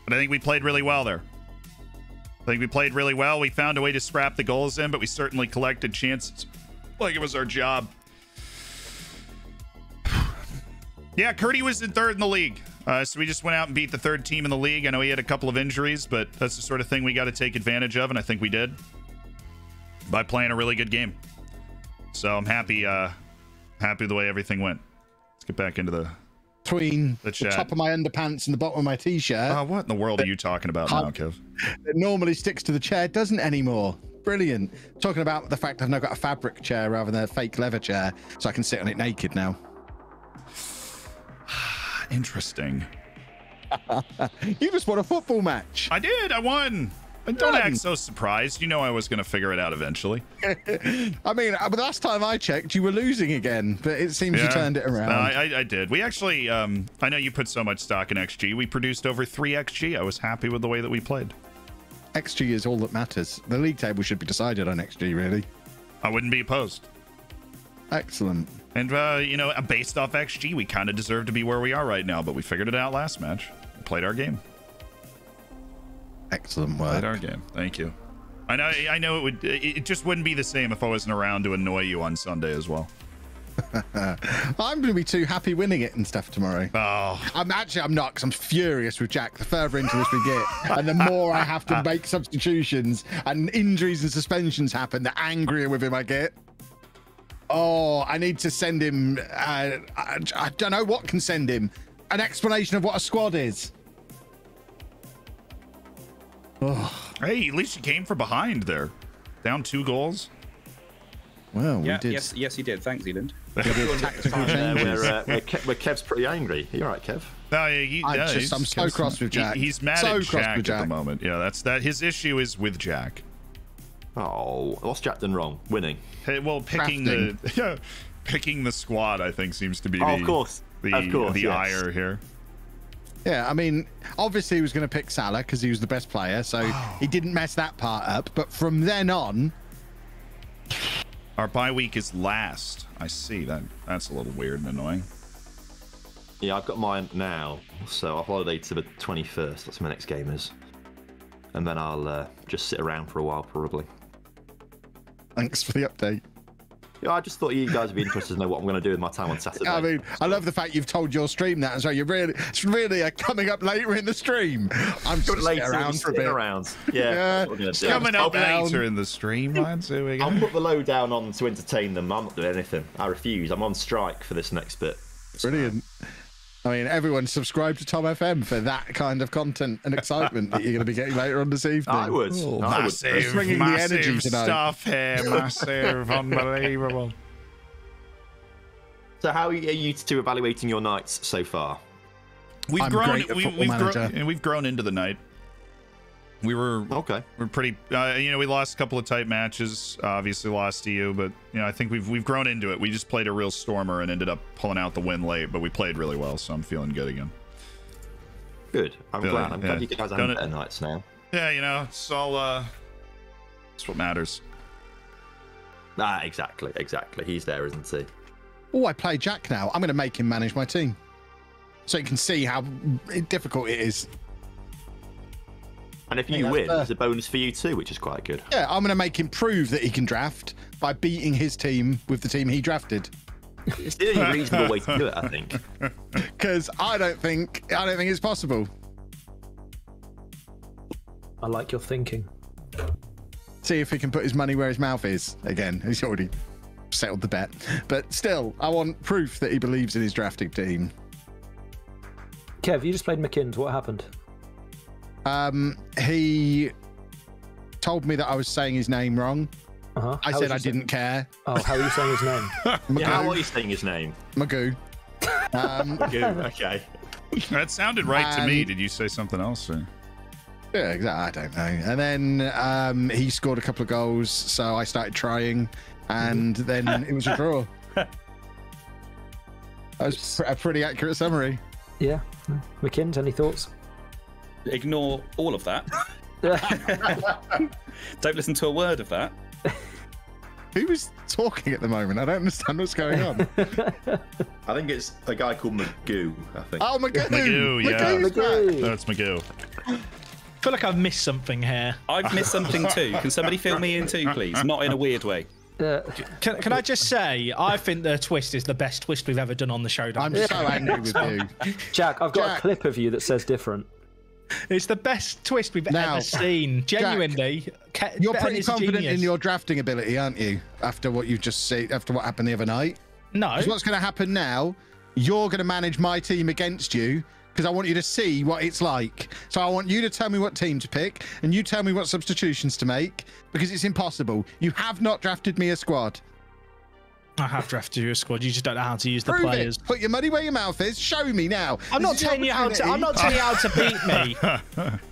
But I think we played really well there. I think we played really well. We found a way to scrap the goals in, but we certainly collected chances like it was our job. Yeah, Curdy was in 3rd in the league. So we just went out and beat the 3rd team in the league. I know he had a couple of injuries, but that's the sort of thing we got to take advantage of, and I think we did by playing a really good game. So I'm happy happy the way everything went. Let's get back into the top of my underpants and the bottom of my t-shirt. What in the world are you talking about now, Kev? It normally sticks to the chair, doesn't anymore. Brilliant. Talking about the fact I've now got a fabric chair rather than a fake leather chair, so I can sit on it naked now. Interesting. You just won a football match. I did. I won. Don't act so surprised. You know I was going to figure it out eventually. I mean, the last time I checked, you were losing again, but it seems you turned it around. I did. We actually, I know you put so much stock in XG. We produced over 3 XG. I was happy with the way that we played. XG is all that matters. The league table should be decided on XG, really. I wouldn't be opposed. Excellent. And, you know, based off XG, we kind of deserve to be where we are right now, but we figured it out last match. We played our game. Excellent work. Played our game. Thank you. I know it just wouldn't be the same if I wasn't around to annoy you on Sunday as well. I'm going to be too happy winning it and stuff tomorrow. Oh. I'm not, because I'm furious with Jack. The further into this we get, and the more I have to make substitutions and injuries and suspensions happen, the angrier with him I get. Oh, I need to send him, I don't know what can send him. An explanation of what a squad is. Oh. Hey, at least you came from behind there. Down 2 goals. Well, we did. Yes, he did. Thanks, Eland. Where Kev's pretty angry. Are you all right, Kev? No, I'm so cross with Jack. He's mad at Jack at the moment. Yeah, that's that. His issue is with Jack. Oh, what's Jack done wrong? Winning. Hey, well, picking the squad, I think, seems to be the ire here. Yeah, I mean, obviously he was going to pick Salah because he was the best player, so he didn't mess that part up. But from then on, our bye week is last. I see that. That's a little weird and annoying. Yeah, I've got mine now, so I'll holiday to the 21st. That's my next game is, and then I'll just sit around for a while, probably. Thanks for the update. Yeah, I just thought you guys would be interested to know what I'm going to do with my time on Saturday. I mean, I love the fact you've told your stream that as well. It's really coming up later in the stream. I'm just later around for a bit. Yeah, it's coming up later in the stream, lads. Here we go. I'll put the lowdown on to entertain them. I'm not doing anything. I refuse. I'm on strike for this next bit. Brilliant. I mean, everyone subscribe to Tom FM for that kind of content and excitement that you're going to be getting later on this evening. I would. Massive stuff here. Massive, unbelievable. So how are you two evaluating your nights so far? We've grown into the night. We're pretty. We lost a couple of tight matches. Obviously, lost to you, but I think we've grown into it. We just played a real stormer and ended up pulling out the win late, but we played really well, so I'm feeling good again. Good. I'm glad. I'm glad you guys have better nights now. Yeah, it's all. It's what matters. Exactly. He's there, isn't he? Oh, I play Jack now. I'm going to make him manage my team, so you can see how difficult it is. And if you win, there's a bonus for you too, which is quite good. Yeah, I'm going to make him prove that he can draft by beating his team with the team he drafted. It's the only reasonable way to do it, I think. Because I don't think it's possible. I like your thinking. See if he can put his money where his mouth is. Again, he's already settled the bet. But still, I want proof that he believes in his drafting team. Kev, you just played McKinn's. What happened? He told me that I was saying his name wrong. I said I didn't care. Oh, how are you saying his name? How are you saying his name? Magoo. Magoo, okay. That sounded right to me. Did you say something else? Or? Yeah, exactly. I don't know. And then he scored a couple of goals, so I started trying, and then it was a draw. That was a pretty accurate summary. Yeah. McKinn's, any thoughts? Ignore all of that. Don't listen to a word of that. Who is talking at the moment? I don't understand what's going on. I think it's a guy called Magoo, I think. Oh, Magoo! Magoo, yeah. Magoo. That's Magoo. I feel like I've missed something here. I've missed something too. Can somebody fill me in too, please? Not in a weird way. Can I just say, I think the twist is the best twist we've ever done on the Showdown. I'm so angry with you. Jack, I've got a clip of you that says different. It's the best twist we've ever seen. Genuinely. Jack, you're pretty confident in your drafting ability, aren't you? After what you've just seen, after what happened the other night? No. Because what's going to happen now, you're going to manage my team against you, because I want you to see what it's like. So I want you to tell me what team to pick, and you tell me what substitutions to make, because it's impossible. You have not drafted me a squad. I have drafted you a squad. You just don't know how to use the Prove players. Put your money where your mouth is. Show me now. I'm not telling you how to beat me.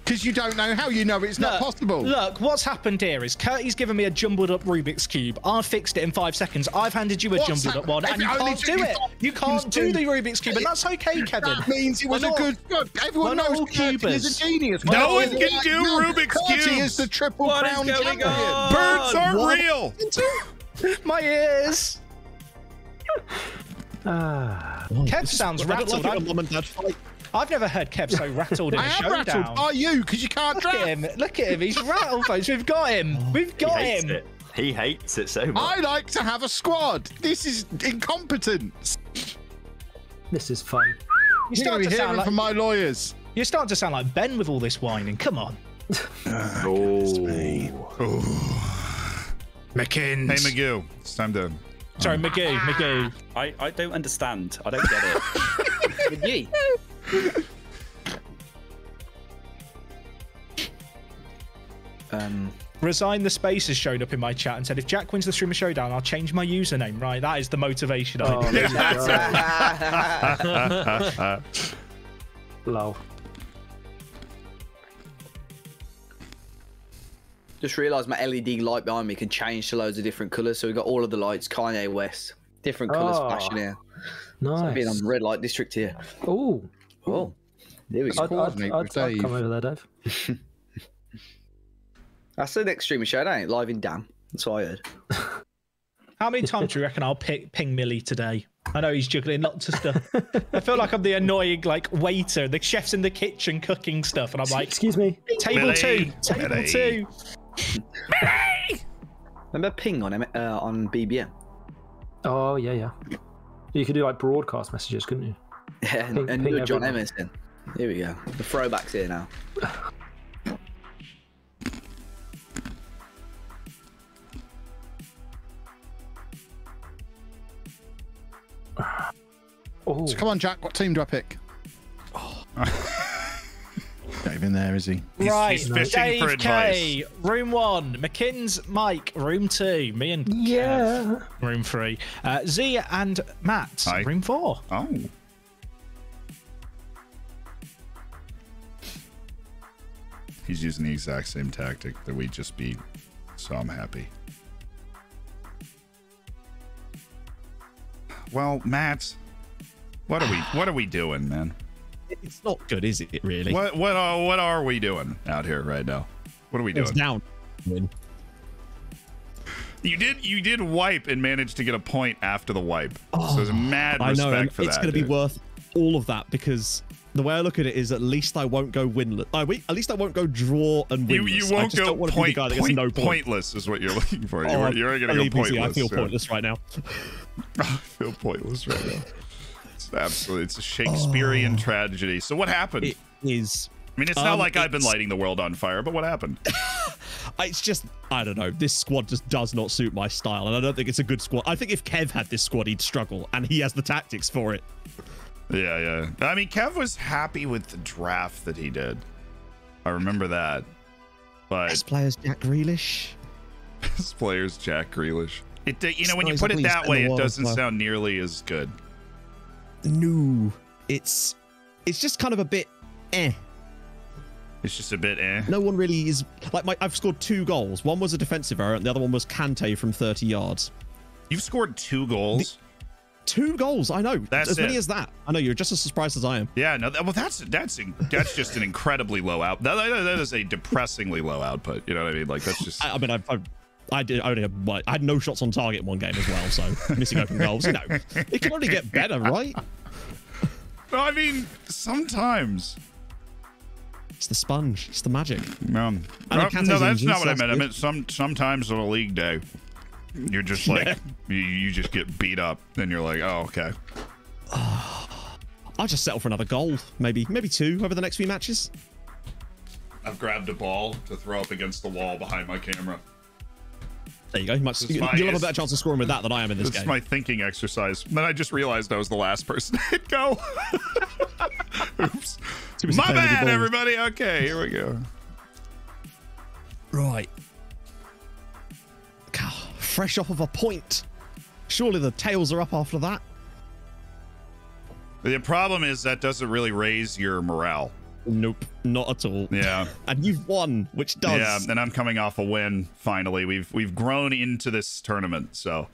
Because you don't know how. You know it's not possible. Look, what's happened here is Curtie's given me a jumbled up Rubik's Cube. I fixed it in 5 seconds. I've handed you a jumbled up one, and you can't do it. You can't do the Rubik's Cube, and that's okay, Kevin. That means it was a good squad. Everyone knows Curtie is a genius. No one can do Rubik's Cube. Curtie is the triple crown champion. Birds aren't real. My ears. Kev sounds rattled. I've never heard Kev so rattled in a showdown. Rattled. Are you? Because you can't draft. Look at him. He's rattled, folks. We've got him. We've got him. He hates it so much. I like to have a squad. This is incompetence. This is fun. You're starting to sound like from my lawyers. You're starting to sound like Ben with all this whining. Come on. McKinn. Hey, Magoo. It's time to... Sorry, Magoo. I don't understand. I don't get it. Resign the Space has shown up in my chat and said, if Jack wins the Streamer Showdown, I'll change my username. Right, that is the motivation. Lol. Just realised my LED light behind me can change to loads of different colours. So we've got all of the lights, Kanye West, different colours flashing here. Nice. So being on red light district here. Oh. There we go. I'd come over there, Dave. That's the next Streamer Showdown, live in Dam. That's what I heard. How many times do you reckon I'll ping Millie today? I know he's juggling lots of stuff. I feel like I'm the annoying waiter. The chef's in the kitchen cooking stuff, and I'm like, excuse me, table Millie. Table 2. Remember ping on BBM? Oh yeah. You could do like broadcast messages, couldn't you? Yeah, and do John Emerson. Here we go. The throwbacks here now. So come on, Jack. What team do I pick? Not even there, is he? He's fishing Dave for advice. K, room 1. McKinn's Mike, room 2. Me and Kev, room 3. Z and Matt, room 4. Oh. He's using the exact same tactic that we just beat. So I'm happy. Well, Matt, what are we doing, man? It's not good, is it? Really? What are we doing out here right now? What are we doing? It's down. Win. You did wipe and managed to get a point after the wipe. So there's mad respect for that. It's going to be worth all of that because the way I look at it is at least I won't go winless. At least I won't go draw and winless. You won't go pointless is what you're looking for. You're going to go pointless. I feel pointless right now. I feel pointless right now. It's a Shakespearean tragedy. So what happened? It is. I mean, it's not like I've been lighting the world on fire, but what happened? It's just, I don't know. This squad just does not suit my style, and I don't think it's a good squad. I think if Kev had this squad, he'd struggle, and he has the tactics for it. Yeah. I mean, Kev was happy with the draft that he did. I remember that. But best players, Jack Grealish. Best players, Jack Grealish. When you put it that way, it doesn't sound nearly as good. No, it's just kind of a bit It's just a bit No one really is like I've scored 2 goals. One was a defensive error, and the other one was Kante from 30 yards. You've scored 2 goals. 2 goals, I know. That's as many as that. I know you're just as surprised as I am. Yeah, no. Well, that's just an incredibly low output. That is a depressingly low output. You know what I mean? Like that's just. I mean, I had no shots on target in one game as well, so missing open goals. You know, it can only get better, right? No, I mean sometimes. It's the sponge. It's the magic. No, that's not what I meant. I meant sometimes on a league day, you're just like you just get beat up, and you're like, oh, okay. I'll just settle for another goal, maybe 2 over the next few matches. I've grabbed a ball to throw up against the wall behind my camera. There you go. You'll have a better chance of scoring with that than I am in this game. This is my thinking exercise. Then I just realized I was the last person to hit go. Oops. My bad, everybody. Okay, here we go. Right. Fresh off of a point. Surely the tails are up after that. The problem is that doesn't really raise your morale. Nope, not at all. Yeah. And you've won, which does. Yeah, and I'm coming off a win, finally. We've grown into this tournament, so.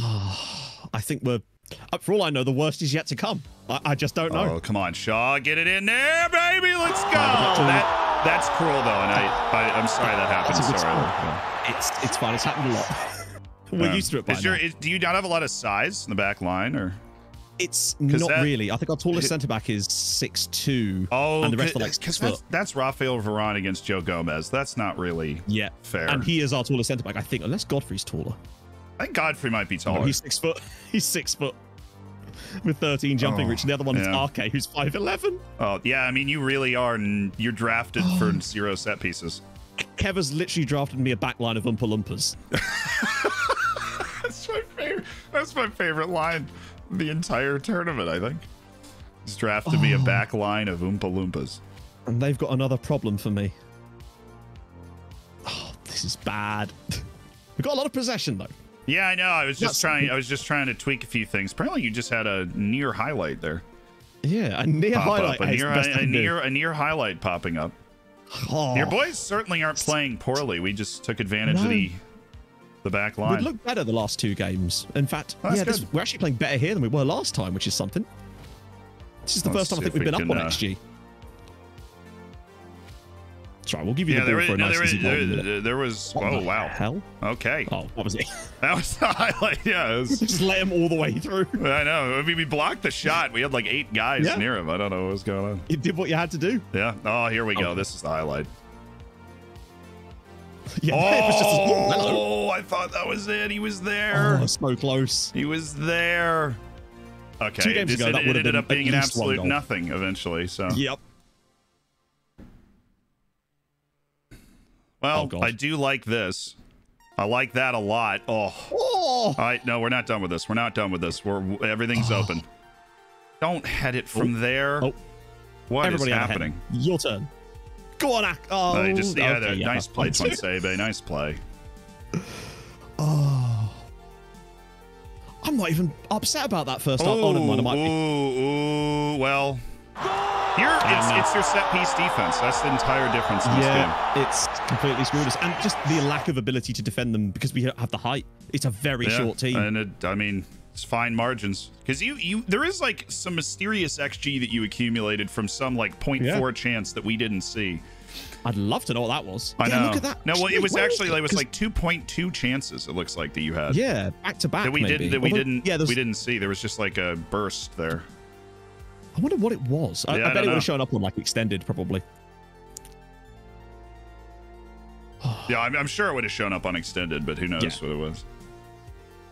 I think we're, for all I know, the worst is yet to come. I just don't know. Oh, come on, Shaw. Get it in there, baby. Let's go. That's cruel, though, and I'm sorry that happened. Sorry. It's fine. It's happened a lot. We're used to it by now. Do you not have a lot of size in the back line, or? It's not really. I think our tallest centre-back is 6'2". Oh, and the rest are like 6 foot. That's Rafael Varane against Joe Gomez. That's not really fair. And he is our tallest centre-back, I think, unless Godfrey's taller. I think Godfrey might be taller. No, he's 6 foot. He's 6 foot with 13 jumping reach. And the other one is RK, who's 5'11". Oh, yeah. I mean, you really are. You're drafted for 0 set pieces. Kev has literally drafted me a backline of Oompa Loompas. That's my favorite. That's my favorite line. The entire tournament, I think. He's drafted me a back line of Oompa Loompas. And they've got another problem for me. Oh, this is bad. We've got a lot of possession, though. Yeah, I know. I was just trying to tweak a few things. Apparently, you just had a near highlight there. Yeah, a near highlight. A near highlight popping up. Oh. Your boys certainly aren't playing poorly. We just took advantage of the back line. We looked better the last 2 games. In fact, we're actually playing better here than we were last time, which is something. This is the first time I think we've been up on XG. That's right, we'll give you the ball for a nice easy goal. There was... Oh, wow. Hell? Okay. Oh, what was it? That was the highlight, yeah. Just let him all the way through. I know. I mean, we blocked the shot. We had like 8 guys near him. I don't know what was going on. You did what you had to do. Yeah. Oh, here we go. This is the highlight. Yeah, I thought that was it. He was there. Oh, so close. He was there. Okay. 2 games ago, that would have ended up being an absolute nothing eventually. So. Yep. Well, I do like this. I like that a lot. Oh. All right. No, we're not done with this. We're not done with this. Everything's open. Don't head it from there. What is happening? Your turn. Go on, nice play, Sebe. Nice play. Oh. I'm not even upset about that first half. Oh, never mind. I might be. Well. Here, it's your set piece defense. That's the entire difference in this game. It's completely screwed us. And just the lack of ability to defend them because we have the height. It's a very short team. And I mean, it's fine margins. Because there is like some mysterious XG that you accumulated from some like 0.4 chance that we didn't see. I'd love to know what that was. I know. Look at that. No, well, it was actually like 2.2 chances. It looks like that you had. Yeah, back to back. That we didn't see. There was just like a burst there. I wonder what it was. I bet it would have shown up on like extended, probably. Yeah, I'm sure it would have shown up on extended, but who knows what it was.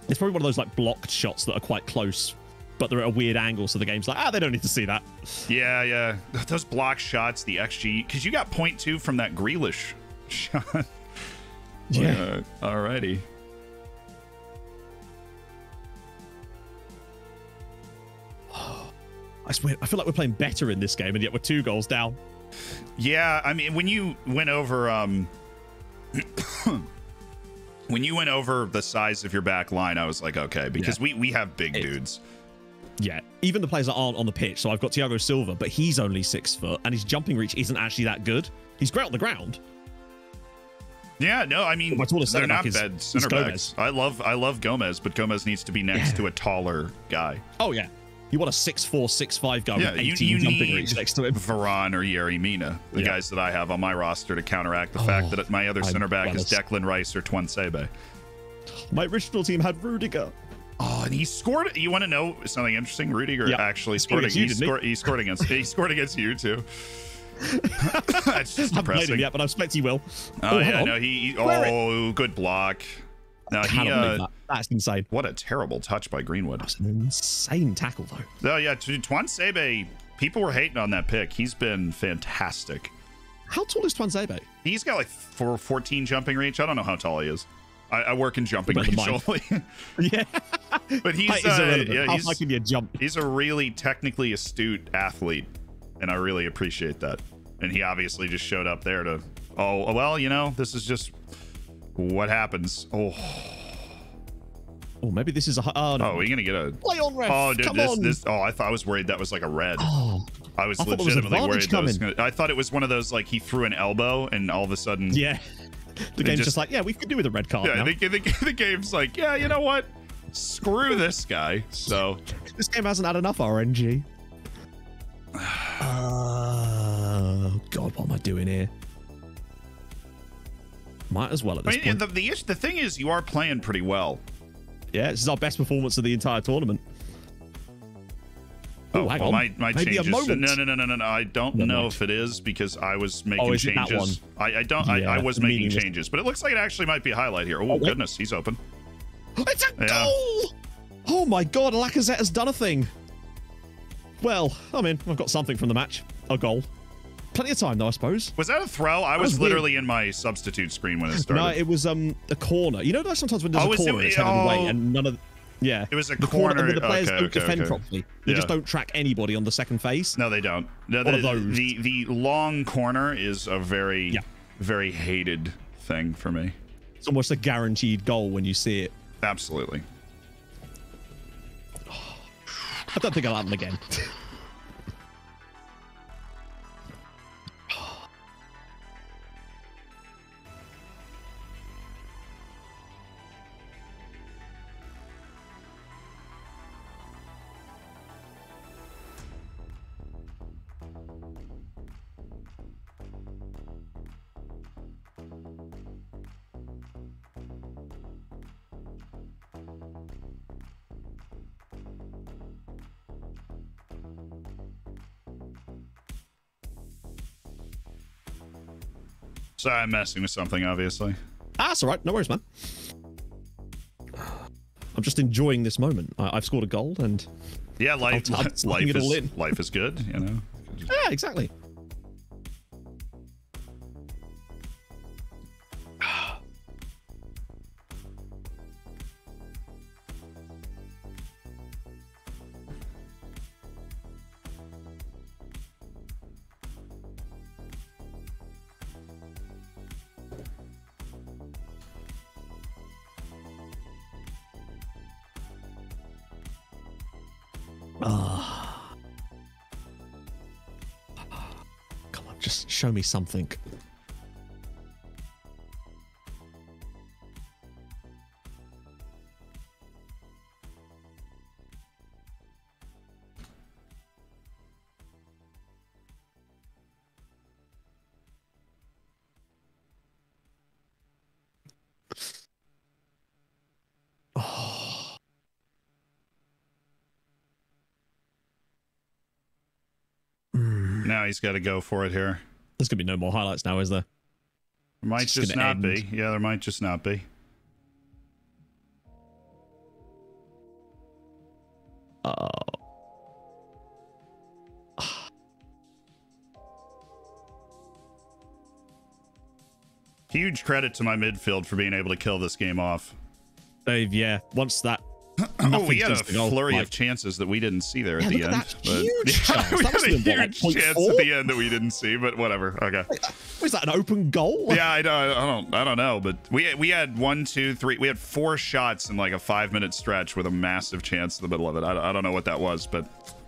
It's probably one of those like blocked shots that are quite close, but they're at a weird angle, so the game's like, they don't need to see that. Yeah. Those block shots, the XG, because you got 0.2 from that Grealish shot. Yeah. Alrighty. I swear, I feel like we're playing better in this game, and yet we're 2 goals down. Yeah, I mean, when you went over when you went over the size of your back line, I was like, okay, because we have big dudes. Yeah, even the players that aren't on the pitch. So I've got Thiago Silva, but he's only 6 foot, and his jumping reach isn't actually that good. He's great on the ground. Yeah, no, I mean, they're not bad center backs. I love Gomez, but Gomez needs to be next to a taller guy. Oh yeah, you want a 6'4", 6'5" guy with 18 jumping reach next to him. Varane or Yerry Mina, the guys that I have on my roster to counteract the fact that my other center back is Declan Rice or Twansebe. My original team had Rudiger. Oh, and he scored. You want to know something interesting? Rudiger actually scored. He scored against you too. That's just depressing. I haven't played him yet, but I expect he will. Oh yeah, no, good block. No, that's insane. What a terrible touch by Greenwood. That's an insane tackle though. No, yeah, Twansebe. People were hating on that pick. He's been fantastic. How tall is Twansebe? He's got like 14 jumping reach. I don't know how tall he is. I work in jumping range only. Yeah, but he's how high can you jump? He's a really technically astute athlete, and I really appreciate that. And he obviously just showed up there to, this is just what happens. Oh, maybe this is a. Oh, no. Are you gonna get a play on, ref? Oh, dude, come on. I was worried that was like a red. Oh, I was legitimately worried that was gonna, I thought it was one of those like he threw an elbow and all of a sudden. Yeah. The game's just like, we could do with a red card now. The game's like, you know what? Screw this guy. So this game hasn't had enough RNG. Oh God, what am I doing here? Might as well at this point. The thing is, you are playing pretty well. Yeah, this is our best performance of the entire tournament. Oh, hang on. My changes. No. I don't know if it is because I was making changes. I was making changes, but it looks like it actually might be a highlight here. Oh, goodness, he's open. It's a goal! Oh my God, Lacazette has done a thing. Well, I mean, I've got something from the match. A goal. Plenty of time though, I suppose. Was that a throw? I was literally in my substitute screen when it started. No, it was a corner. You know, like sometimes when there's a corner, it's headed away and none of. Yeah, it was a corner. Where the players don't defend properly. They just don't track anybody on the second phase. No, they don't. The long corner is a very, very hated thing for me. It's almost a guaranteed goal when you see it. Absolutely. I don't think I'll happen again. Sorry, I'm messing with something, obviously. That's all right. No worries, man. I'm just enjoying this moment. I've scored a goal, and life is good, you know. Yeah, exactly. show me something. Now he's got to go for it here. There's going to be no more highlights now, is there? There might just not be. Yeah, there might just not be. Huge credit to my midfield for being able to kill this game off. Dave, yeah. Once that... Oh, we had a flurry of chances that we didn't see there at the end. Huge chance. We had a huge chance at the end that we didn't see, but whatever. Okay. Was that an open goal? Yeah, I don't know, but we had 1, 2, 3. We had 4 shots in like a 5-minute stretch with a massive chance in the middle of it. I don't know what that was, but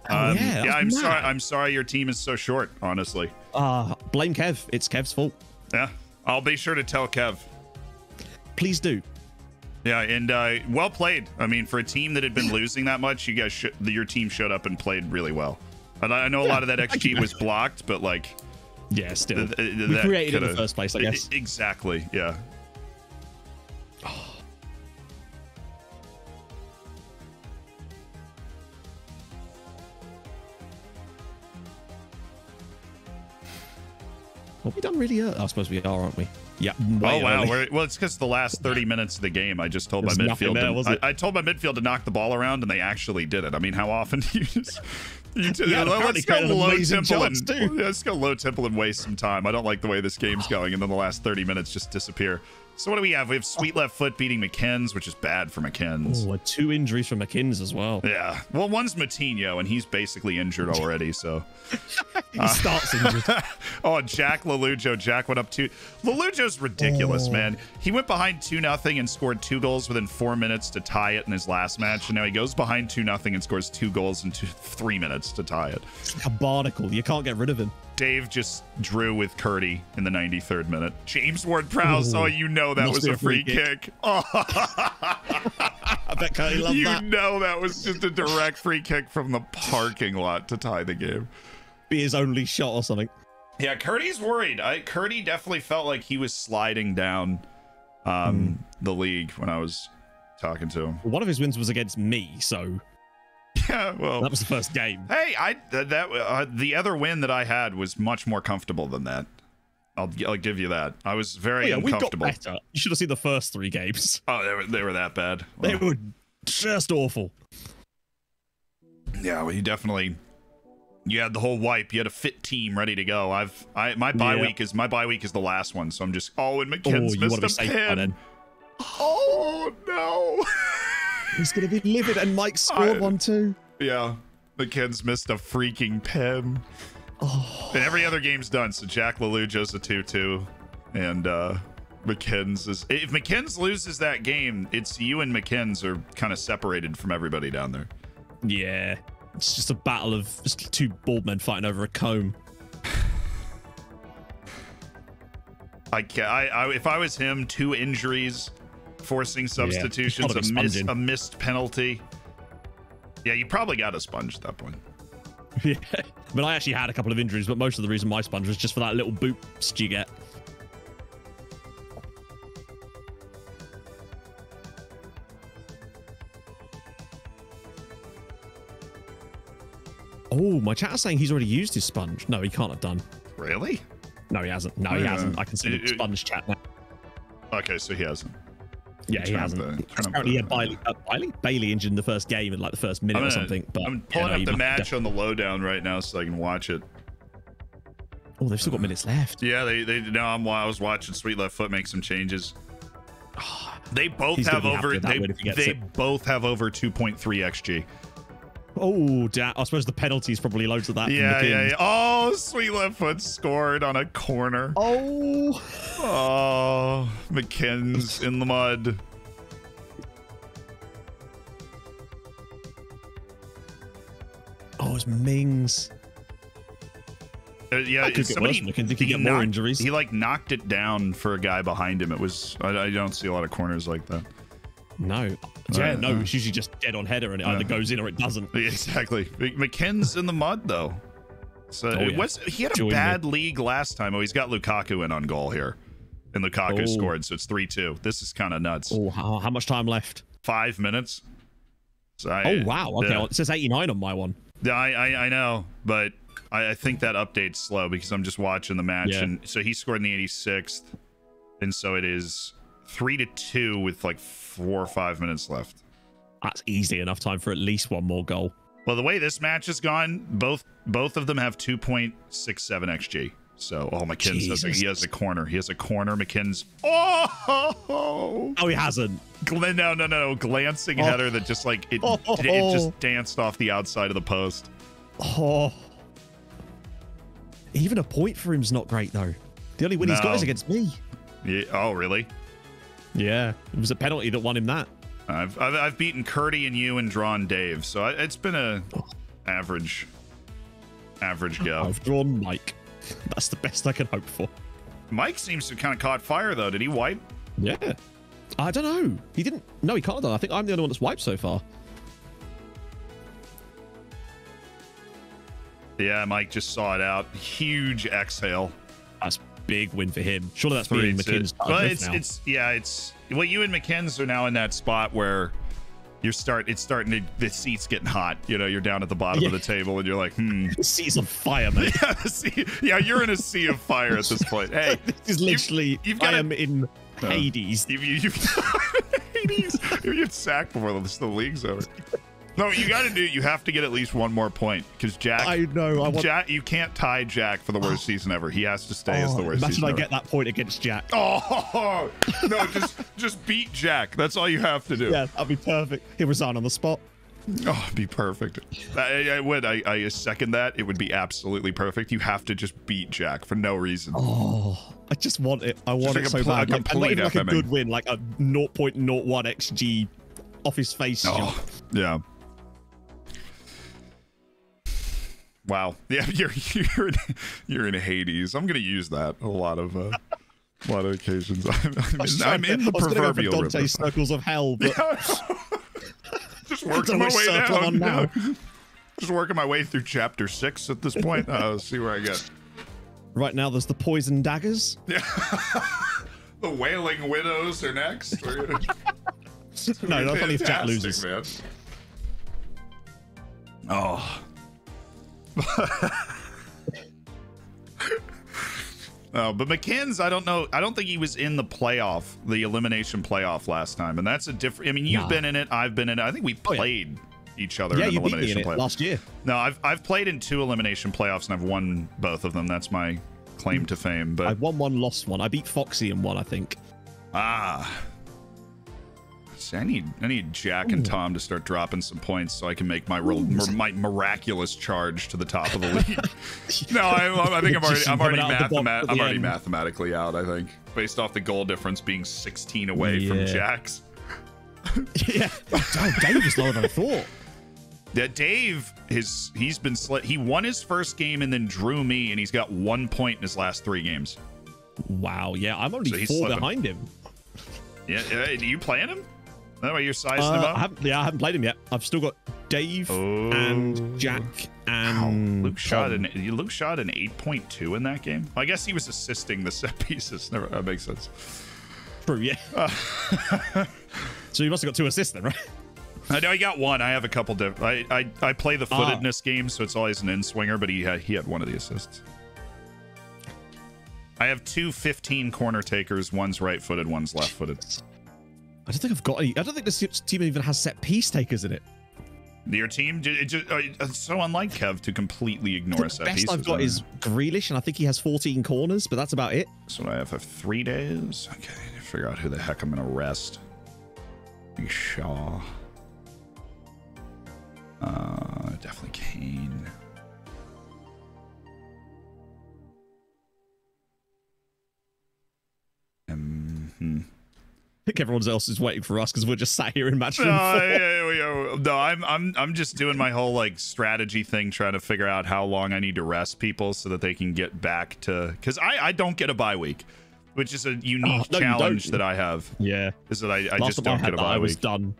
yeah, I'm sorry your team is so short, honestly. Blame Kev. It's Kev's fault. Yeah, I'll be sure to tell Kev. Please do. Yeah, and well played. I mean, for a team that had been losing that much, you guys your team showed up and played really well. And I know a lot of that XG was blocked, but like, yeah, still we created it in the first place, I guess. Exactly. Yeah. Have we done really early? I suppose we are, aren't we? Yeah. Oh wow! Well, it's because the last 30 minutes of the game, I just told my midfield. I told my midfield to knock the ball around, and they actually did it. I mean, how often do you just? Let's go low tempo let's go low tempo and waste some time. I don't like the way this game's going, and then the last 30 minutes just disappear. So what do we have? We have Sweet Left Foot beating McKenz, which is bad for McKenz. Oh, 2 injuries from McKenz as well. Yeah. Well, one's Matinho, and he's basically injured already, so. He starts injured. Oh, Jack Lelujo. Jack went up 2. Lelujo's ridiculous, man. He went behind 2-0 and scored 2 goals within 4 minutes to tie it in his last match, and now he goes behind 2-0 and scores 2 goals in 3 minutes to tie it. It's like a barnacle. You can't get rid of him. Dave just drew with Curdy in the 93rd minute. James Ward-Prowse, oh, you know that was a free kick. Oh. I bet Curdy loved that. You know that was just a direct free kick from the parking lot to tie the game. Be his only shot or something. Yeah, Curdy's worried. Curdy definitely felt like he was sliding down the league when I was talking to him. Well, one of his wins was against me, so... Yeah, well, that was the first game. Hey, the other win that I had was much more comfortable than that. I'll give you that. I was very uncomfortable. We got better. You should have seen the first 3 games. Oh, they were that bad. They were just awful. Yeah, well, you had the whole wipe. You had a fit team ready to go. My bye week is the last one, so I'm just and McKenz missed a pin. Oh no. He's going to be livid, and Mike scored one too. Yeah, McKenz missed a freaking pen. Oh. And every other game's done, so Jack Lelujo's a 2-2. And McKenz is... If McKenz loses that game, it's you and McKenz are kind of separated from everybody down there. Yeah, it's just a battle of just 2 bald men fighting over a comb. If I was him, 2 injuries... Forcing substitutions, a missed penalty. Yeah, you probably got a sponge at that point. Yeah, I mean, I actually had a couple of injuries, but most of the reason my sponge was just for that little boost you get. Oh, my chat is saying he's already used his sponge. No, he can't have done. Really? No, he hasn't. No, he hasn't. I can see the sponge chat now. Okay, so he hasn't. Yeah, he hasn't. Apparently, Bailey injured in the first game in like the first minute or something. But I'm pulling up the match on the lowdown right now so I can watch it. Oh, they've still got minutes left. Yeah, I was watching Sweet Left Foot make some changes. They both have over. They both have over 2.3 XG. Oh, I suppose the penalties probably loads of that. Yeah. Oh, Sweet Left Foot scored on a corner. Oh, McKenz in the mud. Oh, it's Mings. Yeah, could get worse. He could get more injuries. He like knocked it down for a guy behind him. It was I don't see a lot of corners like that. No. Yeah, no, it's usually just dead on header and it either goes in or it doesn't. Exactly. McKinn's in the mud though. So he had a bad league last time. Oh, he's got Lukaku in on goal here. And Lukaku scored, so it's 3-2. This is kind of nuts. Oh, how much time left? 5 minutes. So wow. Okay, well, it says 89 on my one. Yeah, I know, but I think that update's slow because I'm just watching the match. And so he scored in the 86th. And so it is 3-2 with like 4 or 5 minutes left. That's easily enough time for at least one more goal. Well, the way this match has gone, both of them have 2.67 XG. So, McKinn's he has a corner. He has a corner. McKinn's. Oh, he hasn't. No. Glancing header that just like it just danced off the outside of the post. Oh. Even a point for him's not great though. The only win he's got is against me. Yeah. Oh, really? Yeah. It was a penalty that won him that. I've beaten Curdy and you and drawn Dave, so it's been a average go. I've drawn Mike. That's the best I can hope for. Mike seems to have kind of caught fire though. Did he wipe? Yeah. I don't know. He didn't. No, he can't have done. I think I'm the only one that's wiped so far. Yeah, Mike just saw it out. Huge exhale. That's big win for him. Surely that's me and McKinn's. Well, it's well, you and McKinn's are now in that spot where the seat's getting hot. You know, you're down at the bottom of the table and you're like, The seat's on fire, mate. You're in a sea of fire at this point. Hey, this is literally, I am in Hades. You've Hades. You get sacked before the league's over. No, you have to get at least one more point because Jack. I know. Jack, you can't tie Jack for the worst season ever. He has to stay as the worst season ever. Imagine I get that point against Jack. Oh no! just beat Jack. That's all you have to do. Yeah, that'd be perfect. He'll resign on the spot. Oh, it'd be perfect. I would. I second that. It would be absolutely perfect. You have to just beat Jack for no reason. Oh, I just want it. I want it so bad. Not even like a good win, like a 0.01 XG off his face. Oh, yeah. Wow. Yeah, you're in Hades. I'm gonna use that a lot of occasions. I'm in the proverbial Dante circles of hell, but just working my way down now. Just working my way through chapter 6 at this point. See where I get. Right now, there's the poison daggers. Yeah. The wailing widows are next. No, that's only if Jack loses. Man. Oh. But McKinn's, I don't know. I don't think he was in the elimination playoff last time, and that's a different. I mean, you've been in it, I've been in it. I think we played each other in an elimination playoff last year. No, I've played in 2 elimination playoffs and I've won both of them. That's my claim to fame. But I won one, lost one. I beat Foxy in one, I think. See, I need Jack and Tom to start dropping some points so I can make my miraculous charge to the top of the league. No, I think I'm already mathematically out. I think based off the goal difference being 16 away from Jack's. Yeah, Dave is lower than I thought. Yeah, Dave he's been he won his first game and then drew me, and he's got 1 point in his last 3 games. Wow, yeah, I'm only 4 behind him. Yeah, are you playing him? That way you're sizing him up? I haven't played him yet. I've still got Dave and Jack and Luke shot an 8.2 in that game. I guess he was assisting the set pieces. That makes sense. True, yeah. So you must have got 2 assists then, right? I know he got 1. I have a couple different. I play the footedness game, so it's always an in-swinger, but he had 1 of the assists. I have 2 15 corner takers. One's right-footed, one's left-footed. I don't think I've got any. I don't think this team even has set piece takers in it. Your team? It's so unlike Kev to completely ignore set pieces. The best I've got is Grealish, and I think he has 14 corners, but that's about it. So I have 3 days. Okay, figure out who the heck I'm going to rest. Shaw. Definitely Kane. think everyone else is waiting for us because we're just sat here in match room 4. No, I'm just doing my whole like strategy thing, trying to figure out how long I need to rest people so that they can get back to, because I don't get a bye week, which is a unique challenge that I have. Yeah, is that I just don't get a bye week. I was done,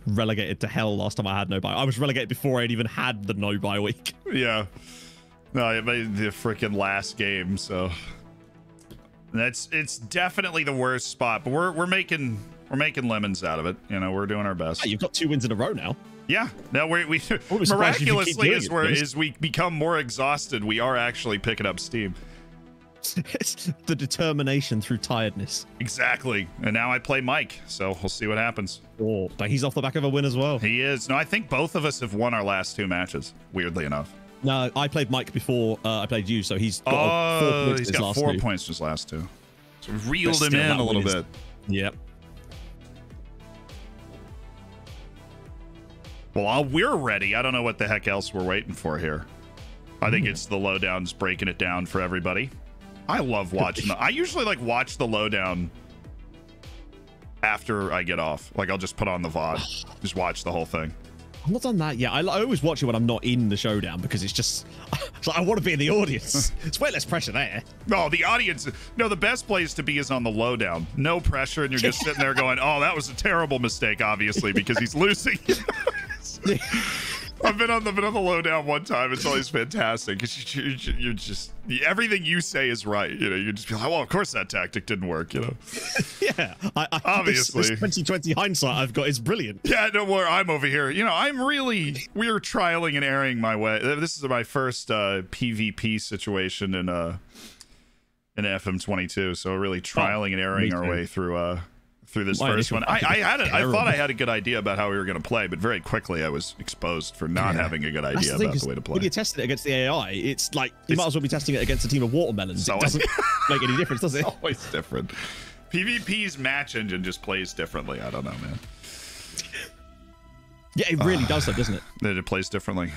relegated to hell last time I had no bye. I was relegated before I'd even had the no bye week. Yeah, no, it made the freaking last game, so it's definitely the worst spot. But we're making lemons out of it. You know, we're doing our best. Hey, you've got 2 wins in a row now. Yeah, no, we miraculously as we become more exhausted, we are actually picking up steam. It's the determination through tiredness. Exactly. And now I play Mike, so we'll see what happens. Oh, but he's off the back of a win as well. He is. No, I think both of us have won our last 2 matches, weirdly enough. No, I played Mike before I played you, so he's got 4 points. He's got 4 points his last 2. So reeled him in a little bit. Yep. Well, we're ready. I don't know what the heck else we're waiting for here. I think it's the lowdowns breaking it down for everybody. I love watching I usually like watch the lowdown after I get off. Like I'll just put on the VOD, just watch the whole thing. I've not done that yet. I always watch it when I'm not in the showdown because it's just like I want to be in the audience. It's way less pressure there. No, the audience. No, the best place to be is on the lowdown. No pressure, and you're just sitting there going, "Oh, that was a terrible mistake," obviously because he's losing. I've been on the lowdown one time. It's always fantastic because you're just everything you say is right. You know, you just be like, well, of course that tactic didn't work. You know. Yeah, obviously, this 2020 hindsight I've got is brilliant. Yeah, no more. I'm over here. You know, we're trialing and erring my way. This is my first PvP situation in FM22, so we're really trialing and erring our way through this first one. I thought I had a good idea about how we were going to play, but very quickly I was exposed for not having a good idea about the way to play. When you test it against the AI, it's like you might as well be testing it against a team of watermelons. It doesn't make any difference, does it? It's always different. PvP's match engine just plays differently. I don't know, man. Yeah, it really does, though, doesn't it? It plays differently.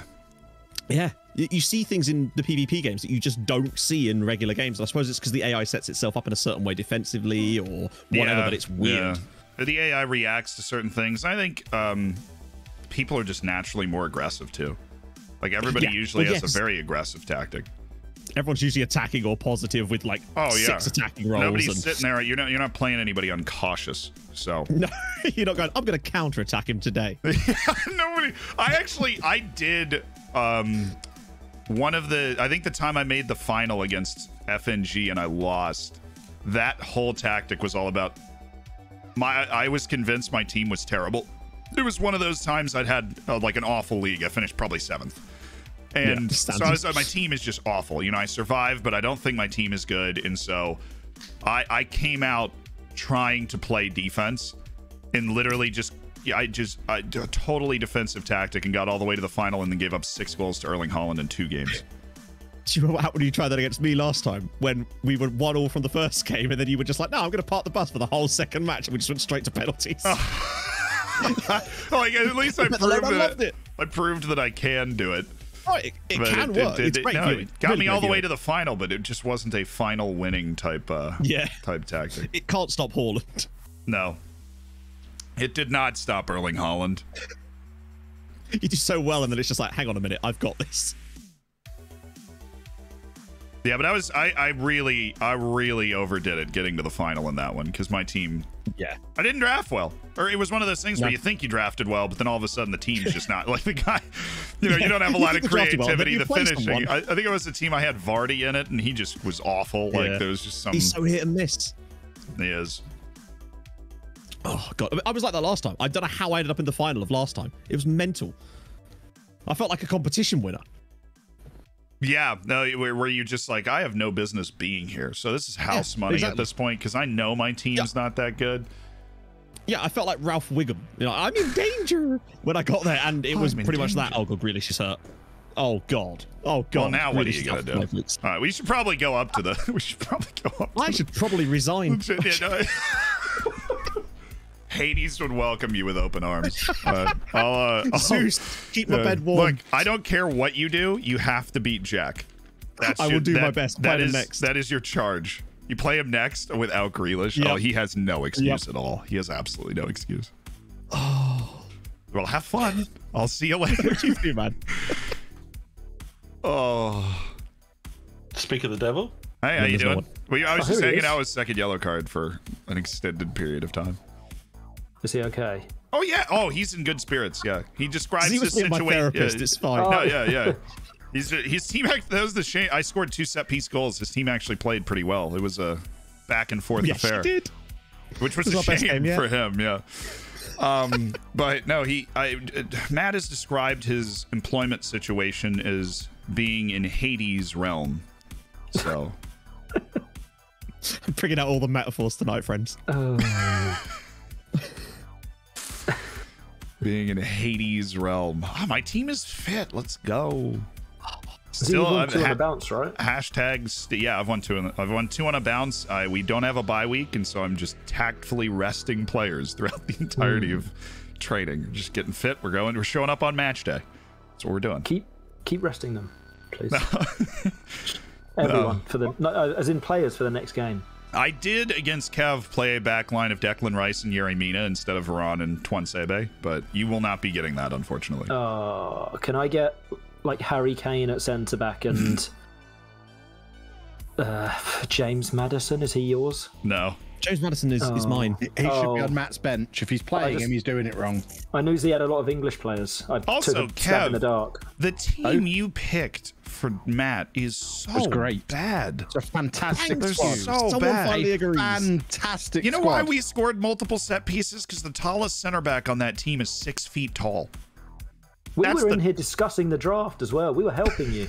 Yeah, you see things in the PvP games that you just don't see in regular games. I suppose it's because the AI sets itself up in a certain way defensively or whatever, but it's weird. Yeah. The AI reacts to certain things. I think people are just naturally more aggressive too. Like everybody usually has a very aggressive tactic. Everyone's usually attacking or positive with like 6 attacking rolls. Nobody's sitting there. You're not playing anybody uncautious. So no, you're not going, I'm going to counterattack him today. Nobody. I did. I think the time I made the final against FNG and I lost, that whole tactic was all about I was convinced my team was terrible. It was one of those times I'd had like an awful league. I finished probably 7th. And so my team is just awful. You know, I survived, but I don't think my team is good. And so I came out trying to play defense and literally I did a totally defensive tactic and got all the way to the final and then gave up 6 goals to Erling Haaland in 2 games. Do you remember what happened when you tried that against me last time? When we were 1-1 from the first game and then you were just like, no, I'm going to park the bus for the whole second match and we just went straight to penalties. Like, at least I proved that I can do it. Oh, it can work. It's great. It got me all the way to the final, but it just wasn't a final winning type tactic. It can't stop Haaland. No. It did not stop Erling Haaland. You do so well, and then it's just like, hang on a minute, I've got this. Yeah, but I really overdid it getting to the final in that one because my team. Yeah. I didn't draft well, or it was one of those things where you think you drafted well, but then all of a sudden the team's just not like the guy. You know, you don't have a lot of creativity. The finishing. I think it was the team I had Vardy in it, and he just was awful. Yeah. Like there was just some. He's so hit and miss. He is. Oh god, I was like that last time. I don't know how I ended up in the final of last time. It was mental. I felt like a competition winner. Yeah, no, where you just like, I have no business being here. So this is house money at this point because I know my team's not that good. Yeah, I felt like Ralph Wiggum. You know, I'm in danger when I got there, and it was pretty much that. Oh god, Grealish is hurt. Oh god. Oh god. Well, now what are you gonna do? All right, we should probably go up to the. We should probably go up. I should probably resign. Hades would welcome you with open arms. Zeus, keep my bed warm. Look, I don't care what you do. You have to beat Jack. I will do my best. That is your charge. You play him next without Grealish. Yep. Oh, he has no excuse at all. He has absolutely no excuse. Oh. Well, have fun. I'll see you later. You too, man. Oh. Speak of the devil. Hey, how you doing? Well, I was just hanging out with second yellow card for an extended period of time. Is he okay? Oh, yeah. Oh, he's in good spirits. Yeah. He describes the situation. My therapist. It's fine. No, yeah. His team, that was the shame. I scored 2 set piece goals. His team actually played pretty well. It was a back and forth affair. Yes, did. Which was a shame for him, yeah. But no, Matt has described his employment situation as being in Hades' realm. So I'm bringing out all the metaphors tonight, friends. Being in Hades' realm. Oh, my team is fit. Let's go. Still on a bounce, right? Hashtags. Yeah, I've won 2. I've won 2 on a bounce. We don't have a bye week, and so I'm just tactfully resting players throughout the entirety of training. Just getting fit. We're showing up on match day. That's what we're doing. Keep resting them, please. Everyone as in players for the next game. I did against Kev play a backline of Declan Rice and Yerry Mina instead of Varane and Tuansebe, but you will not be getting that, unfortunately. Can I get like Harry Kane at centre back and James Maddison? Is he yours? No. James Maddison is mine. He should be on Matt's bench. If he's playing him, he's doing it wrong. I knew he had a lot of English players. I also, took a stab in the dark. The team you picked for Matt is so bad. It's a fantastic squad. So bad. Fantastic. You know why we scored multiple set pieces? Because the tallest center back on that team is 6 feet tall. We were in here discussing the draft as well. We were helping you.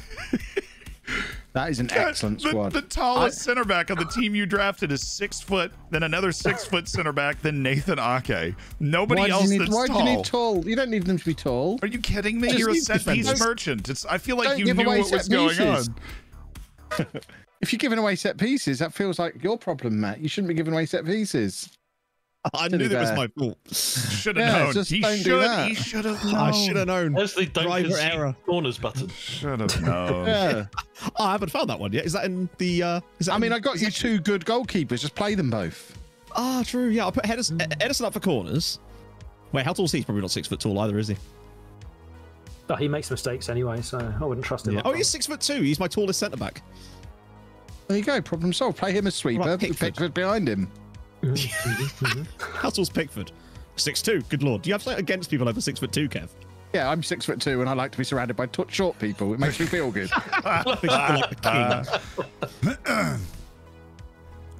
That is an excellent squad. The tallest center back on the team you drafted is 6 foot, then another 6 foot center back, then Nathan Ake. Nobody else that's tall. Why do you need tall? You don't need them to be tall. Are you kidding me? You're a set piece merchant. I feel like you knew what was going on. If you're giving away set pieces, that feels like your problem, Matt. You shouldn't be giving away set pieces. I knew that was my fault. Should have known. He should have known. I should have known. Honestly, don't concede corners button. Should have known. I haven't found that one yet. Is that in the? I got you 2 good goalkeepers. Just play them both. Ah, true. Yeah, I'll put Edison up for corners. Wait, how tall is he? He's probably not 6 foot tall either, is he? But he makes mistakes anyway, so I wouldn't trust him. Yeah. Oh, he's 6'2". He's my tallest centre back. There you go. Problem solved. Play him as sweeper. Pickford behind him. How tall's Pickford? 6'2". Good lord. Do you have something against people over 6'2", Kev? Yeah, I'm 6'2", and I like to be surrounded by short people. It makes me feel good.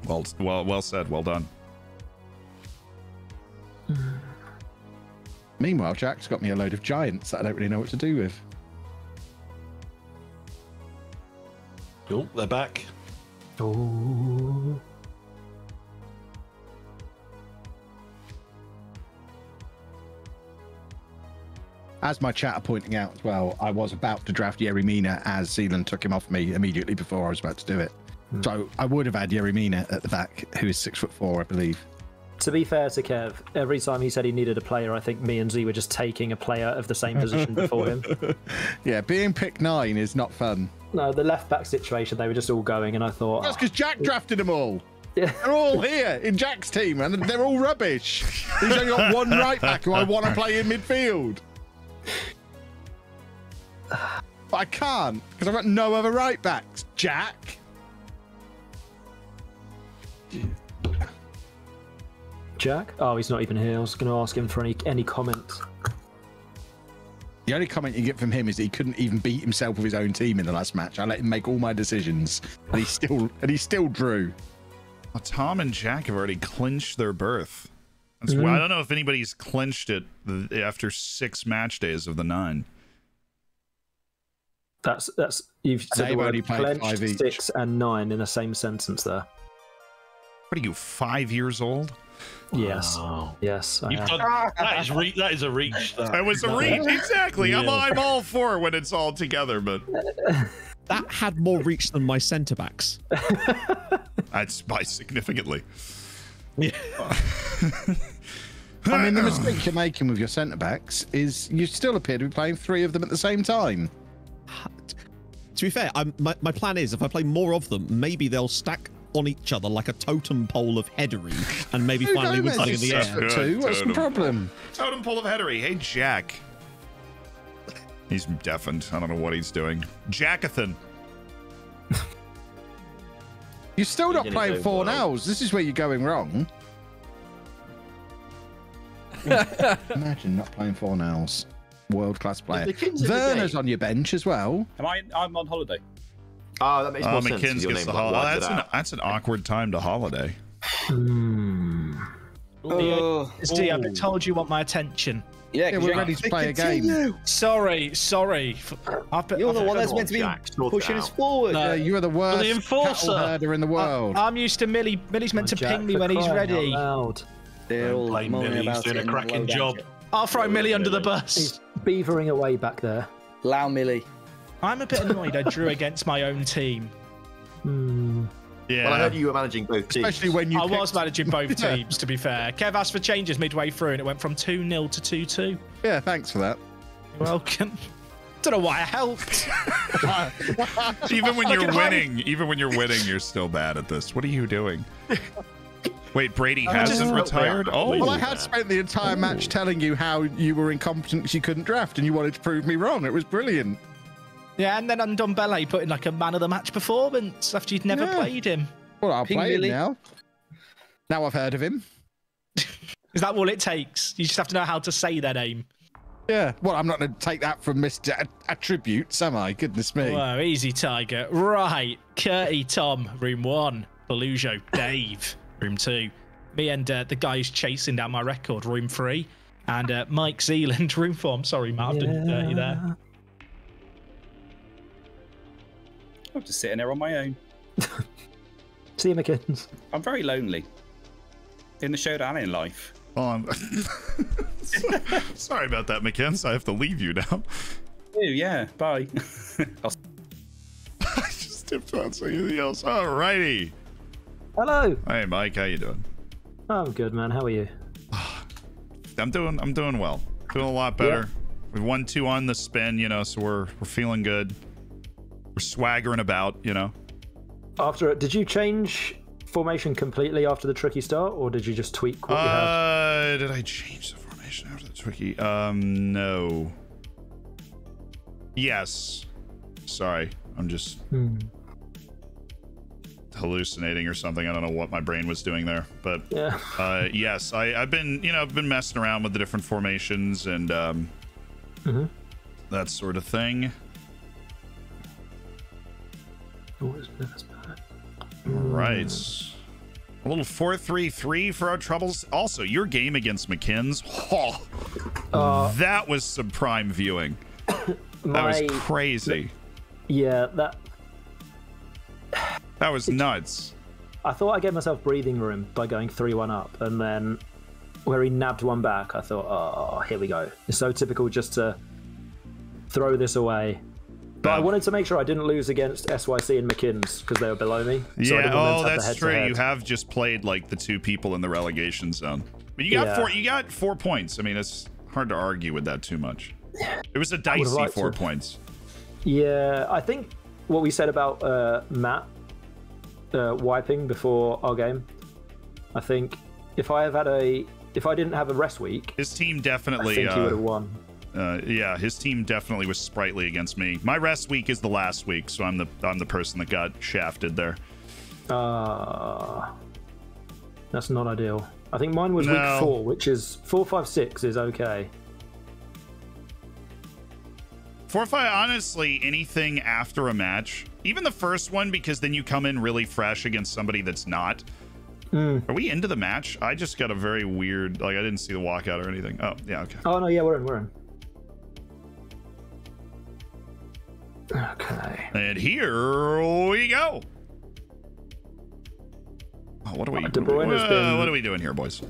Well said. Well done. Meanwhile, Jack's got me a load of giants that I don't really know what to do with. Oh, they're back. Oh. As my chat are pointing out as well, I was about to draft Yerry Mina as Zealand took him off me immediately before I was about to do it. So I would have had Yerry Mina at the back, who is 6'4", I believe. To be fair to Kev, every time he said he needed a player, I think me and Z were just taking a player of the same position before him. Yeah, being pick 9 is not fun. No, the left back situation, they were just all going, and I thought... That's because Jack drafted them all. Yeah. They're all here in Jack's team, and they're all rubbish. He's only got one right back who I want to play in midfield. But I can't, because I've got no other right backs, Jack. Jack? Oh, he's not even here. I was going to ask him for any comments. The only comment you get from him is that he couldn't even beat himself with his own team in the last match. I let him make all my decisions, and he still drew. Well, Tom and Jack have already clinched their berth. I don't know if anybody's clinched it after 6 match days of the 9. That's you've said the word clenched, 6 and 9 in the same sentence there. What are you, 5 years old? Yes. Wow. Yes. That is a reach. It was a reach, exactly. Yeah. I'm all for when it's all together, but that had more reach than my centre backs. That's by significantly. Yeah. I mean, the mistake you're making with your centre backs is you still appear to be playing 3 of them at the same time. To be fair, my plan is if I play more of them, maybe they'll stack on each other like a totem pole of headery and maybe finally win something in the air. Too. What's the problem? Totem pole of headery. Hey, Jack. He's deafened. I don't know what he's doing. Jackathan. You're still not playing 4 nows. This is where you're going wrong. Imagine not playing 4 nows. World-class player. Werner's on your bench as well. I'm on holiday. Oh, that makes more sense. McKinn's gets the holiday. That's an awkward time to holiday. It's D, I've been told you want my attention. Yeah, we're ready to play a game. Sorry. You're the one that's meant to be pushing us forward. No, you are the worst the enforcer. cattle herder in the world. I'm used to Millie. Millie's meant to ping me when he's ready. They're all blame Millie. He's doing a cracking job. I'll throw Millie under the bus. He's beavering away back there. Allow Millie. I'm a bit annoyed I drew against my own team. Yeah. Well, I heard you were managing both teams. Especially when you I was managing both teams, to be fair. Kev asked for changes midway through, and it went from 2-0 to 2-2. Yeah, thanks for that. You're welcome. Don't know why I helped. Even when you're winning, you're still bad at this. What are you doing? Wait, Brady hasn't retired? Oh. Well, I had spent the entire match telling you how you were incompetent because you couldn't draft, and you wanted to prove me wrong. It was brilliant. Yeah, and then Ndombele put in like a man of the match performance after you'd never played him. Well, I'll play him now. Now I've heard of him. Is that all it takes? You just have to know how to say their name. Yeah. Well, I'm not going to take that from Mr. Attributes, am I? Goodness me. Whoa, easy, Tiger. Right. Curty, Tom, room 1. Belujo, Dave, room 2. Me and the guys chasing down my record, room 3. And Mike Zealand, room 4. I'm sorry, Matt, I've done dirty there. I'm just sitting there on my own. See you, McKinn's. I'm very lonely. In the showdown in life. Well, sorry about that, McKinn's. I have to leave you now. Oh, yeah. Bye. I just tipped on something else. Alrighty. Hello. Hey, Mike. How you doing? I'm good, man. How are you? I'm doing well. Doing a lot better. Yeah. We've won 2 on the spin, so we're feeling good. We're swaggering about, Did you change formation completely after the tricky start, or did you just tweak what you had? Did I change the formation after the tricky? No. Yes. Sorry, I'm just hallucinating or something. I don't know what my brain was doing there, but yeah. Yes, I've been messing around with the different formations and that sort of thing. Right. A little 4-3-3 for our troubles. Also, your game against McKinn's. That was some prime viewing. That was crazy. Yeah, that was nuts. I thought I gave myself breathing room by going 3-1 up, and then where he nabbed one back, I thought, oh, here we go. It's so typical just to throw this away. But I wanted to make sure I didn't lose against SYC and McKinn's because they were below me. So yeah, that's true. You have just played like the 2 people in the relegation zone. But you got 4 points. I mean, it's hard to argue with that too much. It was a dicey 4 points. Yeah, I think what we said about Matt wiping before our game. I think if I didn't have a rest week, his team definitely. I think he would have won. Yeah, his team definitely was sprightly against me. My rest week is the last week, so I'm the person that got shafted there. That's not ideal. I think mine was week 4, which is 4, 5, 6 is okay. 4, 5, honestly, anything after a match, even the first one, because then you come in really fresh against somebody that's not. Are we into the match? I just got a very weird, I didn't see the walkout or anything. Oh, yeah, okay. Oh, no, yeah, we're in. Okay. And here we go. Oh, what are we doing here, boys?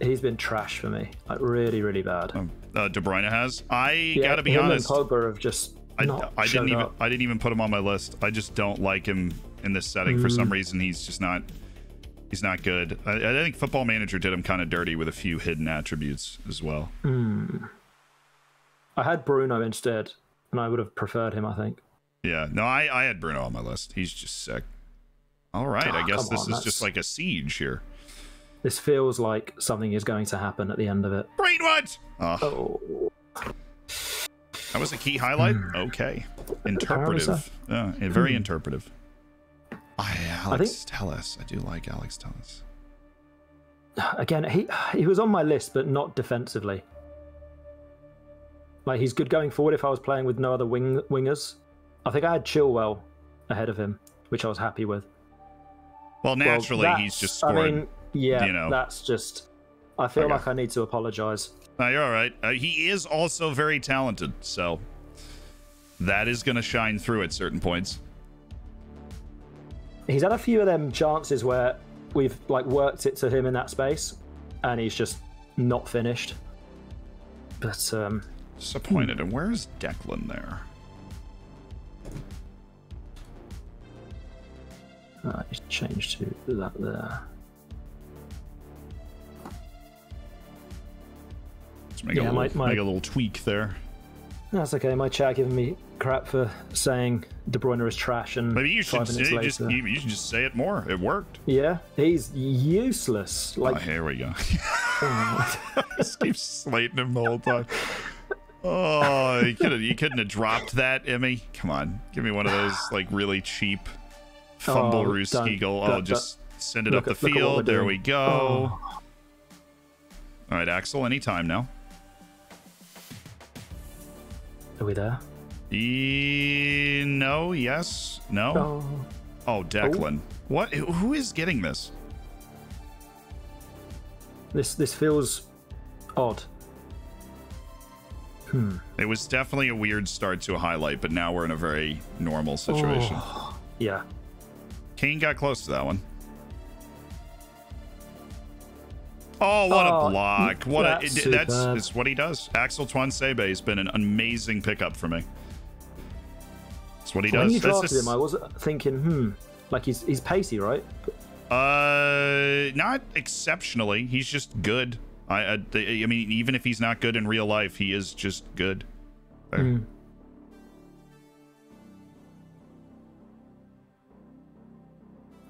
he's been trash for me, like really, really bad. De Bruyne has. I gotta be honest. And Pogba have just I didn't even put him on my list. I just don't like him in this setting for some reason. He's just not. He's not good. I think Football Manager did him kind of dirty with a few hidden attributes as well. I had Bruno instead, and I would have preferred him, I think. Yeah, no, I had Bruno on my list. He's just sick. All right, I guess this is just like a siege here. This feels like something is going to happen at the end of it. Brain what? Oh. That was a key highlight? Okay. Interpretive. Very interpretive. Alex Telles. I do like Alex Telles. Again, he was on my list, but not defensively. Like, he's good going forward if I was playing with no other wingers. I think I had Chilwell ahead of him, which I was happy with. Well, naturally, he's just scored. I mean, yeah, you know. That's just... I feel like I need to apologize. No, you're all right. He is also very talented, so that is going to shine through at certain points. He's had a few of them chances where we've like worked it to him in that space, and he's just not finished. But disappointed. And where's Declan there? He's changed to that there. Let's make, make a little tweak there. That's okay. My chat giving me crap for saying De Bruyne is trash, and maybe you should you should just say it more. It worked. Yeah, he's useless. Like, here we go. Just keep slating him the whole time. Oh, you couldn't have dropped that, Emmy. Come on, give me one of those like really cheap fumble rooski goal. Oh, just send it up the field. There we go. All right, Axel, anytime now. Are we there? No, yes, no. Oh, Declan. What? Who is getting this? This feels odd. It was definitely a weird start to a highlight, but now we're in a very normal situation. Yeah. Kane got close to that one. Oh, what a block. That's what he does. Axel Tuansebe has been an amazing pickup for me. That's what he does. When you drafted him, I was thinking, like he's pacey, right? Not exceptionally. He's just good. I mean, even if he's not good in real life, he is just good.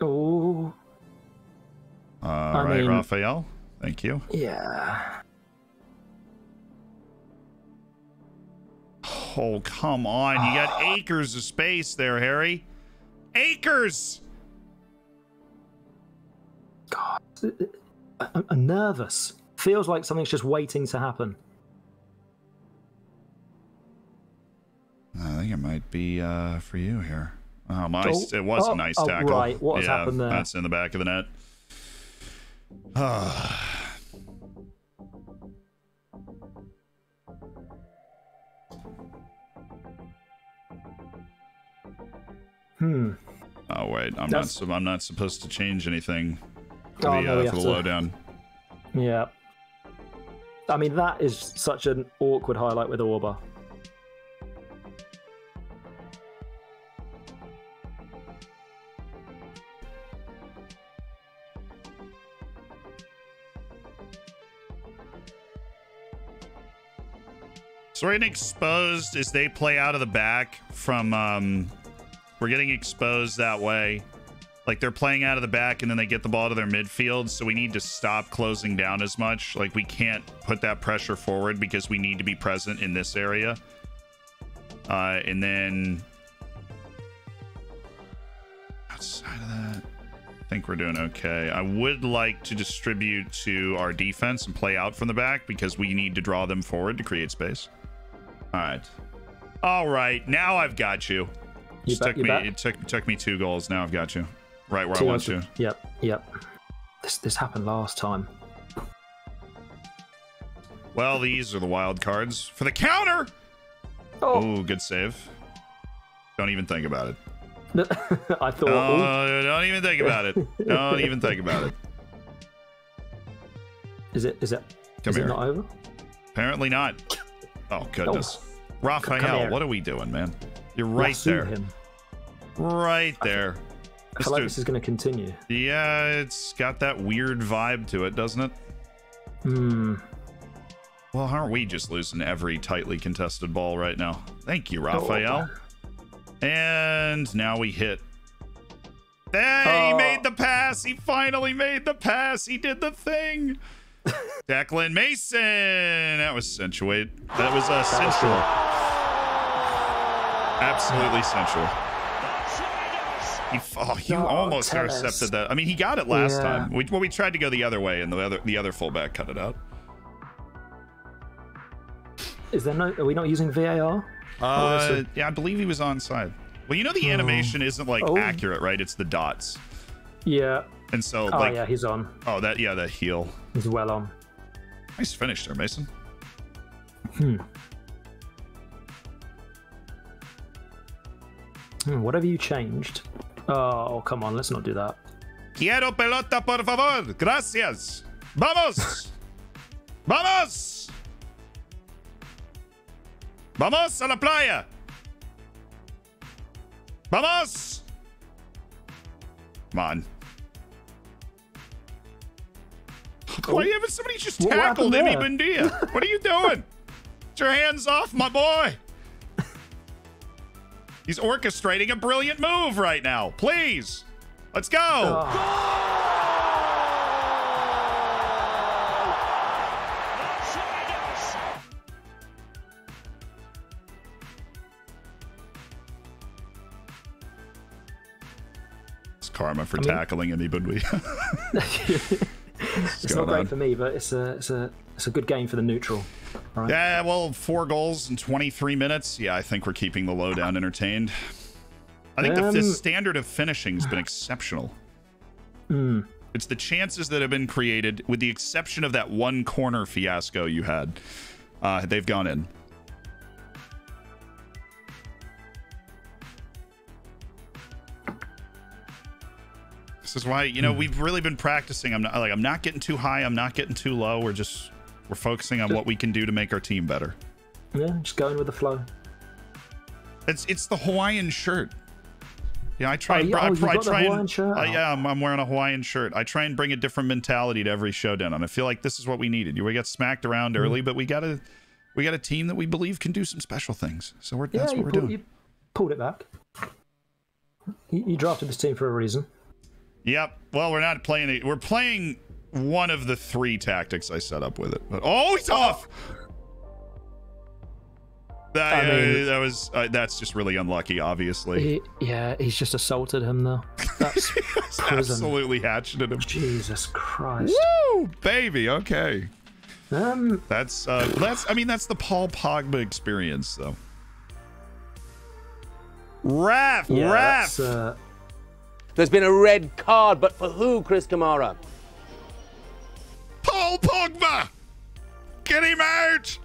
Oh. All right, Raphael. Thank you. Yeah. Oh, come on. You got acres of space there, Harry. Acres! God. I'm nervous. Feels like something's just waiting to happen. I think it might be for you here. It was a nice tackle. Right. What has happened there? That's in the back of the net. Oh wait, I'm not supposed to change anything for the lowdown. Yeah. I mean, that is such an awkward highlight with Orba. So we're getting exposed as they play out of the back from we're getting exposed that way. Like, they're playing out of the back and then they get the ball to their midfield, so we need to stop closing down as much. Like, we can't put that pressure forward because we need to be present in this area. And then outside of that, I think we're doing okay. I would like to distribute to our defense and play out from the back because we need to draw them forward to create space. All right, now I've got you. It took me 2 goals. Now I've got you right where I want you. Yep. This happened last time. Well, these are the wild cards for the counter. Oh, good save. Don't even think about it. I thought. Don't even think about it. Don't even think about it. Is it not over? Apparently not. Oh goodness. Raphael, what are we doing, man? You're right there. Right there. I feel like this is going to continue. Yeah, it's got that weird vibe to it, doesn't it? Well, aren't we just losing every tightly contested ball right now? Thank you, Raphael. And now we hit Hey, he made the pass. He finally made the pass. He did the thing. Declan Mason. That was sensual. That was sensual. Absolutely sensual. He almost intercepted that. I mean, he got it last time. We tried to go the other way, and the other fullback cut it out. Is there no? Are we not using VAR? Yeah, I believe he was onside. Well, you know the animation isn't like accurate, right? It's the dots. Yeah. And so, yeah, he's on. Oh, that heel. He's well on. Nice finish there, Mason. What have you changed? Oh, come on, let's not do that. Quiero pelota, por favor. Gracias. Vamos. Vamos. Vamos a la playa. Vamos. Come on. Why haven't somebody just tackled Emi Buendia? What are you doing? Get your hands off my boy. He's orchestrating a brilliant move right now. Please. Let's go. It's karma for tackling Emi Buendia. It's not great for me, but it's a good game for the neutral. Right. Yeah, well, 4 goals in 23 minutes. Yeah, I think we're keeping the lowdown entertained. I think the standard of finishing has been exceptional. It's the chances that have been created, with the exception of that one corner fiasco you had. They've gone in. This is why, we've really been practicing. I'm not getting too high. I'm not getting too low. We're focusing on what we can do to make our team better. Yeah, just going with the flow. It's the Hawaiian shirt. Yeah, I try. Yeah, I'm wearing a Hawaiian shirt. I try and bring a different mentality to every showdown, and I feel like this is what we needed. We got smacked around early, but we got a team that we believe can do some special things. So that's what we're doing. You pulled it back. You drafted this team for a reason. Yep. Well, we're not playing it. We're playing one of the 3 tactics I set up with it. But he's off. That's just really unlucky, obviously. He's just assaulted him though. That's absolutely hatcheted him. Jesus Christ. Woo, baby. Okay. That's the Paul Pogba experience though. Ref. There's been a red card, but for who, Chris Kamara? Paul Pogba! Get him out!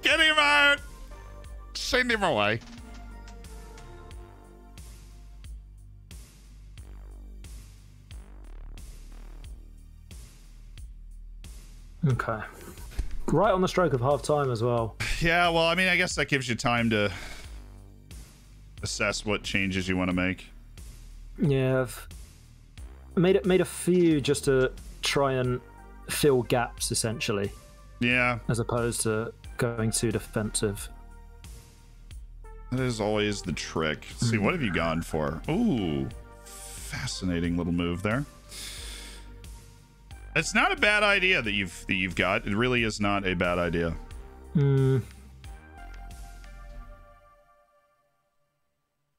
Get him out! Send him away. Okay. Right on the stroke of half time as well. Yeah, well, I mean, I guess that gives you time to assess what changes you want to make. Yeah, I've made a few just to try and fill gaps, essentially. Yeah. As opposed to going too defensive. That is always the trick. Let's see, what have you gone for? Ooh, fascinating little move there. It's not a bad idea that you've got. It really is not a bad idea. I'm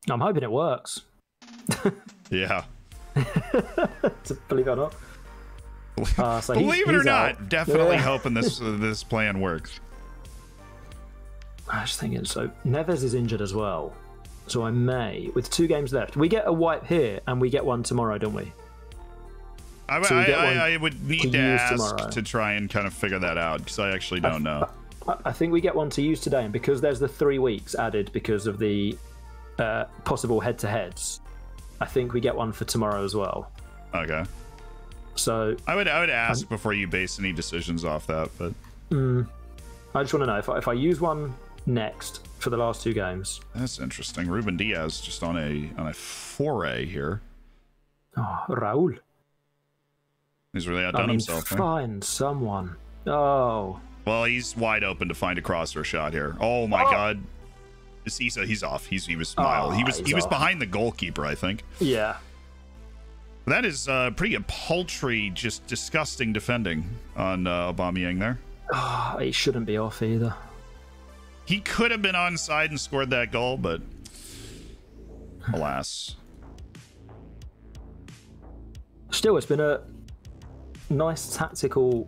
hoping it works. Yeah. Believe it or not. So believe it or not, definitely hoping this plan works. I was thinking, so Neves is injured as well. So I may, with 2 games left, we get a wipe here and we get one tomorrow, don't we? I would need to ask tomorrow to try and kind of figure that out, because I actually don't know. I think we get one to use today, and because there's the 3 weeks added because of the possible head-to-heads, I think we get one for tomorrow as well. Okay. So I would ask before you base any decisions off that, but I just want to know if I use one next for the last 2 games. That's interesting. Ruben Diaz just on a foray here. Oh, Raul. He's really outdone himself. Find someone. Oh. Well, he's wide open to find a crosser shot here. Oh my God. He's off. He was mild. He was behind the goalkeeper, I think. Yeah. That is pretty paltry, just disgusting defending on Aubameyang there. Oh, he shouldn't be off either. He could have been onside and scored that goal, but alas. Still, it's been a nice tactical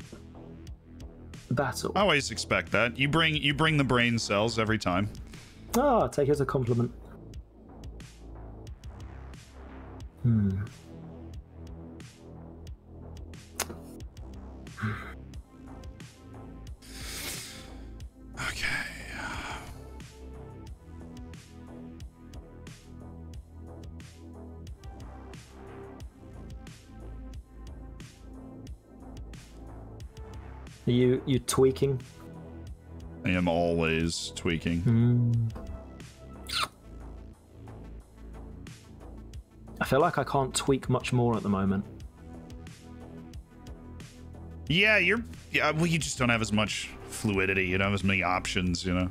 battle. I always expect that. You bring the brain cells every time. Oh, I'll take it as a compliment. Okay. Are you tweaking? I am always tweaking. I feel like I can't tweak much more at the moment. Yeah, well, you just don't have as much fluidity. You don't have as many options, you know.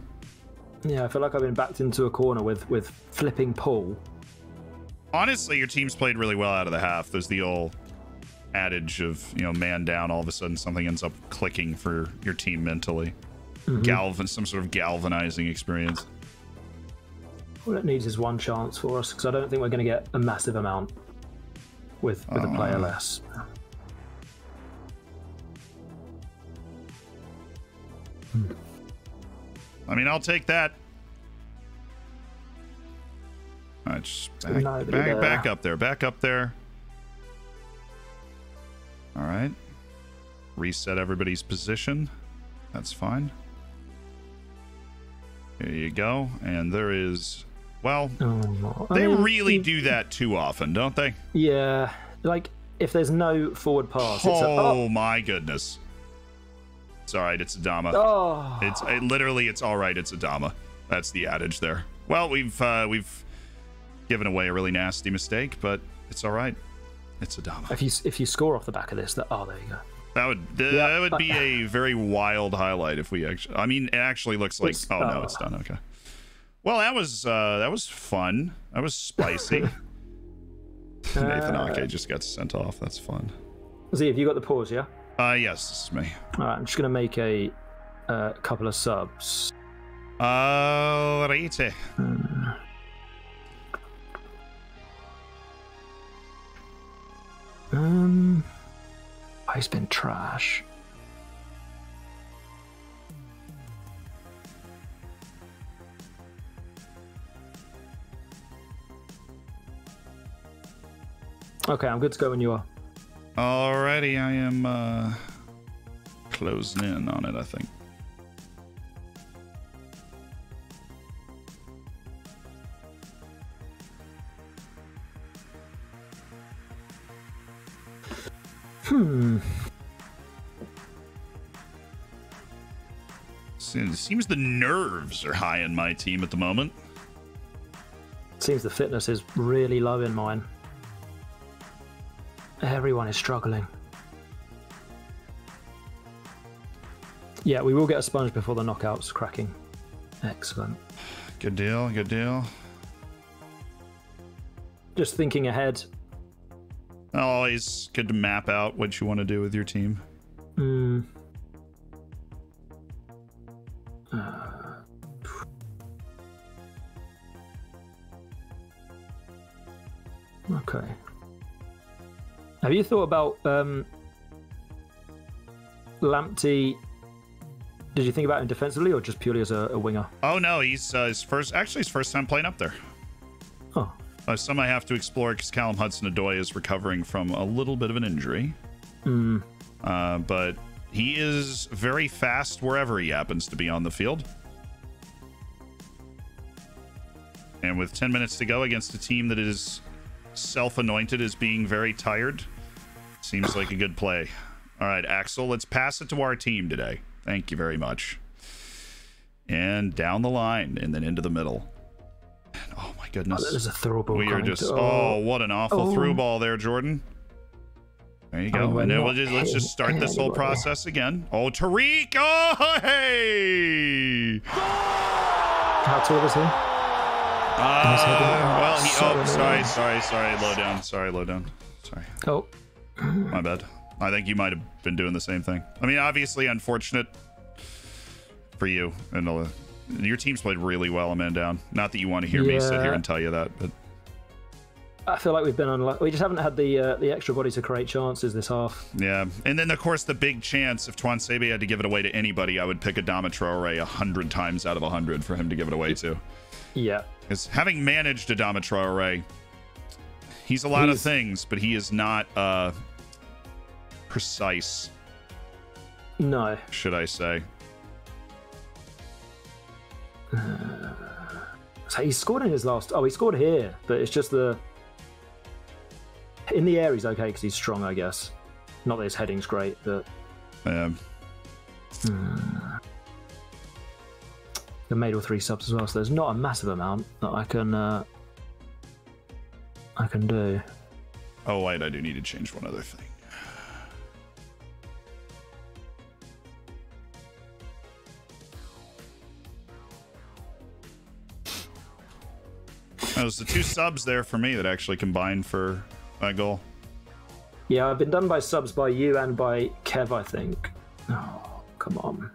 Yeah, I feel like I've been backed into a corner with flipping pull. Honestly, your team's played really well out of the half. There's the old adage of, you know, man down, all of a sudden something ends up clicking for your team mentally. Some sort of galvanizing experience. All it needs is one chance for us, because I don't think we're going to get a massive amount with a player less. I mean, I'll take that. All right, just back up there. Back up there. All right. Reset everybody's position. That's fine. Here you go. And there is... Well, they really do that too often, don't they? Yeah. Like, if there's no forward pass... Oh, my goodness. It's all right. It's Adama. Oh. It's all right. It's Adama. That's the adage there. Well, we've given away a really nasty mistake, but it's all right. It's Adama. If you score off the back of this, there you go. That would be a very wild highlight if we actually. I mean, it actually looks like. No, it's done. Okay. Well, that was fun. That was spicy. Nathan Ake just got sent off. That's fun. Z, have you got the pause? Yeah. Yes, this is me. All right, I'm just gonna make a couple of subs. Righty. He's been trash. Okay, I'm good to go when you are. Alrighty, I am closing in on it, I think. It seems the nerves are high in my team at the moment. Seems the fitness is really low in mine. Everyone is struggling. Yeah, we will get a sponge before the knockouts cracking. Excellent. Good deal, good deal. Just thinking ahead. Always good to map out what you want to do with your team. Okay. Have you thought about Lamptey? Did you think about him defensively or just purely as a winger? Oh no, he's his first time playing up there. Oh. Some I have to explore because Callum Hudson-Odoi is recovering from a little bit of an injury. But he is very fast wherever he happens to be on the field. And with 10 minutes to go against a team that is self-anointed as being very tired, seems like a good play. All right, Axel, let's pass it to our team today. Thank you very much. And down the line and then into the middle. And, oh my goodness. Oh, there's a through ball. We are just what an awful through ball there, Jordan. There you go. And then let's just start this whole process again. Oh, Tariq! Oh, hey! How tall is he? Well, sorry, low down. Sorry. Oh. My bad. I think you might have been doing the same thing. I mean, obviously unfortunate for you. And your team's played really well a man down. Not that you want to hear me sit here and tell you that, but I feel like we've been unlucky. We just haven't had the extra body to create chances this half. Yeah, and then of course the big chance, if Tuan Sebe had to give it away to anybody, I would pick Adama Traore 100 times out of 100 for him to give it away to. Yeah. Because having managed Adama Traore, he's a lot of things, but he is not precise. No. Should I say. So he scored in his last... Oh, he scored here, but it's just the... In the air, he's okay because he's strong, I guess. Not that his heading's great, but... They made all 3 subs as well, so there's not a massive amount that I can do. Oh, wait, I do need to change one other thing. There's the 2 subs there for me that actually combined for my goal. Yeah, I've been done by subs by you and by Kev, I think. Oh, come on.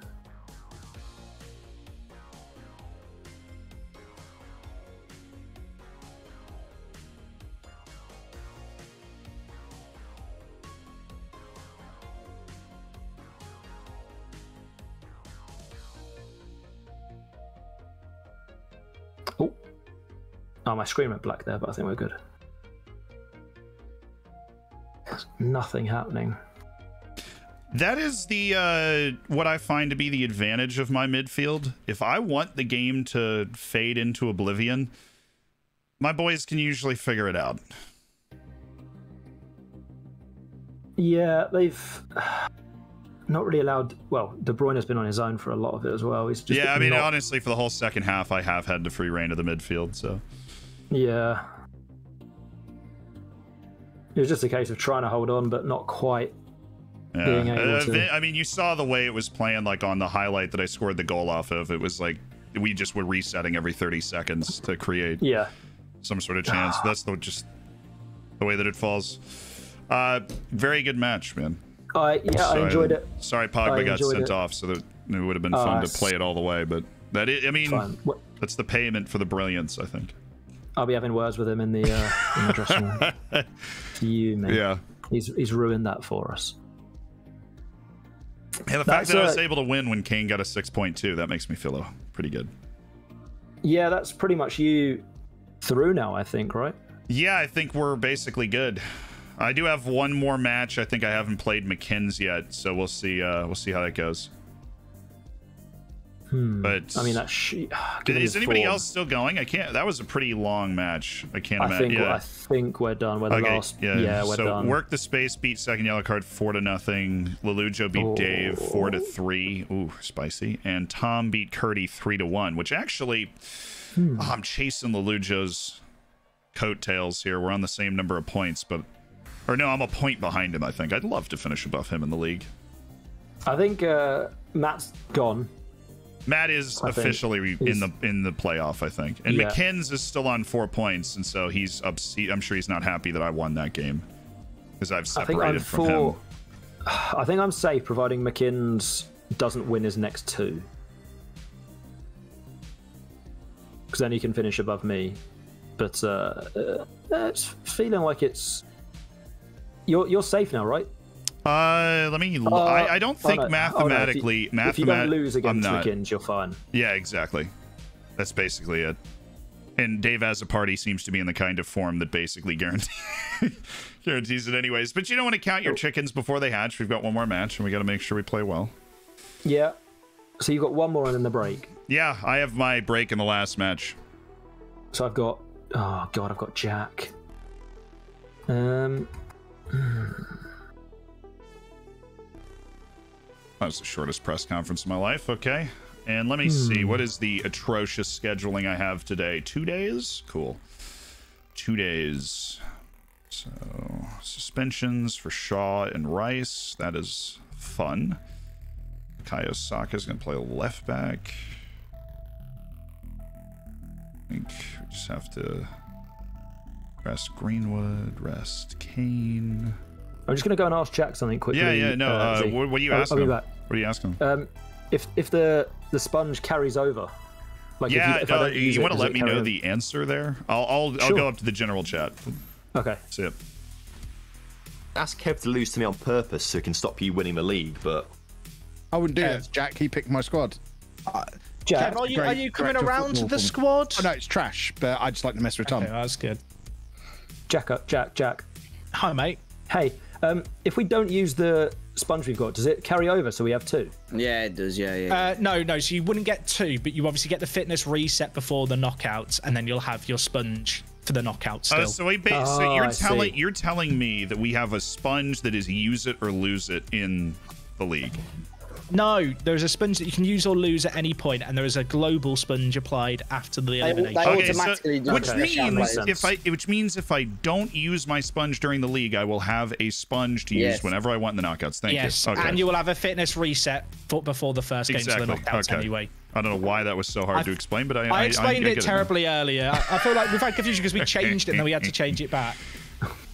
Oh, my screen went black there, but I think we're good. There's nothing happening. That is the what I find to be the advantage of my midfield. If I want the game to fade into oblivion, my boys can usually figure it out. Yeah, they've not really allowed... Well, De Bruyne has been on his own for a lot of it as well. He's just I mean, honestly, for the whole second half, I have had the free reign of the midfield, so... Yeah. It was just a case of trying to hold on, but not quite being able to. I mean, you saw the way it was playing, like on the highlight that I scored the goal off of. It was like we just were resetting every 30 seconds to create some sort of chance. That's just the way that it falls. Very good match, man. I enjoyed it. Sorry, Pogba got sent off, so that it would have been fun to play it all the way. But that I mean, that's the payment for the brilliance, I think. I'll be having words with him in the dressing room. You, man. Yeah. He's ruined that for us. Yeah, the fact that I was able to win when Kane got a 6.2, that makes me feel pretty good. Yeah, that's pretty much you through now, I think, right? Yeah, I think we're basically good. I do have one more match. I think I haven't played McKinn's yet, so we'll see how that goes. But I mean, is anybody else still going? I can't. That was a pretty long match. I can't imagine. I think we're done. We're the last. Yeah, we're done. Work the space beat second yellow card 4-0. Lelujo beat Dave 4-3. Ooh, spicy. And Tom beat Curdy 3-1. Which actually, I'm chasing Lelujo's coattails here. We're on the same number of points, but no, I'm a point behind him. I think I'd love to finish above him in the league. I think Matt's gone. Matt is officially in the playoff, I think, and McKinn's is still on 4 points, and so he's up. I'm sure he's not happy that I won that game because I've separated from him. I think I'm safe, providing McKinn's doesn't win his next 2, because then he can finish above me. But it's feeling like it's you're safe now, right? Let me. I don't think mathematically. If you don't lose against McKinn's, you're fine. Yeah, exactly. That's basically it. And Dave as a party seems to be in the kind of form that basically guarantees it anyways. But you don't want to count your chickens before they hatch. We've got one more match, and we got to make sure we play well. Yeah. So you've got one more in the break. Yeah, I have my break in the last match. So I've got. Oh God, I've got Jack. That was the shortest press conference of my life. Okay. And let me see. What is the atrocious scheduling I have today? 2 days? Cool. 2 days. So, suspensions for Shaw and Rice. That is fun. Kaio Saka is going to play left back. I think we just have to... Rest Greenwood. Rest Kane. I'm just going to go and ask Jack something quickly. Yeah. No. What are you asking? What are you asking? If the sponge carries over. Like you want to let me know the answer there? I'll go up to the general chat. Okay. See it. Ask Kev to lose to me on purpose so he can stop you winning the league, but I wouldn't do that, Jack. He picked my squad. Jack, Kev, are you coming around to the squad? Oh, no, it's trash, but I just like to mess with Tom. Okay, that's good. Jack. Hi, mate. Hey, if we don't use the sponge we've got, does it carry over so we have 2? Yeah, it does. Yeah. No. So you wouldn't get 2, but you obviously get the fitness reset before the knockouts, and then you'll have your sponge for the knockout still. So you're telling me that we have a sponge that is use it or lose it in the league. No, there's a sponge that you can use or lose at any point, and there is a global sponge applied after the elimination. Which means if I don't use my sponge during the league, I will have a sponge to use whenever I want in the knockouts. Thank you. Okay. And you will have a fitness reset before the first game to the knockouts anyway. I don't know why that was so hard to explain, but I explained it terribly earlier. I feel like we've had confusion because we changed it and then we had to change it back.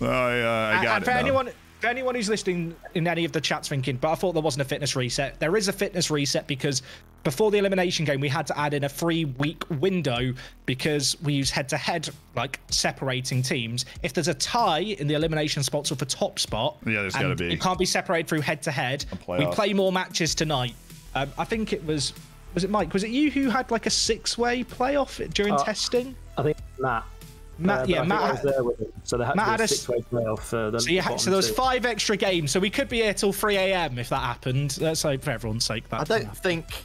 I got it. For anyone who's listening in any of the chats thinking, but I thought there wasn't a fitness reset. There is a fitness reset because before the elimination game, we had to add in a 3-week window because we use head-to-head, like separating teams. If there's a tie in the elimination spots or for top spot, there's got to be. It can't be separated through head-to-head. We play more matches tonight. I think it was it Mike? Was it you who had like a 6-way playoff during testing? I think Matt. Matt was there with him, so they had a 6-way playoff for the so there was 5 extra games, so we could be here till 3 a.m. if that happened. Let's hope for everyone's sake that. I don't think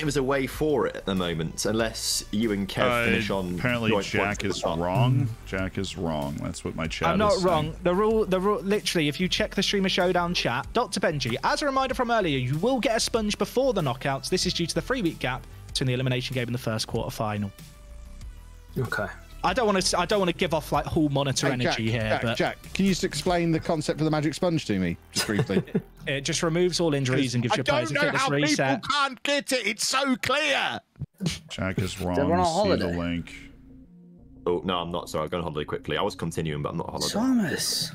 there's a way for it at the moment, unless you and Kev finish on. Apparently, Jack is wrong. Jack is wrong. That's what my chat is. I'm not wrong. The rule, literally, if you check the Streamer Showdown chat, Dr. Benji, as a reminder from earlier, you will get a sponge before the knockouts. This is due to the 3-week gap between the elimination game and the first quarter-final. Okay. I don't want to give off like Hall monitor energy here. Jack, can you just explain the concept of the magic sponge to me, just briefly? It just removes all injuries and gives your players a fitness reset. I don't know how people can't get it. It's so clear. Jack is wrong. They're on a holiday. See the link. Oh no, I'm not. Sorry, I'm going on holiday quickly. I was continuing, but I'm not on holiday. Thomas.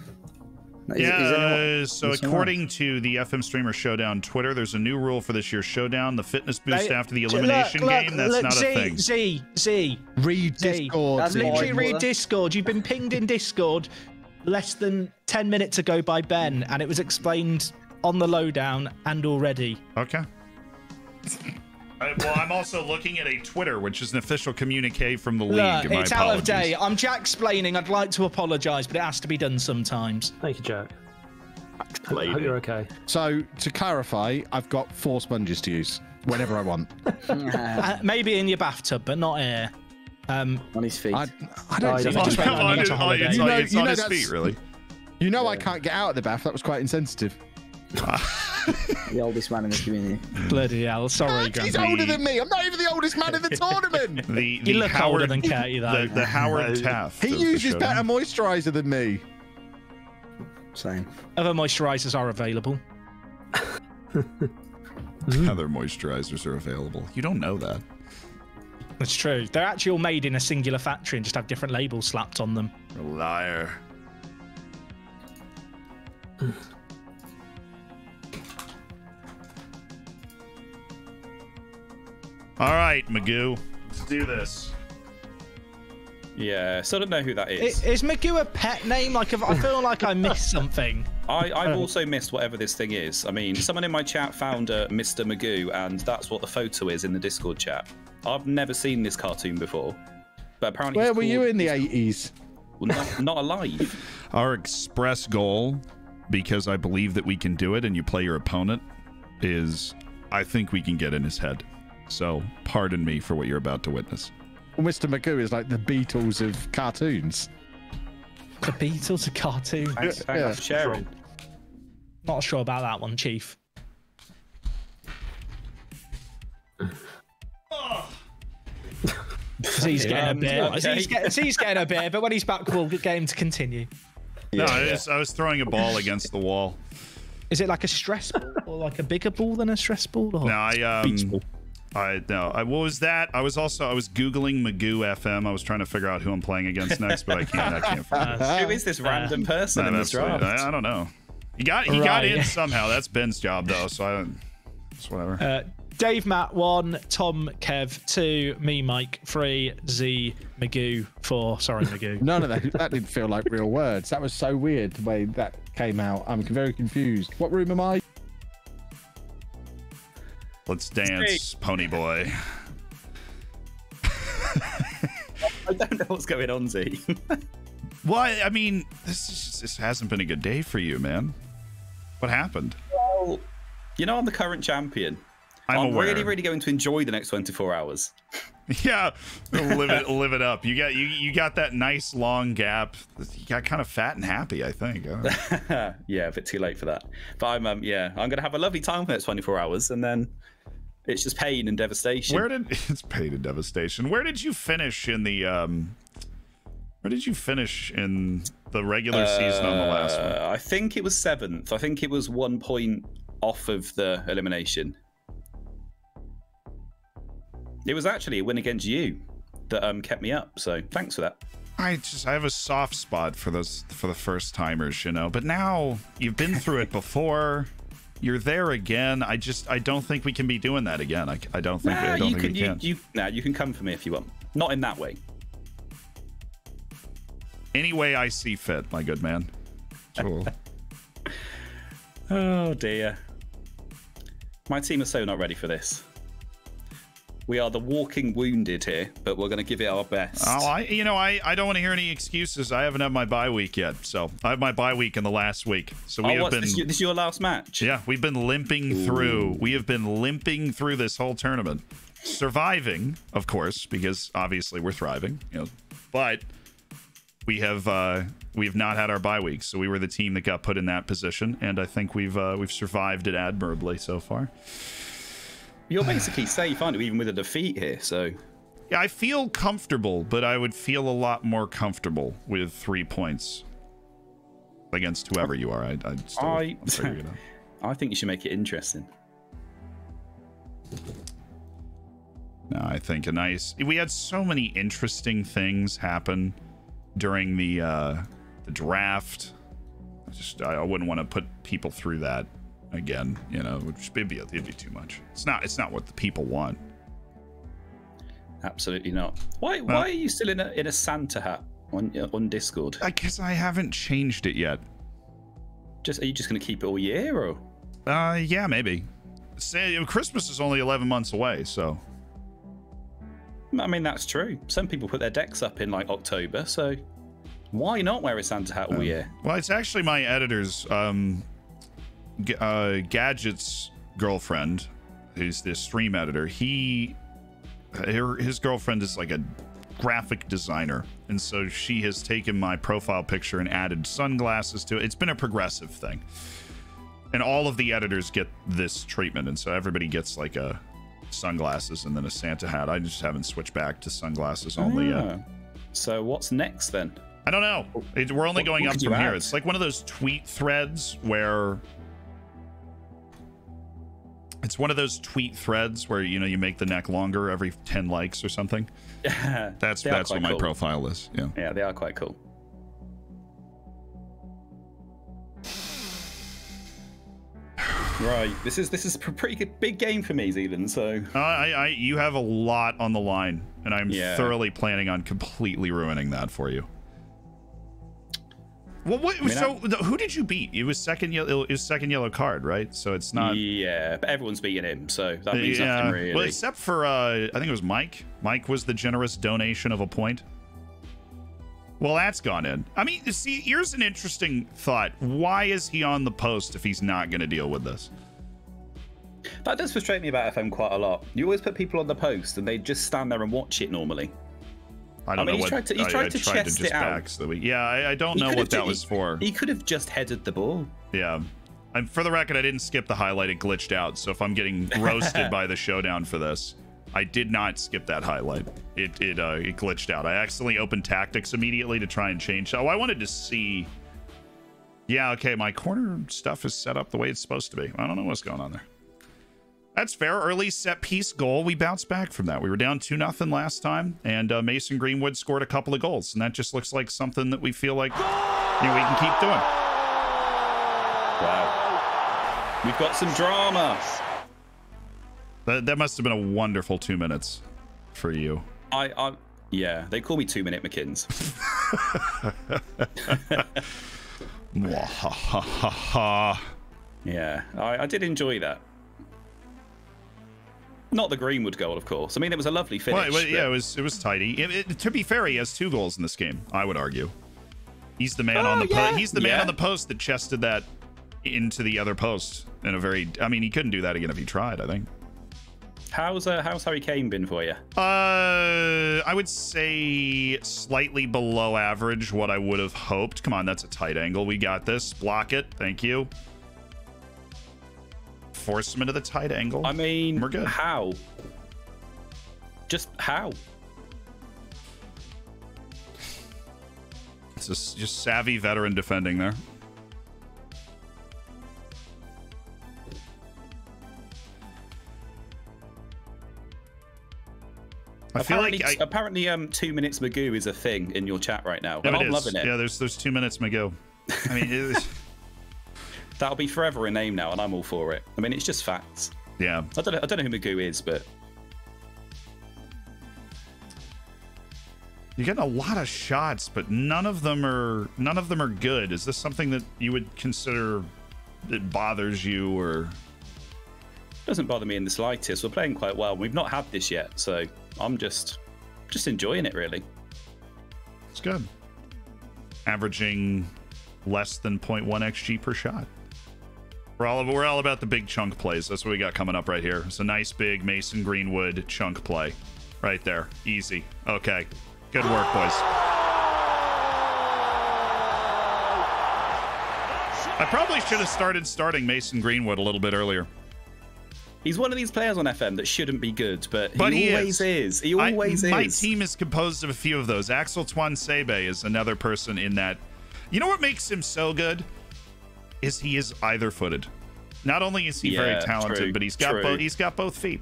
So according to the FM Streamer Showdown Twitter, there's a new rule for this year's Showdown. The fitness boost after the elimination game, that's not a thing. Z. Read Discord. That's literally read Discord. You've been pinged in Discord less than 10 minutes ago by Ben, and it was explained on the lowdown and already. Okay. Well, I'm also looking at a Twitter, which is an official communique from the league. It's out of date. I'm Jack explaining. I'd like to apologise, but it has to be done sometimes. Thank you, Jack. I hope you're okay. So, to clarify, I've got 4 sponges to use whenever I want. Maybe in your bathtub, but not here. On his feet. I don't think it's on his feet, really. You know, I can't get out of the bath. That was quite insensitive. The oldest man in the community. Bloody hell! Sorry, He's older than me. I'm not even the oldest man in the tournament. You look Howard, older than Katie, though. The Howard Taft. He uses better moisturiser than me. Same. Other moisturisers are available. Other moisturisers are available. You don't know that. That's true. They're actually all made in a singular factory and just have different labels slapped on them. You're a liar. All right, Magoo, let's do this. Yeah, still don't know who that is. Is Magoo a pet name? Like, I feel like I missed something. I've also missed whatever this thing is. I mean, someone in my chat found Mr. Magoo, and that's what the photo is in the Discord chat. I've never seen this cartoon before, but apparently. Where were you in the 80s? Well, not alive. Our express goal, because I believe that we can do it, and you play your opponent, is I think we can get in his head. So, pardon me for what you're about to witness. Well, Mr. Magoo is like the Beatles of cartoons. The Beatles of cartoons? Thanks for sharing. Not sure about that one, Chief. He's getting a bit. He's getting a bit, but when he's back, we'll get him to continue. No, I was throwing a ball against the wall. Is it like a stress ball or like a bigger ball than a stress ball? Or? No, What was that? I was Googling Magoo FM. I was trying to figure out who I'm playing against next, but I can't find it. Who is this random person in this draft? I don't know. He got in somehow. That's Ben's job though, so I don't. It's whatever. Dave, Matt 1, Tom, Kev 2, me, Mike 3, Z, Magoo 4. Sorry, Magoo. None of that. That didn't feel like real words. That was so weird the way that came out. I'm very confused. What room am I? Let's dance, Pony Boy. I don't know what's going on, Z. Well, I mean, this hasn't been a good day for you, man. What happened? Well, I'm the current champion. I'm really going to enjoy the next 24 hours. Yeah, live it up. You got that nice long gap. You got kind of fat and happy, I think. Yeah, a bit too late for that. But I'm gonna have a lovely time for the next 24 hours, and then it's just pain and devastation. It's pain and devastation. Where did you finish in the regular season on the last one? I think it was 7th. I think it was 1 point off of the elimination. It was actually a win against you that kept me up, so thanks for that. I have a soft spot for the first timers, but now you've been through it before. You're there again. I don't think we can be doing that again. I don't think we can. You can come for me if you want. Not in that way. Any way I see fit, my good man. Cool. Oh dear. My team is so not ready for this. We are the walking wounded here, but we're going to give it our best. Oh, I don't want to hear any excuses. I haven't had my bye week yet, so I have my bye week in the last week. So we have been. This is your last match? Yeah, we've been limping through. We have been limping through this whole tournament, surviving, of course, because obviously we're thriving. But we have not had our bye week, so we were the team that got put in that position, and I think we've survived it admirably so far. You're basically safe, aren't you, even with a defeat here, so... Yeah, I feel comfortable, but I would feel a lot more comfortable with 3 points against whoever you are. I'm figuring it out. I think you should make it interesting. No, I think we had so many interesting things happen during the draft. I wouldn't want to put people through that again, it'd be too much. It's not what the people want. Absolutely not. Why are you still in a Santa hat on Discord? I guess I haven't changed it yet. Are you just going to keep it all year, or? Yeah, maybe. Christmas is only 11 months away, so. I mean, that's true. Some people put their decks up in like October, so why not wear a Santa hat all year? Well, it's actually my editor's Gadget's girlfriend, who's this stream editor. His girlfriend is like a graphic designer, and so she has taken my profile picture and added sunglasses to it. It's been a progressive thing, and all of the editors get this treatment, and so everybody gets like a sunglasses and then a Santa hat. I just haven't switched back to sunglasses only yet. So what's next then? I don't know. We're only going up from here. It's like one of those tweet threads where you make the neck longer every 10 likes or something. That's what my profile is. Yeah, they are quite cool. Right, this is a pretty big game for me, Zealand. So you have a lot on the line, and I'm thoroughly planning on completely ruining that for you. Well, who did you beat? It was second yellow card, right? So it's not. Yeah, but everyone's beating him, so that means nothing really. Well, except for I think it was Mike. Mike was the generous donation of a point. Well, that's gone in. I mean, see, here's an interesting thought. Why is he on the post if he's not going to deal with this? That does frustrate me about FM quite a lot. You always put people on the post, and they just stand there and watch it normally. I don't know what. He tried to chest it out. I don't know what that was for. He could have just headed the ball. Yeah. For the record, I didn't skip the highlight. It glitched out. So if I'm getting roasted by the showdown for this, I did not skip that highlight. It glitched out. I accidentally opened tactics immediately to try and change. Oh, I wanted to see. Yeah, okay, my corner stuff is set up the way it's supposed to be. I don't know what's going on there. That's fair. Early set piece goal. We bounced back from that. We were down 2-0 last time, and Mason Greenwood scored a couple of goals, and that just looks like something that we feel like we can keep doing. Wow. We've got some drama. That must have been a wonderful 2 minutes for you. Yeah, they call me 2 Minute McKins. Yeah, I did enjoy that. Not the Greenwood goal, of course. I mean, it was a lovely finish. Well, yeah, it was tidy. To be fair, he has 2 goals in this game, I would argue. He's the man on the post. He's the man on the post that chested that into the other post in a very. I mean, he couldn't do that again if he tried, I think. How's Harry Kane been for you? I would say slightly below average. What I would have hoped. Come on, that's a tight angle. We got this. Block it. Thank you. Force him into the tight angle. I mean, we're good. How? Just how? It's just savvy veteran defending there. Apparently 2 minutes Magoo is a thing in your chat right now, and I'm loving it. Yeah, there's 2 minutes Magoo. I mean, that'll be forever a name now, and I'm all for it. I mean, it's just facts. Yeah. I don't know who Magoo is, but you're getting a lot of shots, but none of them are good. Is this something that you would consider that bothers you, or? It doesn't bother me in the slightest. We're playing quite well. We've not had this yet, so I'm just enjoying it, really. It's good. Averaging less than 0.1 XG per shot. We're all about the big chunk plays. That's what we got coming up right here. It's a nice big Mason Greenwood chunk play. Right there. Easy. Okay. Good work, boys. I probably should have starting Mason Greenwood a little bit earlier. He's one of these players on FM that shouldn't be good, but he always is. He always is. My team is composed of a few of those. Axel Twansebe is another person in that. You know what makes him so good? Is he is either-footed. Not only is he very talented, but he's got both feet.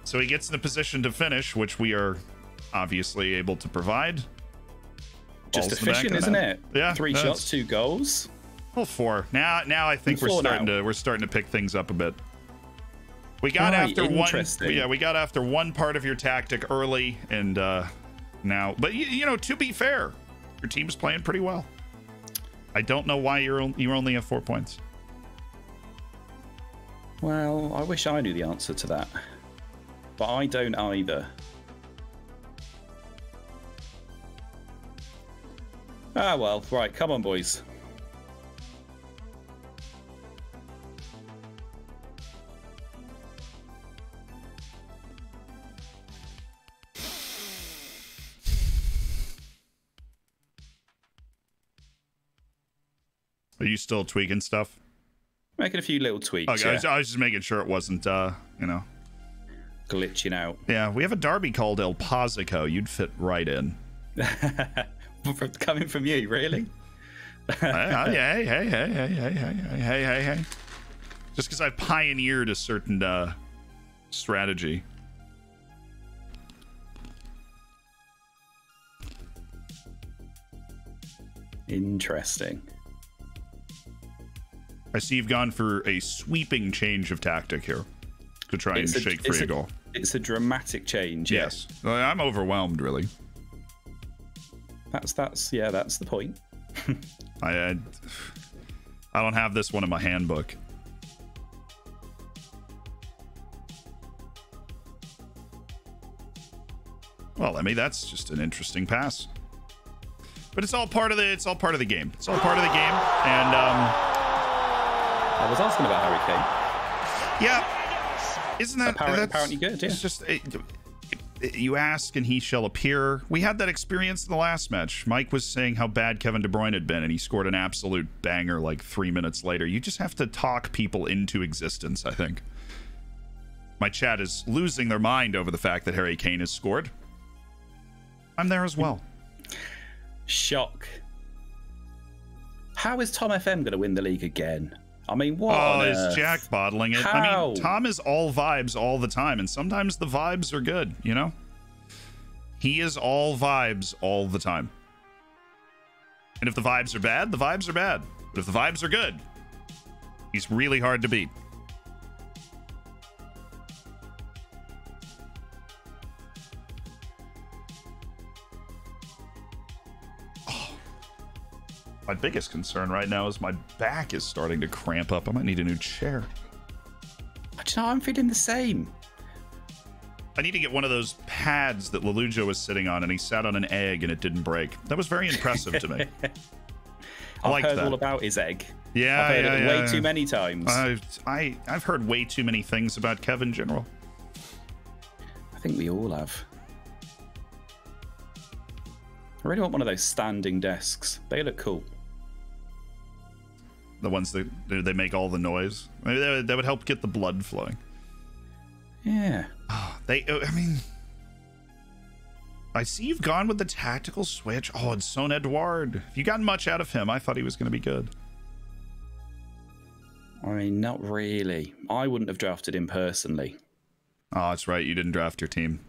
So he gets in a position to finish, which we are obviously able to provide. Just efficient, isn't it? Yeah. 3 shots, 2 goals. Well, 4. Now I think we're starting to pick things up a bit. We got after one. Yeah, we got after one part of your tactic early, and now. But you know, to be fair, your team's playing pretty well. I don't know why you only have 4 points. Well, I wish I knew the answer to that, but I don't either. Ah, well, right, come on, boys. Are you still tweaking stuff? Making a few little tweaks. Okay, yeah. I was just making sure it wasn't, you know, glitching out. Yeah, we have a derby called El Pasico. You'd fit right in. Coming from you, really? Hey. Just because I've pioneered a certain strategy. Interesting. I see you've gone for a sweeping change of tactic here to try and shake free a goal. It's a dramatic change. Yes. Well, I'm overwhelmed, really. That's the point. I don't have this one in my handbook. Well, I mean, that's just an interesting pass. But it's all part of the game. It's all part of the game. And I was asking about Harry Kane. Yeah. Isn't that apparently good? Yeah. It's just you ask and he shall appear. We had that experience in the last match. Mike was saying how bad Kevin De Bruyne had been, and he scored an absolute banger like 3 minutes later. You just have to talk people into existence, I think. My chat is losing their mind over the fact that Harry Kane has scored. I'm there as well. Shock. How is Tom FM going to win the league again? I mean, what? Oh, is Jack bottling it? How? I mean, Tom is all vibes all the time, and sometimes the vibes are good, you know? He is all vibes all the time. And if the vibes are bad, the vibes are bad. But if the vibes are good, he's really hard to beat. My biggest concern right now is my back is starting to cramp up. I might need a new chair. But you know, I'm feeling the same. I need to get one of those pads that Lelujo was sitting on, and he sat on an egg and it didn't break. That was very impressive to me. I've heard all about his egg. Yeah, I've heard it way too many times. I've heard way too many things about Kev in general. I think we all have. I really want one of those standing desks. They look cool. The ones that they make all the noise. That would help get the blood flowing. Yeah. Oh, I mean, I see you've gone with the tactical switch. Oh, and Son Edouard. Have you gotten much out of him? I thought he was going to be good. I mean, not really. I wouldn't have drafted him personally. Oh, that's right. You didn't draft your team.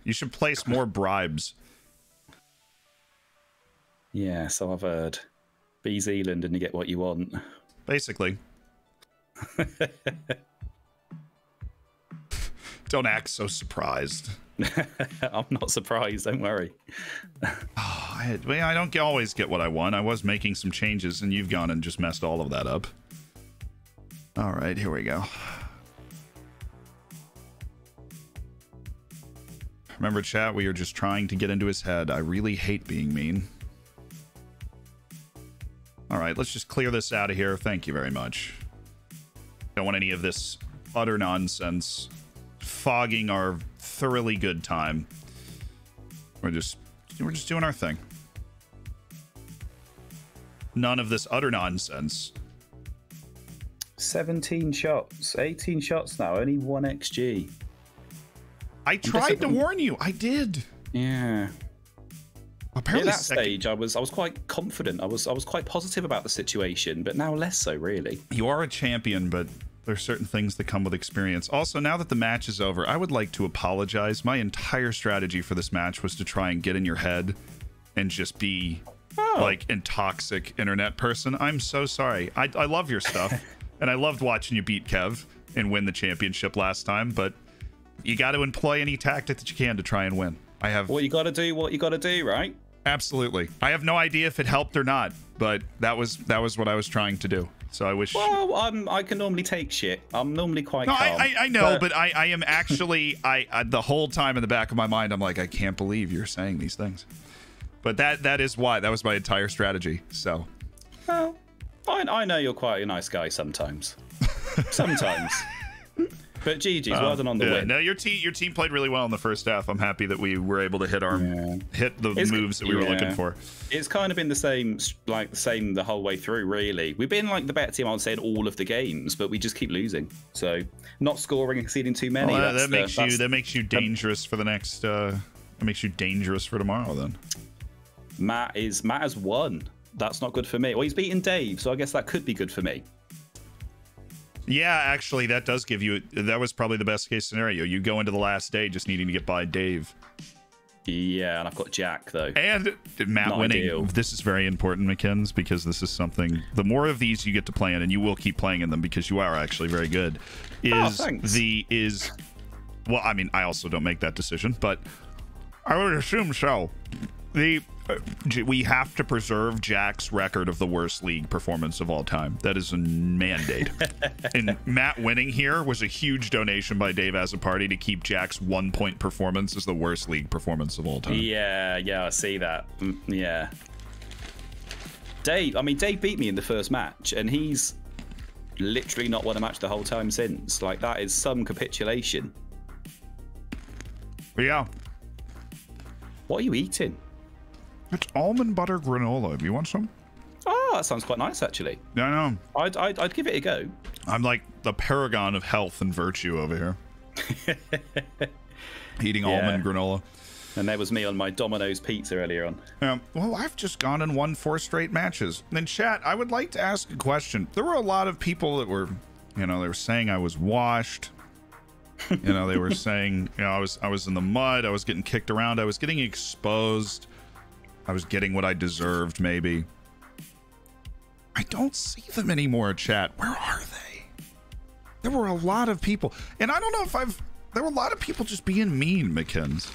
You should place more bribes. Yeah, so I've heard. Be Zealand and you get what you want. Basically. Don't act so surprised. I'm not surprised, don't worry. I don't always get what I want. I was making some changes and you've gone and just messed all of that up. All right, here we go. Remember, chat, we are just trying to get into his head. I really hate being mean. All right, let's just clear this out of here. Thank you very much. Don't want any of this utter nonsense fogging our thoroughly good time. We're just doing our thing. None of this utter nonsense. 17 shots, 18 shots now, only 1 XG. I tried to warn you. I did. Yeah. Apparently, at that stage, I was quite confident. I was quite positive about the situation, but now less so, really. You are a champion, but there's certain things that come with experience. Also, now that the match is over, I would like to apologize. My entire strategy for this match was to try and get in your head and just be like a toxic internet person. I'm so sorry. I love your stuff, and I loved watching you beat Kev and win the championship last time, but you got to employ any tactic that you can to try and win. I have what you got to do, right? Absolutely. I have no idea if it helped or not, but that was what I was trying to do. So I wish. Well, I can normally take shit. I'm normally quite calm. I know, but I am actually the whole time in the back of my mind, I'm like, I can't believe you're saying these things. But that is why. That was my entire strategy. So. Well, I know you're quite a nice guy sometimes. Sometimes. But GG's, well done on the win. No, your team played really well in the first half. I'm happy that we were able to hit the moves that we were looking for. It's kind of been the same the whole way through, really. We've been like the better team, I would say, in all of the games, but we just keep losing. So not scoring and conceding too many. Well, that makes you dangerous for the next. That makes you dangerous for tomorrow. Then Matt has won. That's not good for me. Well, he's beaten Dave, so I guess that could be good for me. Yeah, actually, that does give you... That was probably the best case scenario. You go into the last day just needing to get by Dave. Yeah, and I've got Jack, though. And Matt Not winning. ideal. This is very important, McKins, because this is something... The more of these you get to play in, and you will keep playing in them because you are actually very good, is... Well, I mean, I also don't make that decision, but I would assume so. We have to preserve Jack's record of the worst league performance of all time. That is a mandate. And Matt winning here was a huge donation by Dave as a party to keep Jack's 1-point performance as the worst league performance of all time. Yeah, I see that. Yeah. Dave beat me in the first match, and he's literally not won a match the whole time since. Like, that is some capitulation. Yeah. What are you eating? It's almond butter granola. Do you want some? Oh, that sounds quite nice, actually. Yeah, I know. I'd give it a go. I'm like the paragon of health and virtue over here. Eating almond granola. And there was me on my Domino's pizza earlier on. Well, I've just gone and won 4 straight matches. And chat, I would like to ask a question. There were a lot of people that were, they were saying I was washed. They were saying, I was in the mud. I was getting kicked around. I was getting exposed. I was getting what I deserved, maybe. I don't see them anymore, chat. Where are they? There were a lot of people. And I don't know if there were a lot of people just being mean, McKins.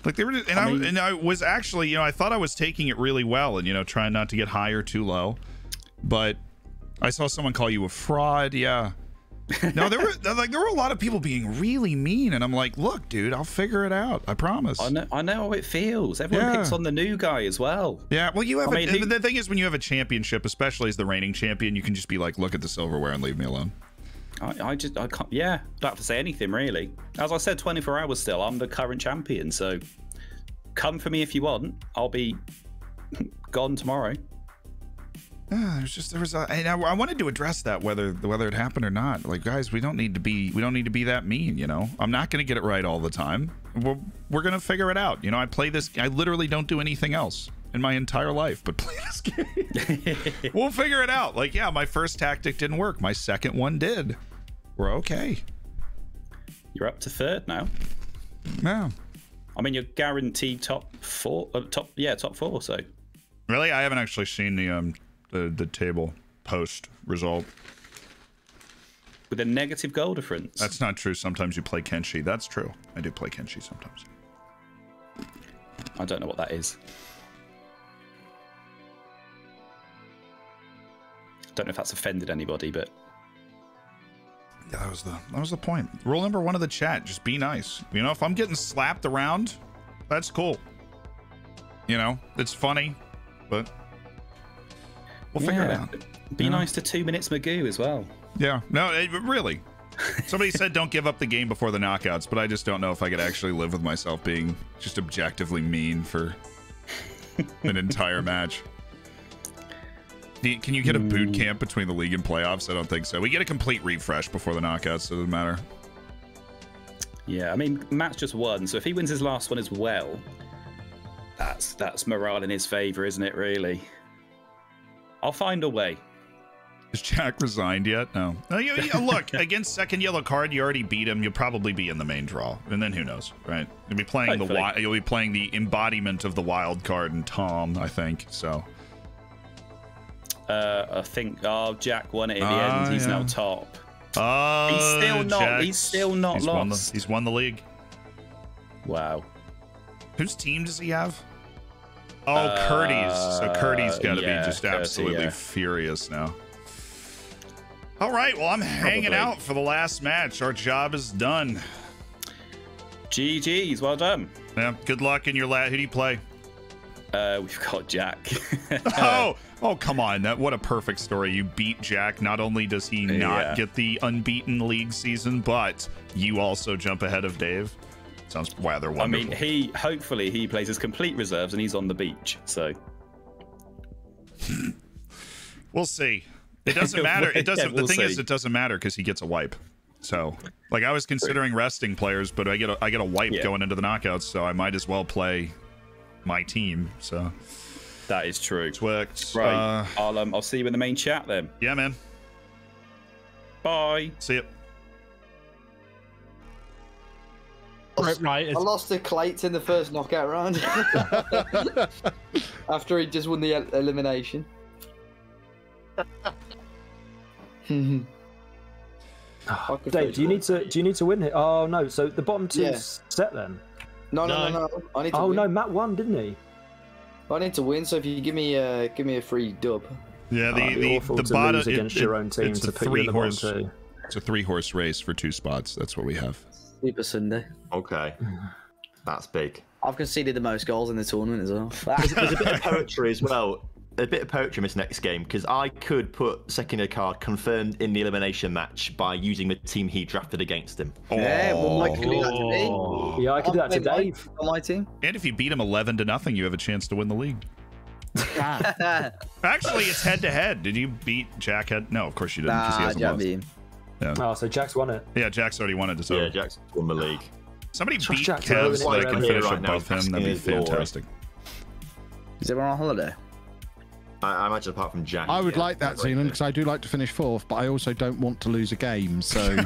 Like they were, and I was actually, I thought I was taking it really well and, trying not to get high or too low. But I saw someone call you a fraud. Yeah. No, there were a lot of people being really mean, and I'm like, look, dude, I'll figure it out. I promise. I know how it feels. Everyone picks on the new guy as well. Yeah, well, you have. The thing is, when you have a championship, especially as the reigning champion, you can just be like, look at the silverware and leave me alone. I can't. Yeah, don't have to say anything really. As I said, 24 hours still. I'm the current champion, so come for me if you want. I'll be gone tomorrow. I wanted to address that whether it happened or not. Like, guys, we don't need to be that mean, I'm not going to get it right all the time. We're going to figure it out. I play this. I literally don't do anything else in my entire life but play this game. We'll figure it out. Like, yeah, my first tactic didn't work. My second one did. We're okay. You're up to 3rd now. Yeah. I mean, you're guaranteed top 4. Top 4. So. Really, I haven't actually seen the table post result with a negative goal difference. That's not true. Sometimes you play Kenshi. That's true. I do play Kenshi sometimes. I don't know what that is. Don't know if that's offended anybody, but yeah, that was the point. Rule number 1 of the chat: just be nice. If I'm getting slapped around, that's cool. It's funny, but we'll figure it out. Be nice to 2 Minutes Magoo as well. Yeah. No, really. Somebody said don't give up the game before the knockouts, but I just don't know if I could actually live with myself being just objectively mean for an entire match. Can you get a boot camp between the league and playoffs? I don't think so. We get a complete refresh before the knockouts, so it doesn't matter. Yeah, I mean, Matt's just won, so if he wins his last one as well, that's morale in his favor, isn't it, really? I'll find a way. Is Jack resigned yet? No. Look, against second yellow card, you already beat him. You'll probably be in the main draw, and then who knows, right? You'll be playing you'll be playing the embodiment of the wild card and Tom, I think. So. I think. Oh, Jack won it in the end. He's now top. He's still not lost. He's won the league. Wow. Whose team does he have? Oh, Curdy's. So Curdy's got to be just absolutely furious now. All right, well, I'm hanging out for the last match. Our job is done. GG's, well done. Yeah, good luck in your who do you play? We've got Jack. Oh, come on. What a perfect story. You beat Jack. Not only does he not get the unbeaten league season, but you also jump ahead of Dave. Sounds rather wonderful. I mean, hopefully he plays his complete reserves and he's on the beach, so. We'll see. It doesn't matter. It doesn't. The thing is, it doesn't matter because he gets a wipe. So, like, I was considering resting players, but I get a wipe going into the knockouts, so I might as well play my team. So that is true. It's worked. Right. I'll see you in the main chat then. Yeah, man. Bye. See ya. Right. I lost to Clates in the first knockout round after he just won the elimination. Dave, do you need to win it? Oh no! So the bottom two's set then. No. I need to win. No, Matt won, didn't he? I need to win. So if you give me a free dub. the Yeah, the bottom against your own team to put you in the bottom two. It's a 3-horse race for 2 spots. That's what we have. Super Sunday. Okay, that's big. I've conceded the most goals in the tournament as well. There's a bit of poetry as well. A bit of poetry in this next game, because I could put second year card confirmed in the elimination match by using the team he drafted against him. Yeah, well, Mike can do that to me. Yeah, I can do that to Dave on my team. And if you beat him 11-0, you have a chance to win the league. Actually, it's head-to-head. Did you beat Jack? No, of course you didn't. Nah, Jack beat him. Yeah. Oh, so Jack's won it. Yeah, Jack's already won it. So yeah, Jack's won the league. Somebody beat Kev so I can finish above him. That'd be fantastic. Is everyone on holiday? I imagine apart from Jack. I would like that, Zealand, because I do like to finish 4th, but I also don't want to lose a game. So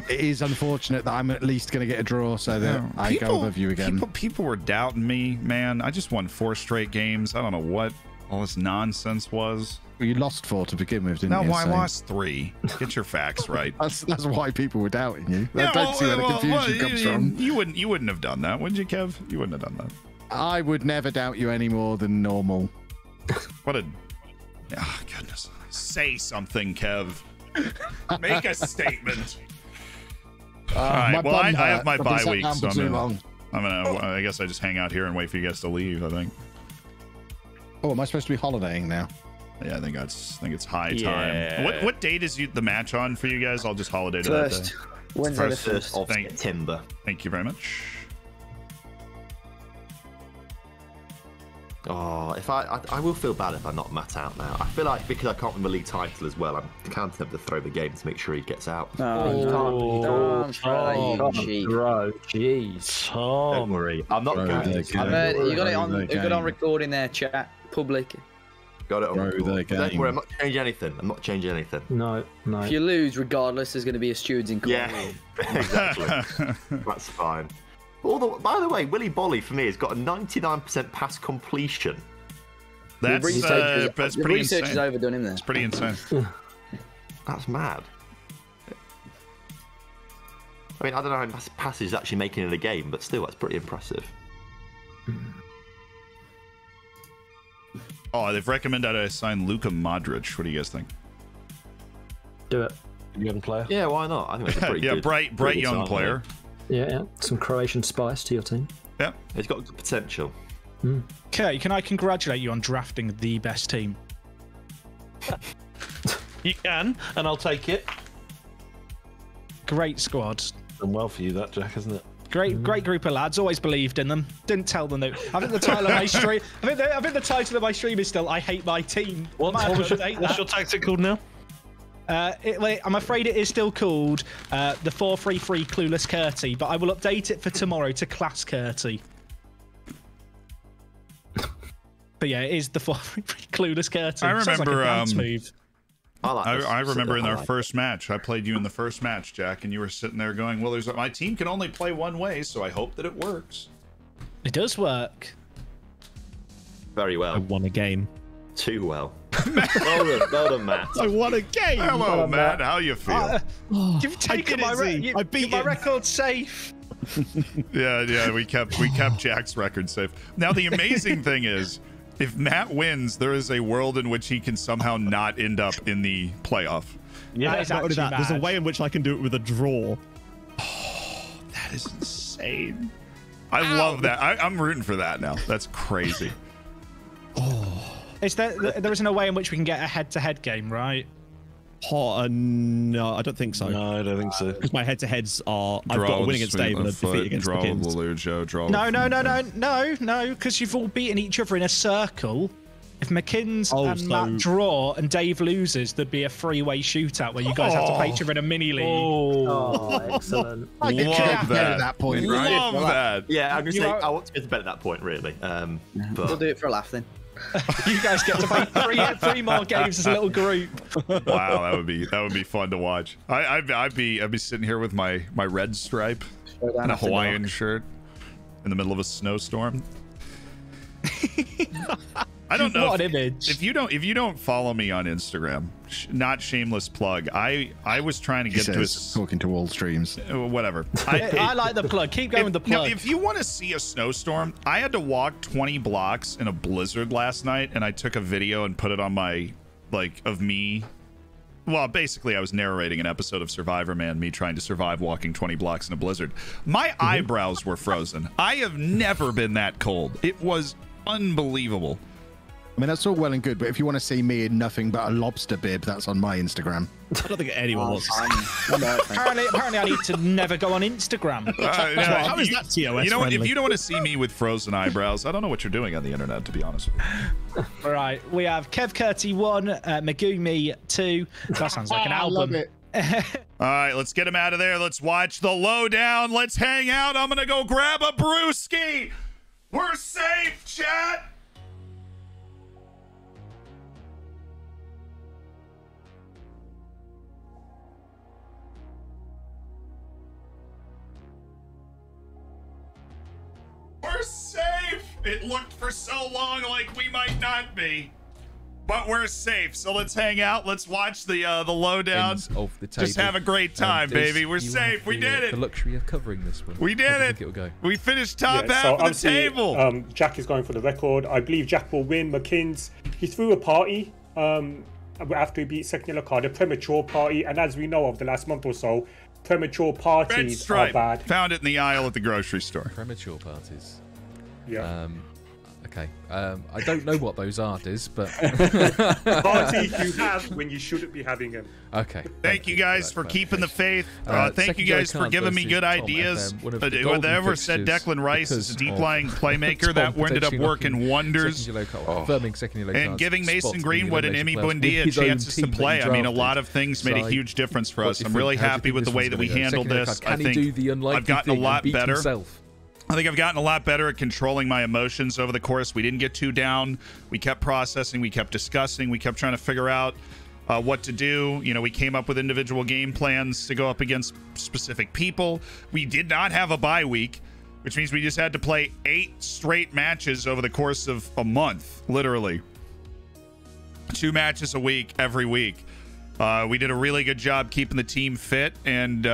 it is unfortunate that I'm at least going to get a draw so that I go above you again. People were doubting me, man. I just won 4 straight games. I don't know what all this nonsense was. Well, you lost 4 to begin with, didn't you? No, I lost 3. Get your facts right. That's why people were doubting you. I don't see where the confusion comes from. You wouldn't have done that, would you, Kev? You wouldn't have done that. I would never doubt you any more than normal. What a... Oh, goodness. Say something, Kev. Make a statement. All right, well, I have my bye week, so I guess I just hang out here and wait for you guys to leave, I think. Oh, am I supposed to be holidaying now? Yeah, I think it's high time. What date is the match on for you guys? I'll just holiday to that day. Wednesday the 1st of September. Thank you very much. Oh, if I will feel bad if I knock Matt out now. I feel like because I can't win the league title as well, I'm kind of tempted to throw the game to make sure he gets out. Jeez. Don't worry, I'm not going to. You got it on. You got it on recording there, chat, public. Got it on record. Don't worry, I'm not changing anything. No. If you lose, regardless, there's going to be a stewards in court. Yeah, exactly. That's fine. By the way, Willy Bolly for me has got a 99% pass completion. That's pretty insane. Research is overdone him there. It's pretty insane. That's mad. I mean, I don't know how many passes he's actually making in a game, but still, that's pretty impressive. Oh, they've recommended I sign Luka Modric. What do you guys think? Do it. Young player. Yeah, why not? I think that's a pretty good, bright young player. Yeah. Some Croatian spice to your team. Yeah. He's got good potential. Okay, can I congratulate you on drafting the best team? You can, and I'll take it. Great squad. Done well for you, that, Jack, isn't it? Great group of lads. Always believed in them. Didn't tell them that. I think the title of my stream. I think the title of my stream is still "I hate my team." What's your tactic called now? I'm afraid it is still called the 4-3-3 Clueless Curty, but I will update it for tomorrow to Class Curty. But yeah, it is the 4-3-3 Clueless Curty. I remember. I remember in our first match, I played you in the first match, Jack, and you were sitting there going, "Well, my team can only play one way, so I hope that it works." It does work. Very well. I won a game. Too well. Well done, Matt. I won a game. Hello, Matt. How you feel? You've taken my record safe. Yeah. We kept Jack's record safe. Now the amazing thing is, if Matt wins, there is a world in which he can somehow not end up in the playoff. Yeah, not only that, there's a way in which I can do it with a draw. Oh, that is insane. I love that. I'm rooting for that now. That's crazy. There isn't a way in which we can get a head-to-head game, right? No, I don't think so. No, I don't think so. Because my head-to-heads are I've got a win against Dave and a defeat against McKinns. No, because you've all beaten each other in a circle. If McKinns and Matt draw and Dave loses, there'd be a three-way shootout where you guys have to play each other in a mini-league. Oh, excellent. Love that. At that point, right? Love that. Yeah, I'm going to say I want to get to bed at that point, really. But we'll do it for a laugh then. You guys get to play three more games as a little group. Wow, that would be fun to watch. I'd be sitting here with my red stripe and a Hawaiian shirt in the middle of a snowstorm. I don't know. What an image. If you don't follow me on Instagram, not shameless plug. I was trying to get to talking to all streams. Whatever. I like the plug. Keep going with the plug. If you want to see a snowstorm, I had to walk 20 blocks in a blizzard last night, and I took a video and put it on my of me. Well, basically, I was narrating an episode of Survivor Man, me trying to survive walking 20 blocks in a blizzard. My eyebrows were frozen. I have never been that cold. It was unbelievable. I mean, that's all well and good, but if you want to see me in nothing but a lobster bib, that's on my Instagram. I don't think anyone wants to see. Apparently, I need to never go on Instagram. How is that TOS You know what? friendly? If you don't want to see me with frozen eyebrows, I don't know what you're doing on the internet, to be honest with you. All right, we have Kev Curty 1, Megumi 2. That sounds like an album. I love it. All right, let's get him out of there. Let's watch the lowdown. Let's hang out. I'm going to go grab a brewski. We're safe, chat. We're safe. It looked for so long like we might not be. But we're safe, so let's hang out. Let's watch the lowdown. Of the table. Just have a great time, baby. We're safe. We did it. The luxury of covering this one. We did it. It'll go. We finished top half of the table. Jack is going for the record. I believe Jack will win. McKins, he threw a party after he beat second yellow card, a premature party. And as we know of the last month or so, premature parties are bad. Found it in the aisle at the grocery store. Premature parties. Yeah. Okay. I don't know what those are, Diz, but party you have when you shouldn't be having them. Okay. Thank you guys for keeping the faith. Thank you guys for giving me good ideas. Whatever said Declan Rice is a deep lying playmaker that ended up working wonders. And giving Mason Greenwood and Emi Buendia chances to play. I mean, a lot of things made a huge difference for us. I'm really happy with the way that we handled this. I think I've gotten a lot better. I think I've gotten a lot better at controlling my emotions over the course. We didn't get too down. We kept processing. We kept discussing. We kept trying to figure out what to do. You know, we came up with individual game plans to go up against specific people. We did not have a bye week, which means we just had to play 8 straight matches over the course of a month, literally. 2 matches a week, every week. We did a really good job keeping the team fit, and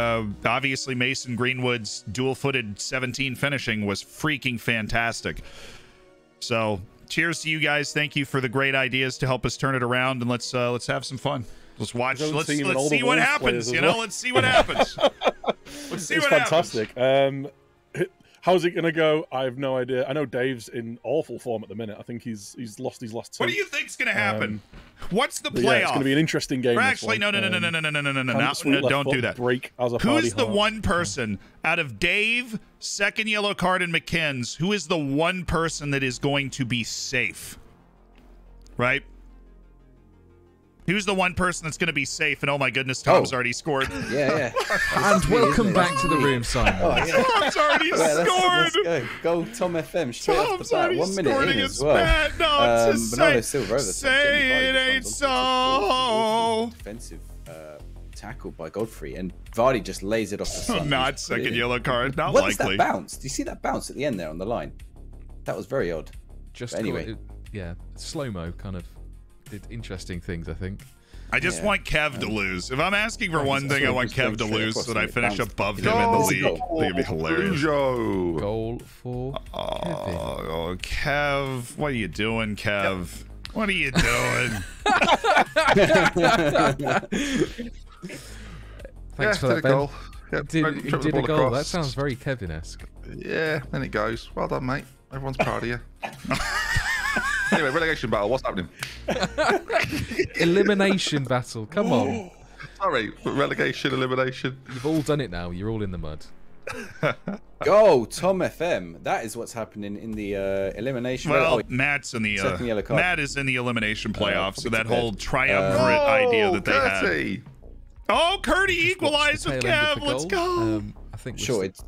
obviously Mason Greenwood's dual-footed 17 finishing was freaking fantastic. So, cheers to you guys. Thank you for the great ideas to help us turn it around, and let's have some fun. Let's watch. Let's see what happens. You know, let's see what happens. Let's see what happens. It's fantastic. How's it gonna go? I have no idea. I know Dave's in awful form at the minute. I think he's lost his last 2. What do you think's gonna happen? What's the playoff? Yeah, it's gonna be an interesting game. Actually, no, don't do that. Who's the one person out of Dave, second yellow card, and McKins? Who is the one person that is going to be safe? Right? Who's the one person that's going to be safe? And oh my goodness, Tom's already scored. Yeah. And welcome back to the room, Simon. Tom's already scored. Let's go, Tom FM, straight off the bat. 1 minute in as well. No, it's Bernardo Silva over. Say it ain't so. Defensive tackle by Godfrey, and Vardy just lays it off the sun. Not second yellow card. Not what likely. What that bounce? Do you see that bounce at the end there on the line? That was very odd. Just anyway, slow-mo kind of did interesting things, I think. I just want Kev to lose. If I'm asking for one thing, I want Kev to lose so that I finish above him in the league. I think it'd be hilarious. Goal for Kevin. Oh, Kev. What are you doing, Kev? What are you doing? Thanks for that, Ben. Goal. Yeah, he did a goal. That sounds very Kevin-esque. Yeah, then it goes. Well done, mate. Everyone's proud of you. Anyway, relegation battle. What's happening? Elimination battle. Come on. Sorry, relegation, elimination. You've all done it now. You're all in the mud. Go, Tom FM. That is what's happening in the elimination. Well, Matt's in the Matt is in the elimination playoffs. So that whole triumvirate idea that they had. Oh, Curdy equalized with Kev. Let's go. I think it's.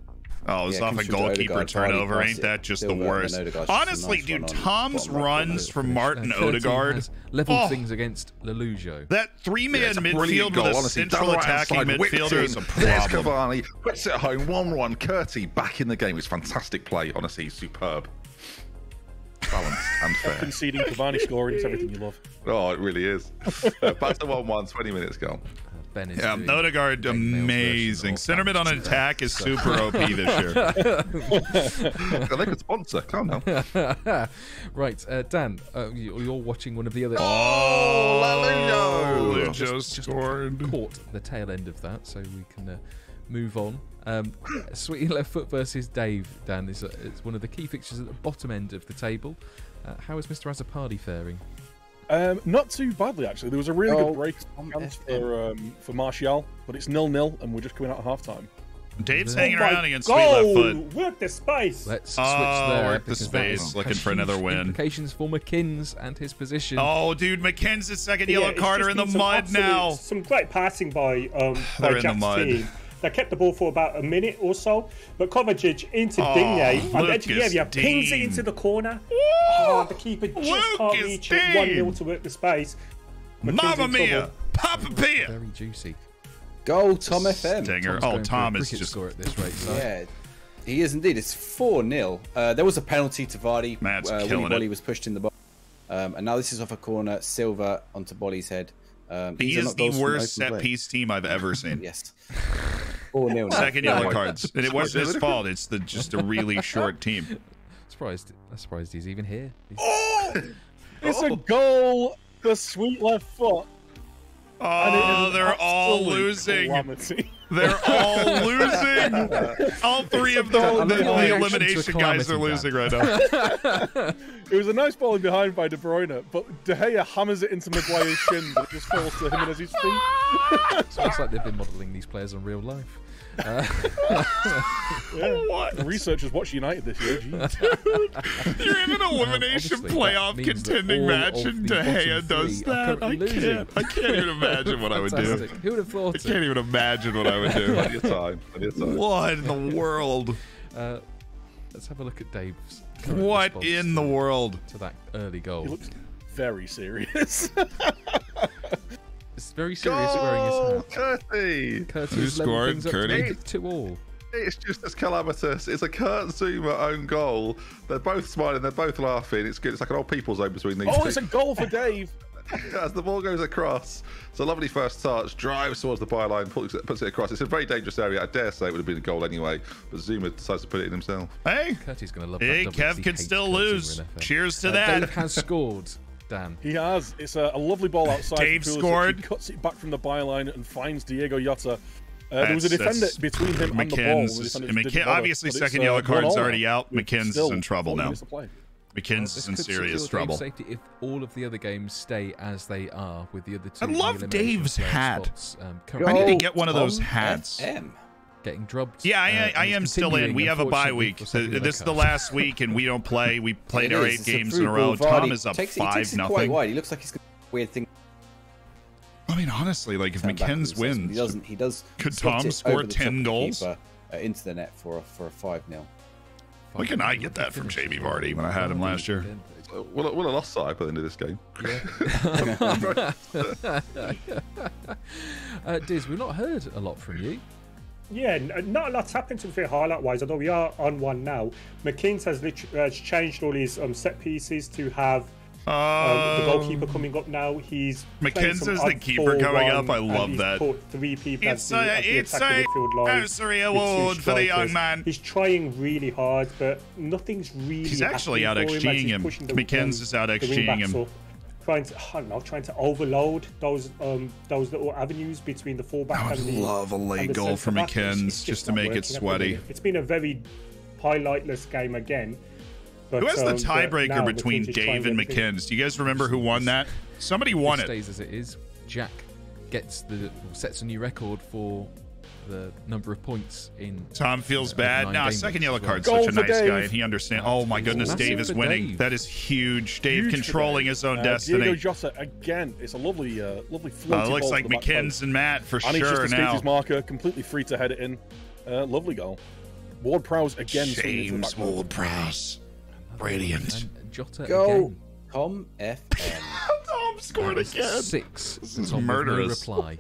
Oh, it's off a goalkeeper turnover. Ain't that just the worst? Honestly, dude, Tom's runs from Martin Odegaard leveled things against Lelujo. That 3-man midfield with a central attacking midfielder is a problem. There's Cavani, puts it home, 1-1. Curty back in the game. It's fantastic play. Honestly, superb. Balanced and fair. Conceding Cavani scoring is everything you love. Oh, it really is. Back to 1-1, 20 minutes gone. Yeah, Odegaard, amazing. Center mid on attack is super OP this year. They could sponsor. Calm down. Right, Dan, you're watching one of the other. Oh, Lelujo scored. Caught the tail end of that, so we can move on. Sweet Left Foot versus Dave, Dan, is it's one of the key fixtures at the bottom end of the table. How is Mr. Azzopardi faring? Not too badly, actually. There was a really good break for Martial, but it's 0-0, and we're just coming out of half-time. Dave's hanging around against Sweet Left Foot. Work the space. Let's switch there. Work the space. Looking for another win. Implications for McKinns and his position. Oh, dude, McKinn's second yellow card are in the mud now. Some great passing by Jack's team. They kept the ball for about a minute or so, but Kovacic into Digne, and the edge of the area pings it into the corner. The keeper just can't reach it. 1-0 to work the space. Mamma mia! Papa Pia! Very juicy. Goal, Tom FM. Stinger. Oh, Tom is just score at this rate. So. Yeah, he is indeed. It's 4-0. There was a penalty to Vardy. Willy Bolly was pushed in the box, and now this is off a corner. Silva onto Bolly's head. He is the worst set-piece team I've ever seen. Yes. 4-0. Second yellow cards, and it wasn't his fault. It's just a really short team. Surprised he's even here. It's a goal for Sweet Left Foot. Oh, they're all losing. They're all losing. All three of the elimination guys are losing right now. It was a nice ball behind by De Bruyne, but De Gea hammers it into Maguire's shin, but it just falls to him and as his feet. Sounds like they've been modelling these players on real life. What? The researchers watch United this year. You're in an elimination playoff contending match and De Gea does that. I can't even imagine what I would do. Who would have thought? I can't even imagine what I would do. Plenty of time. What in the world? Let's have a look at Dave's. What in the world? To that early goal. He looks very serious. It's very serious wearing his hat. Curty! Who scored? Curty? 2-2. It's just as calamitous. It's a Kurt Zuma own goal. They're both smiling. They're both laughing. It's good. It's like an old people's zone between these two. It's a goal for Dave. As the ball goes across, it's a lovely first touch, drives towards the byline, puts it across. It's a very dangerous area. I dare say it would have been a goal anyway, but Zuma decides to put it in himself. Hey, Curty's going to love that. Kev can still lose. Cheers to that. Dave has scored. Dan. He has. It's a lovely ball outside. Dave scored. He cuts it back from the byline and finds Diego Jota. There was a defender between him and the ball. Obviously, second yellow card's already out. McKinn's is in trouble now. McKinn's is in serious trouble. Safety if all of the other games stay as they are with the other two. I love Dave's hat. Spots, I need to get one of those hats. Getting drubbed. Yeah, I am still in. We have a bye week. This is the last week, and we don't play. We played our 8 games in a row. Tom is up 5-0. Quite wide. He looks like he's got a weird thing. I mean, honestly, like if McKinn's wins, he does. Could Tom score 10 goals? Into the net for a 5-0. Why can I get that from Jamie Vardy when I had him last year? We'll have lost side by the end of this game. Yeah. Diz, we've not heard a lot from you. Yeah, not a lot's happened to be fair highlight-wise, although we are on one now. McKinn's has changed all his set pieces to have the goalkeeper coming up now. He's McKinn's is the keeper coming up. I love that. Put 3 people it's a nursery award for the young man. He's trying really hard, but nothing's really. He's actually out XGing him. McKinn's is out XGing him. Trying to overload those little avenues between the fullback and the. I love a late goal for McKinn's just to make it sweaty. It's been a very highlightless game again. Who has the tiebreaker between Dave and McKinn's? Do you guys remember who won that? Somebody won it. Stays as it is. Jack sets a new record for the number of points in. Tom feels bad. Nah, second yellow card's such a nice guy, and he understands. Oh my goodness, Dave is winning. That is huge. Dave controlling his own destiny. Diego Jota again. It's a lovely floaty it looks like McKinn's and Matt for and sure just now. His marker, completely free to head it in. Lovely goal. Ward-Prowse again. James Ward-Prowse. Brilliant. Jota go again. Tom FM. Tom scored again. 6. This is murderous. No reply.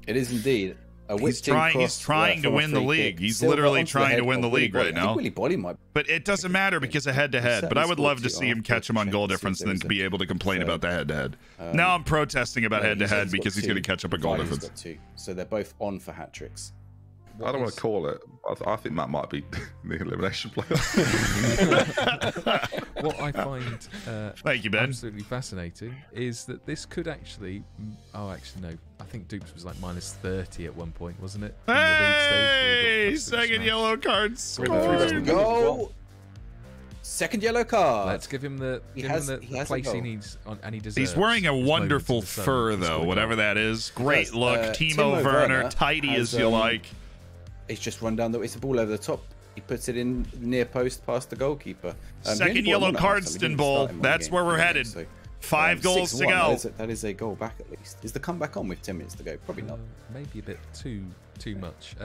It is indeed. He's trying to win the league. He's literally trying to win the league right now. But it doesn't matter because of head-to-head. But I would love to see him catch him on goal difference and then to be able to complain about the head-to-head. Now I'm protesting about head-to-head because he's going to catch up a goal difference. So they're both on for hat-tricks. I don't want to call it. I think Matt might be the elimination player. What I find thank you, Ben. Absolutely fascinating is that this could actually. Oh, actually, no. I think Dupes was like -30 at one point, wasn't it? Hey, second yellow card scored. Go. Second yellow card. Let's give him the place he needs, and he deserves. He's wearing a wonderful fur, though, whatever that is. Great look. Timo Werner, tidy as you like. It's just run down it's a ball over the top. He puts it in near post past the goalkeeper. Second yellow card, Istanbul. That's where we're headed. So, 5 goals to go. That is a goal back at least. Is the comeback on with 10 minutes to go? Probably not. Maybe a bit too much.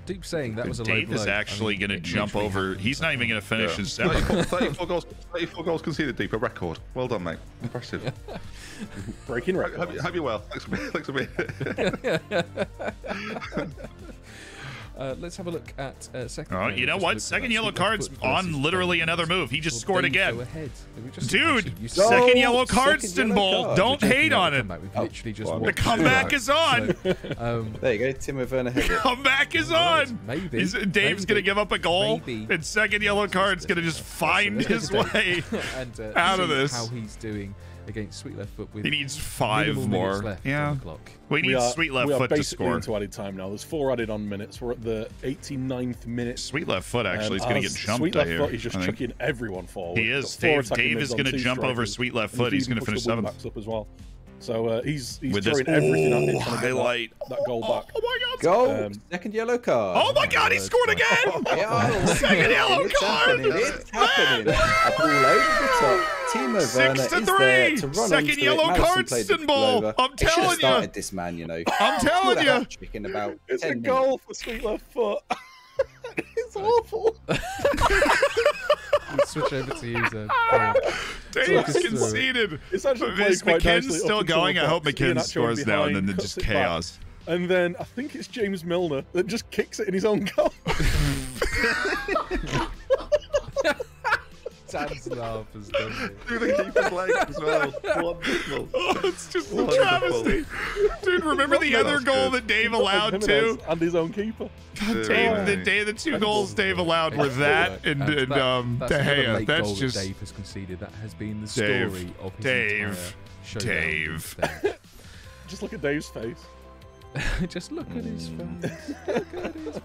Dupe saying that was a Dave low blow. is actually going to jump over. He's not even going to finish his 34 goals conceded, Deep, a record. Well done, mate. Impressive. Breaking record. Hope you're well. Thanks for being Let's have a look at second. Oh, you know what? Second yellow card's on literally another move. He just scored again. Dude, second yellow card, Istanbul. Don't hate on it. The comeback is on. There you go, Timo Werner. Comeback is on. Maybe. Dave's going to give up a goal, and second yellow card's going to just find his way out of this. How he's doing against Sweet Left Foot with he needs 5 more. Left yeah. on the clock. We need Sweet Left Foot to score. Into added time now. There's 4 added on minutes. We're at the 89th minute. Sweet Left Foot actually is going to get jumped. Sweet Left here. Foot, he's just chucking everyone forward. He is. Dave is going to jump over Sweet Left Foot. He's going to finish 7th. Up as well. So he's with throwing everything at it, trying to get that goal back. Oh my God! Goal! Second yellow card. Oh my God! He scored again! Second yellow card! It's happening! A ball over the top. Timo Werner is there to run Second yellow card, Istanbul. I'm telling you. Started this man, you know. I'm telling you. In about it's a goal for Sweet Left Foot. It's awful. We'll switch over to you, Zed. Dave's conceded. It's actually is McKinn still going? I hope McKinn scores now, and then there's just chaos. And then I think it's James Milner that just kicks it in his own goal. Dan's laugh has done it. Through the keeper's leg as well. Wonderful. Oh, it's just a travesty. Dude, remember the other goal that Dave allowed too? And his own keeper. Dave, the 2 goals Dave allowed were that and De Gea. That's just Dave has conceded. That has been the story of his entire showdown. Dave. Just look at Dave's face. Just look at his face. Look at his face.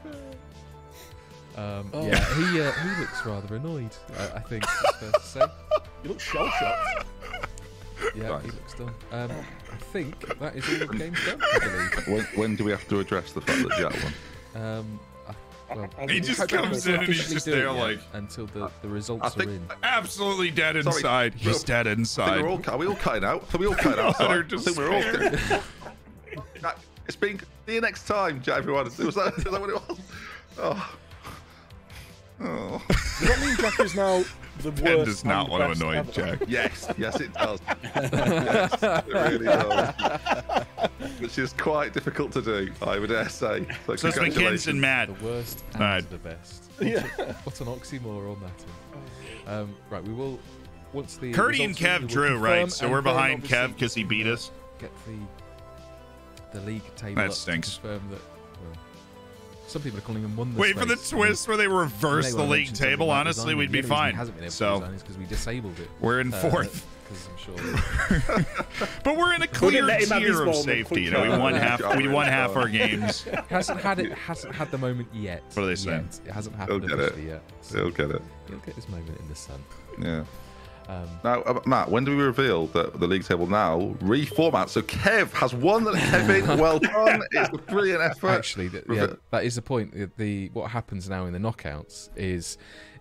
Yeah, he looks rather annoyed. I think it's fair to say. He looks shell-shocked. Yeah, nice. He looks done. I think that is all the game's done, I believe. When do we have to address the fact that Jack won? Well, he just comes in and he's just there like until the results are in. Absolutely dead inside. He's dead inside. Are we all cutting out? Are we all cutting out? I think we're all. It's been. See you next time, Jack. Everyone. Is that what it was? Oh. Oh. Does that mean Jack is now the worst? Ben does not want to annoy Jack. Yes, it does. Yes, it really does. Which is quite difficult to do, I would dare say. So it's McKinn's and Matt. The worst and the best. Yeah. What an oxymoron that is. Right, we will once the Curdy and Kev drew, right? So we're behind Kev because he beat us. Get the league table. That stinks. Confirm that. Some people are calling them wonders. Wait for the twist where they reverse the league table. Honestly, we'd be fine. So because we disabled it. We're in 4th. I'm sure. But we're in a clear tier of safety. You know, we won half our games. Hasn't had the moment yet. What are they saying? It hasn't happened officially yet. He'll get it. He'll get this moment in the sun. Yeah. Now, Matt, when do we reveal that the league table now reformat? So Kev has won. Kevin, well done. It's a brilliant effort. Actually, that is the point. What happens now in the knockouts is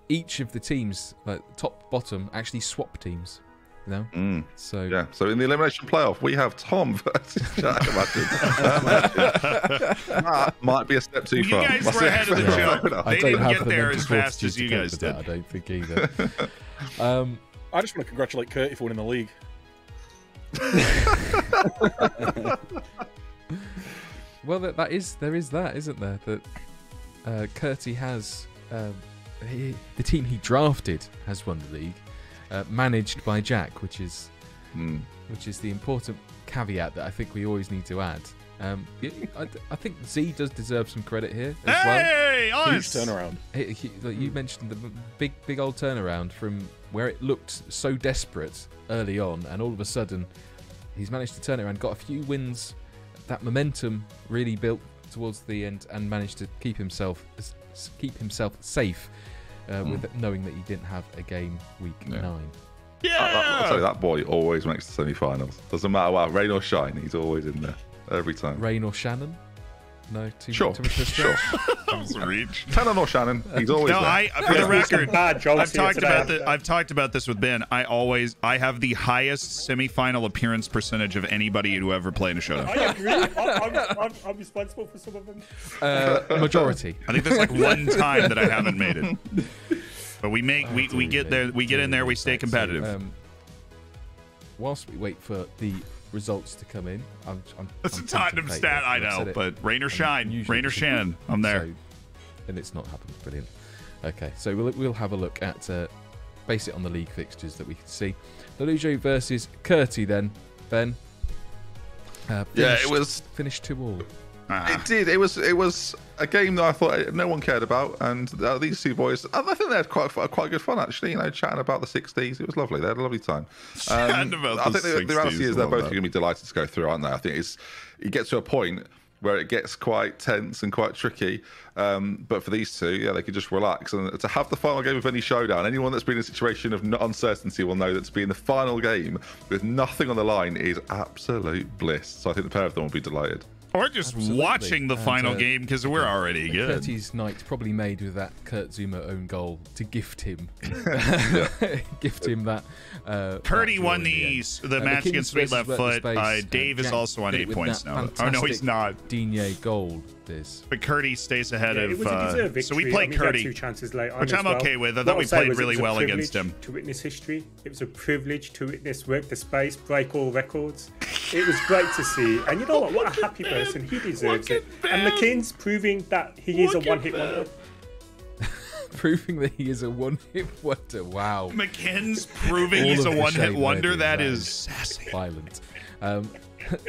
each of the teams, like top, bottom, actually swap teams. You know? So yeah. So in the elimination playoff, we have Tom versus Jack. Matt might be a step too far. You guys were ahead of the show. They didn't get there as fast as you guys did. I don't think either. I just want to congratulate Curty for winning the league. Well, there is that, isn't there? That Curty has the team he drafted has won the league, managed by Jack, which is the important caveat that I think we always need to add. I think Z does deserve some credit here as well. Huge turnaround. You mentioned the big old turnaround from where it looked so desperate early on, and all of a sudden he's managed to turn it around, got a few wins. That momentum really built towards the end, and managed to keep himself safe with knowing that he didn't have a game week 9. Yeah, I'll tell you, that boy always makes the semi-finals. Doesn't matter what, rain or shine, he's always in there every time. Rain or Shannon? No, too Sure. much of a stretch. Reach. Tanner or Shannon. He's always there. For the record, I've talked about this with Ben. I have the highest semi-final appearance percentage of anybody who ever played in a showdown. I agree. I'm responsible for some of them. Majority. I think there's like one time that I haven't made it. But we get there. We get in there. We stay competitive. So, whilst we wait for the results to come in, That's a Tottenham stat, I know, but rain or shine, rain or Shannon, I'm there. And it's not happened. Brilliant. Okay, so we'll have a look at base it on the league fixtures that we can see. Lelujo versus Curti then, Ben. It was finished 2-2. It did. It was a game that I thought no one cared about, and these two boys, I think they had quite good fun actually. You know, chatting about the 60s. It was lovely. They had a lovely time. I think the reality is they're both going to be delighted to go through, aren't they? I think it gets to a point where it gets quite tense and quite tricky. But for these two, yeah, they could just relax. And to have the final game of any showdown, anyone that's been in a situation of uncertainty will know that to be in the final game with nothing on the line is absolute bliss. So I think the pair of them will be delighted. Or just watching the final game because we're already good. Curti's night probably made with that Kurt Zuma own goal to gift him. Gift him that. Curti won the match against Sweet Left Foot. Dave is also on 8 points now. Oh, no, he's not. Digne goal. But Curti stays ahead of. It was a deserved victory. So we played Curti. 2 chances late on, which I'm okay with. I thought we played really well against him. To witness history, it was a privilege to witness work the space, break all records. It was great to see, and you know what a happy person, he deserves it. And McKinn's proving that he is a one-hit wonder. Proving that he is a one-hit wonder. Wow. McKinn's proving he's a one-hit wonder. That is sassy. Violent.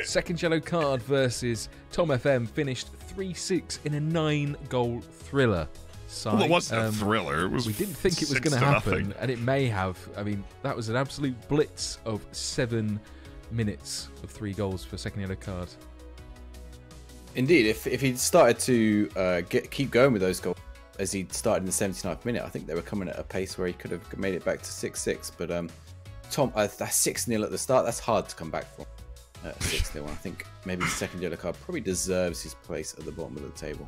Second yellow card versus Tom FM finished 3-6 in a 9-goal thriller. Well, it wasn't a thriller. We didn't think it was going to happen, and it may have. I mean, that was an absolute blitz of 7 minutes of 3 goals for second yellow card. Indeed, if he'd started to keep going with those goals as he started in the 79th minute, I think they were coming at a pace where he could have made it back to 6-6. But Tom, that's 6-0 at the start. That's hard to come back from. 6-0. I think maybe the second yellow card probably deserves his place at the bottom of the table.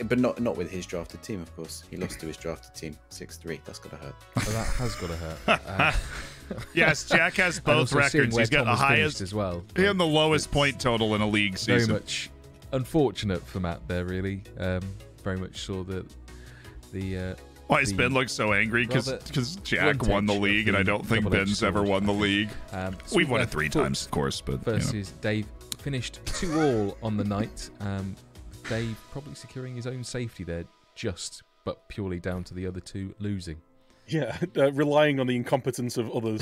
But not with his drafted team, of course. He lost to his drafted team 6-3. That's got to hurt. Well, that has got to hurt. Yes, Jack has both records. He's got the highest as well. And the lowest point total in a league season. Very much unfortunate for Matt there, really. Very much saw the why does Ben look so angry? Because Jack won the league, and I don't think Ben's ever won the league. We've won it 3 times, of course. But versus Dave finished 2-2 on the night. Dave probably securing his own safety there, but purely down to the other 2 losing. Yeah, relying on the incompetence of others.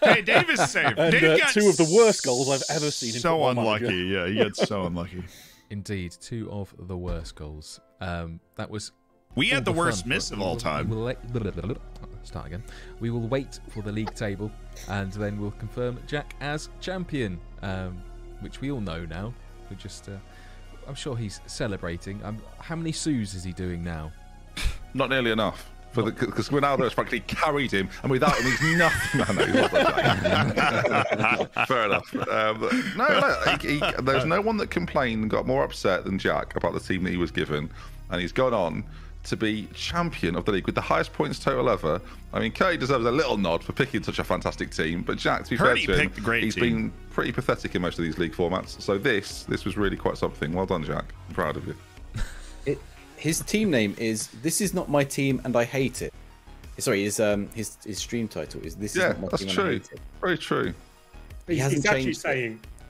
Hey, Dave is safe. And, Dave got 2 of the worst goals I've ever seen. So unlucky. Yeah, he got so unlucky. Indeed, 2 of the worst goals. That was. We had the worst miss of all time. Start again. We will wait for the league table, and then we'll confirm Jack as champion, which we all know now. We're just. I'm sure he's celebrating. How many Sues is he doing now? Not nearly enough. Because Ronaldo has practically carried him, and without him, he's nothing. Fair enough. There's no one that complained and got more upset than Jack about the team that he was given, and he's gone on to be champion of the league with the highest points total ever. I mean, Curti deserves a little nod for picking such a fantastic team, but Jack, to be fair to him, he's been pretty pathetic in most of these league formats. So this was really quite something. Well done, Jack. I'm proud of you. His team name is "This Is Not My Team and I Hate It." Sorry, his stream title is "This Is Not My Team and I Hate It." Very true. He's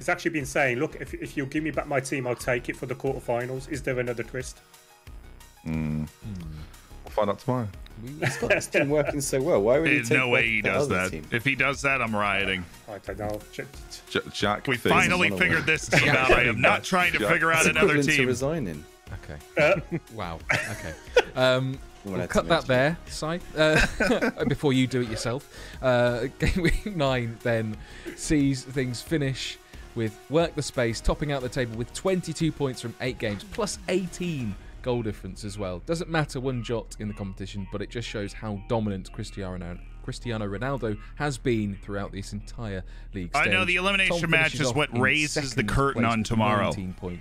actually been saying, "Look, if you'll give me back my team, I'll take it for the quarterfinals." Is there another twist? We'll find out tomorrow. He's got this team working so well. Why would he take no way he does that. Team? If he does that, I'm rioting. I don't know. Jack, we finally figured this team out. I am not trying to figure out another team. To resigning. Okay. Wow. Okay. We'll cut that there, Si. Before you do it yourself. Game week 9 then sees things finish with Work the Space topping out the table with 22 points from 8 games, plus 18 goal difference as well. Doesn't matter one jot in the competition, but it just shows how dominant Cristiano Cristiano Ronaldo has been throughout this entire league stage. I know the elimination match is what raises the curtain on tomorrow.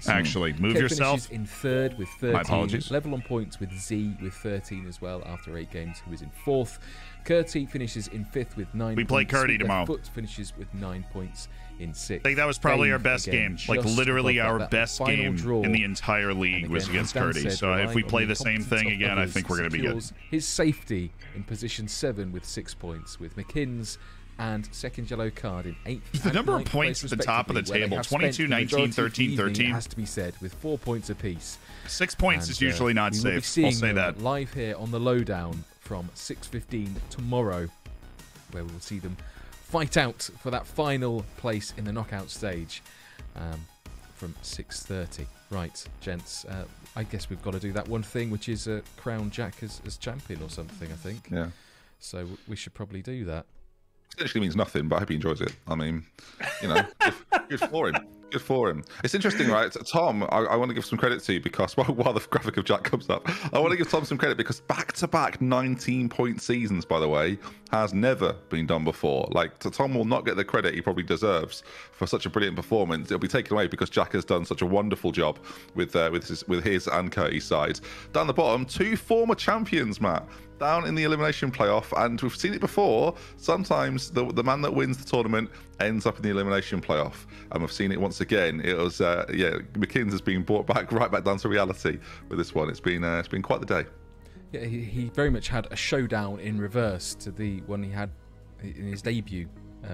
Actually, move Kev yourself. Finishes in third with 13. My apologies. Level on points with Z with 13 as well after 8 games, who is in fourth. Curti finishes in fifth with 9 We play points. Curti tomorrow. Foot finishes with 9 points in sixth. I think that was probably our best game. Like, literally our best game draw. in the entire league was against Curti. So if we play the same thing again, I think we're going to be good. His safety in position 7 with 6 points, with McKinn's and second yellow card in 8th. The number of points at the top of the table, 22, 19, 13, 13. Has to be said, with 4 points apiece. 6 points is usually not safe. I'll say that. Live here on the Lowdown from 6:15 tomorrow, where we will see them fight out for that final place in the knockout stage from 6:30. Right, gents, I guess we've got to do that one thing, which is crown Jack as champion or something, I think. Yeah. So we should probably do that. It actually means nothing, but I hope he enjoys it. I mean, you know, good for him. Good for him. It's interesting, right? Tom, I want to give some credit to you because while the graphic of Jack comes up, I want to give Tom some credit because back-to-back 19-point seasons, by the way, has never been done before. Like, Tom will not get the credit he probably deserves for such a brilliant performance. It'll be taken away because Jack has done such a wonderful job with his and Curti's side. Down the bottom, 2 former champions, Matt, down in the elimination playoff, and we've seen it before. Sometimes the man that wins the tournament ends up in the elimination playoff, and we've seen it once again. It was McKinn's has been brought right back down to reality with this one. It's been quite the day. Yeah, he very much had a showdown in reverse to the one he had in his debut,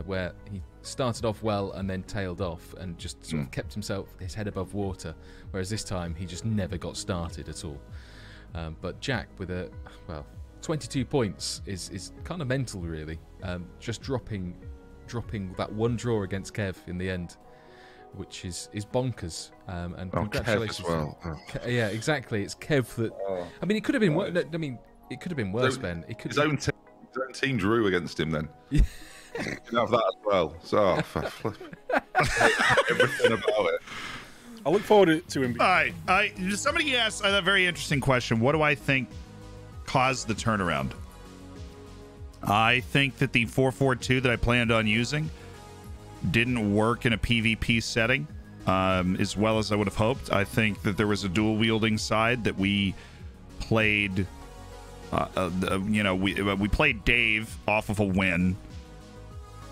where he started off well and then tailed off and just sort of kept his head above water, whereas this time he just never got started at all. But Jack with 22 points is kind of mental, really. Just dropping that one draw against Kev in the end, which is bonkers. And congratulations. Kev as well. Yeah, exactly. It's Kev that. I mean, it could have been. I mean, it could have been worse, Ben. It could. His own team drew against him then. You can have that as well. So everything about it. I look forward to him. All right. Somebody asked a very interesting question. What do I think caused the turnaround? I think that the 4-4-2 that I planned on using didn't work in a PvP setting as well as I would have hoped. I think that there was a dual wielding side that we played. We played Dave off of a win,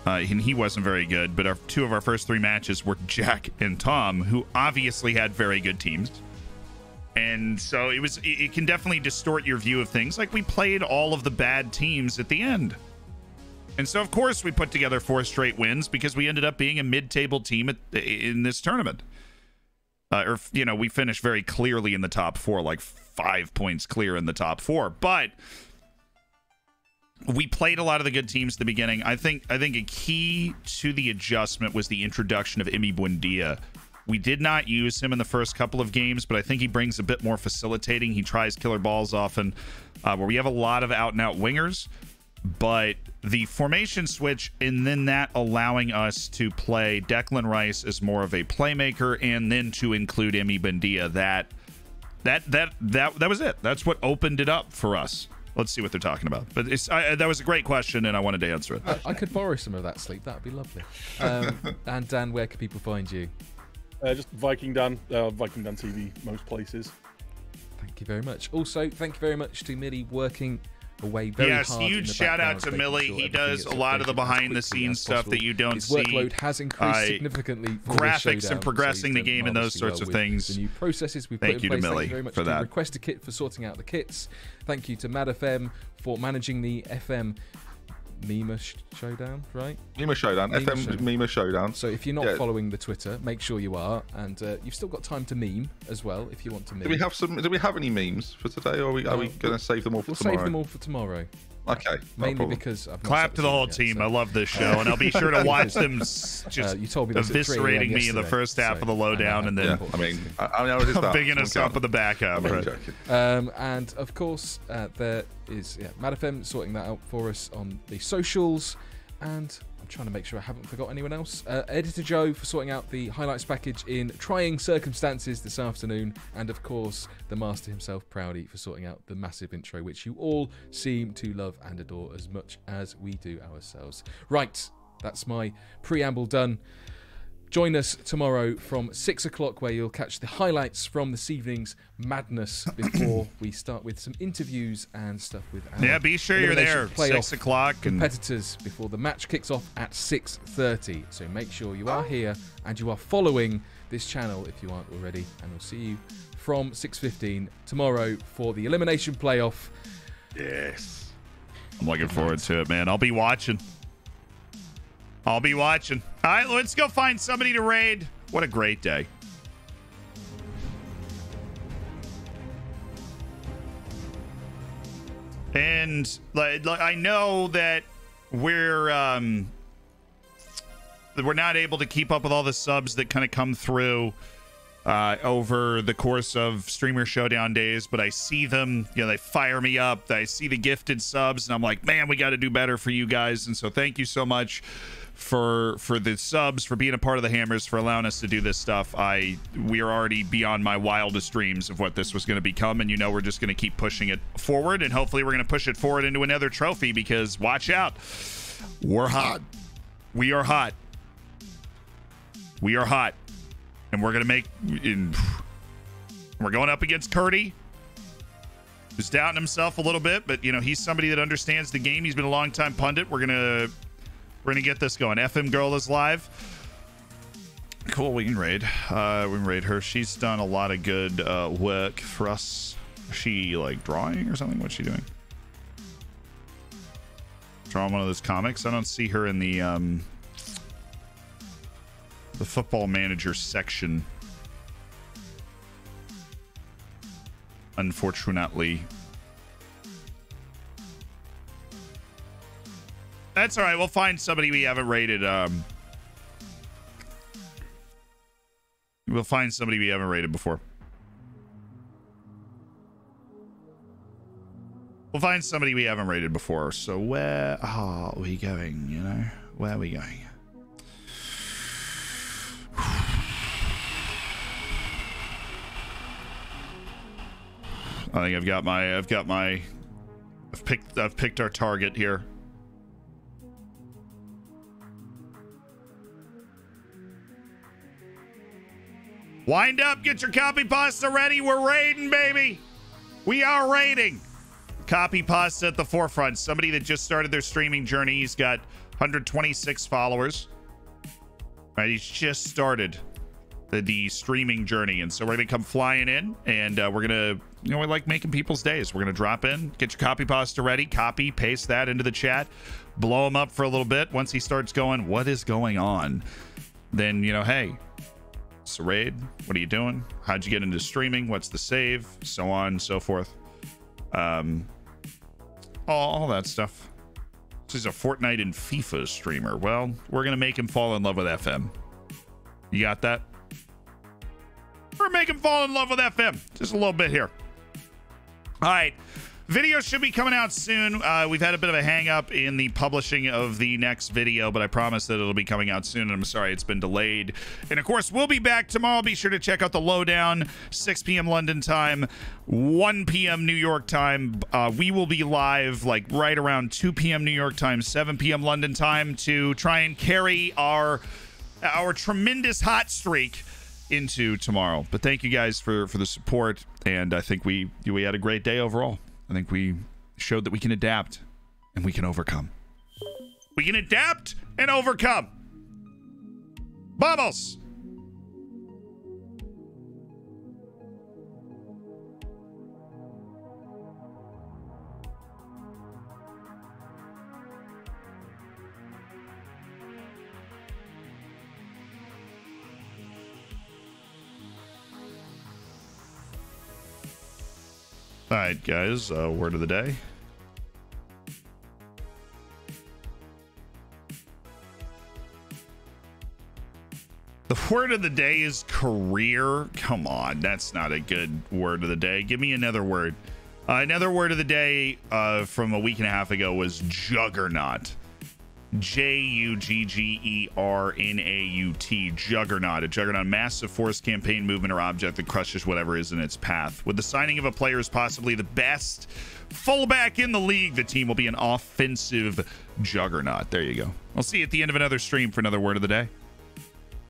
and he wasn't very good. But 2 of our first 3 matches were Jack and Tom, who obviously had very good teams. And so it can definitely distort your view of things. Like, we played all of the bad teams at the end. And so, of course, we put together 4 straight wins because we ended up being a mid-table team in this tournament. We finished very clearly in the top 4, like 5 points clear in the top 4. But we played a lot of the good teams at the beginning. I think a key to the adjustment was the introduction of Emi Buendia. We did not use him in the first couple of games, but I think he brings a bit more facilitating. He tries killer balls often, where we have a lot of out-and-out wingers. But the formation switch, and then that allowing us to play Declan Rice as more of a playmaker, and then to include Emi Buendia, that was it. That's what opened it up for us. Let's see what they're talking about. But that was a great question, and I wanted to answer it. I could borrow some of that sleep. That would be lovely. And Dan, where can people find you? Just Viking Dan TV, most places. Thank you very much. Also, thank you very much to Millie working away very hard. Yes, huge shout out to Millie. He does a lot of the behind the scenes stuff that you don't see. His workload has increased significantly. Graphics and progressing the game and those sorts of things. The new processes we put in place. Thank you very much to Request a Kit for sorting out the kits. Thank you to Mad FM for managing the FM Meme Showdown, right? Meme Showdown, FM Meme Showdown. So if you're not following the Twitter, make sure you are, and you've still got time to meme as well if you want to meme. Do we have any memes for today, or are we going to save them all for tomorrow? We'll save them all for tomorrow. Okay. Mainly because I've clap to the whole team. I love this show, and I'll be sure to watch them just you told me eviscerating me in the first half of the Lowdown, and then bigging us up in the back half. Right. And of course, there is Mad FM sorting that out for us on the socials, and I'm trying to make sure I haven't forgot anyone else. Editor Joe for sorting out the highlights package in trying circumstances this afternoon. And of course, the master himself, Proudy, for sorting out the massive intro, which you all seem to love and adore as much as we do ourselves. Right, that's my preamble done. Join us tomorrow from 6 o'clock, where you'll catch the highlights from this evening's madness before we start with some interviews and stuff with our be sure you're there 6 o'clock competitors before the match kicks off at 6:30. So make sure you are here and you are following this channel if you aren't already, and we'll see you from 6:15 tomorrow for the elimination playoff. Yes, I'm looking forward to it, man. I'll be watching. All right, let's go find somebody to raid. What a great day. And I know that we're not able to keep up with all the subs that kind of come through over the course of Streamer Showdown days, but I see them, they fire me up. I see the gifted subs, and I'm like, man, we got to do better for you guys. And so thank you so much for the subs, for being a part of the Hammers, for allowing us to do this stuff. We are already beyond my wildest dreams of what this was going to become, and we're just going to keep pushing it forward, and hopefully we're going to push it forward into another trophy, because watch out, we're hot. We are hot. We are hot, and we're going to we're going up against Curdy, who's doubting himself a little bit, but he's somebody that understands the game. He's been a long time pundit. We're gonna get this going. FM Girl is live. Cool, we can raid. We can raid her. She's done a lot of good work for us. Is she drawing or something? What's she doing? Drawing one of those comics. I don't see her in the Football Manager section, unfortunately. That's all right. We'll find somebody we haven't rated. We'll find somebody we haven't rated before. We'll find somebody we haven't rated before. So where are we going? Where are we going? I think I've picked our target here. Wind up, get your copy pasta ready. We're raiding, baby. We are raiding. Copy pasta at the forefront. Somebody that just started their streaming journey. He's got 126 followers. Right, he's just started the streaming journey, and so we're gonna come flying in, and we're gonna, we like making people's days. We're gonna drop in, get your copy pasta ready, copy, paste that into the chat, blow him up for a little bit. Once he starts going, what is going on? Then hey, it's a raid. What are you doing? How'd you get into streaming? What's the save? So on and so forth. All that stuff. This is a Fortnite and FIFA streamer. Well, we're gonna make him fall in love with FM. You got that? We're making him fall in love with FM. Just a little bit here. All right. Video should be coming out soon. We've had a bit of a hang up in the publishing of the next video, but I promise that it'll be coming out soon, and I'm sorry it's been delayed. And of course, we'll be back tomorrow. Be sure to check out the Lowdown, 6 p.m. London time, 1 p.m. New York time. We will be live right around 2 p.m. New York time, 7 p.m. London time, to try and carry our tremendous hot streak into tomorrow. But thank you guys for the support, and I think we had a great day overall. I think we showed that we can adapt and we can overcome. We can adapt and overcome. Bubbles! All right, guys, word of the day. The word of the day is career. Come on, that's not a good word of the day. Give me another word. Another word of the day from a week and a half ago was juggernaut. Juggernaut. Juggernaut. A juggernaut, massive force, campaign, movement, or object that crushes whatever is in its path. With the signing of a player as possibly the best fullback in the league, the team will be an offensive juggernaut. There you go. I'll see you at the end of another stream for another word of the day.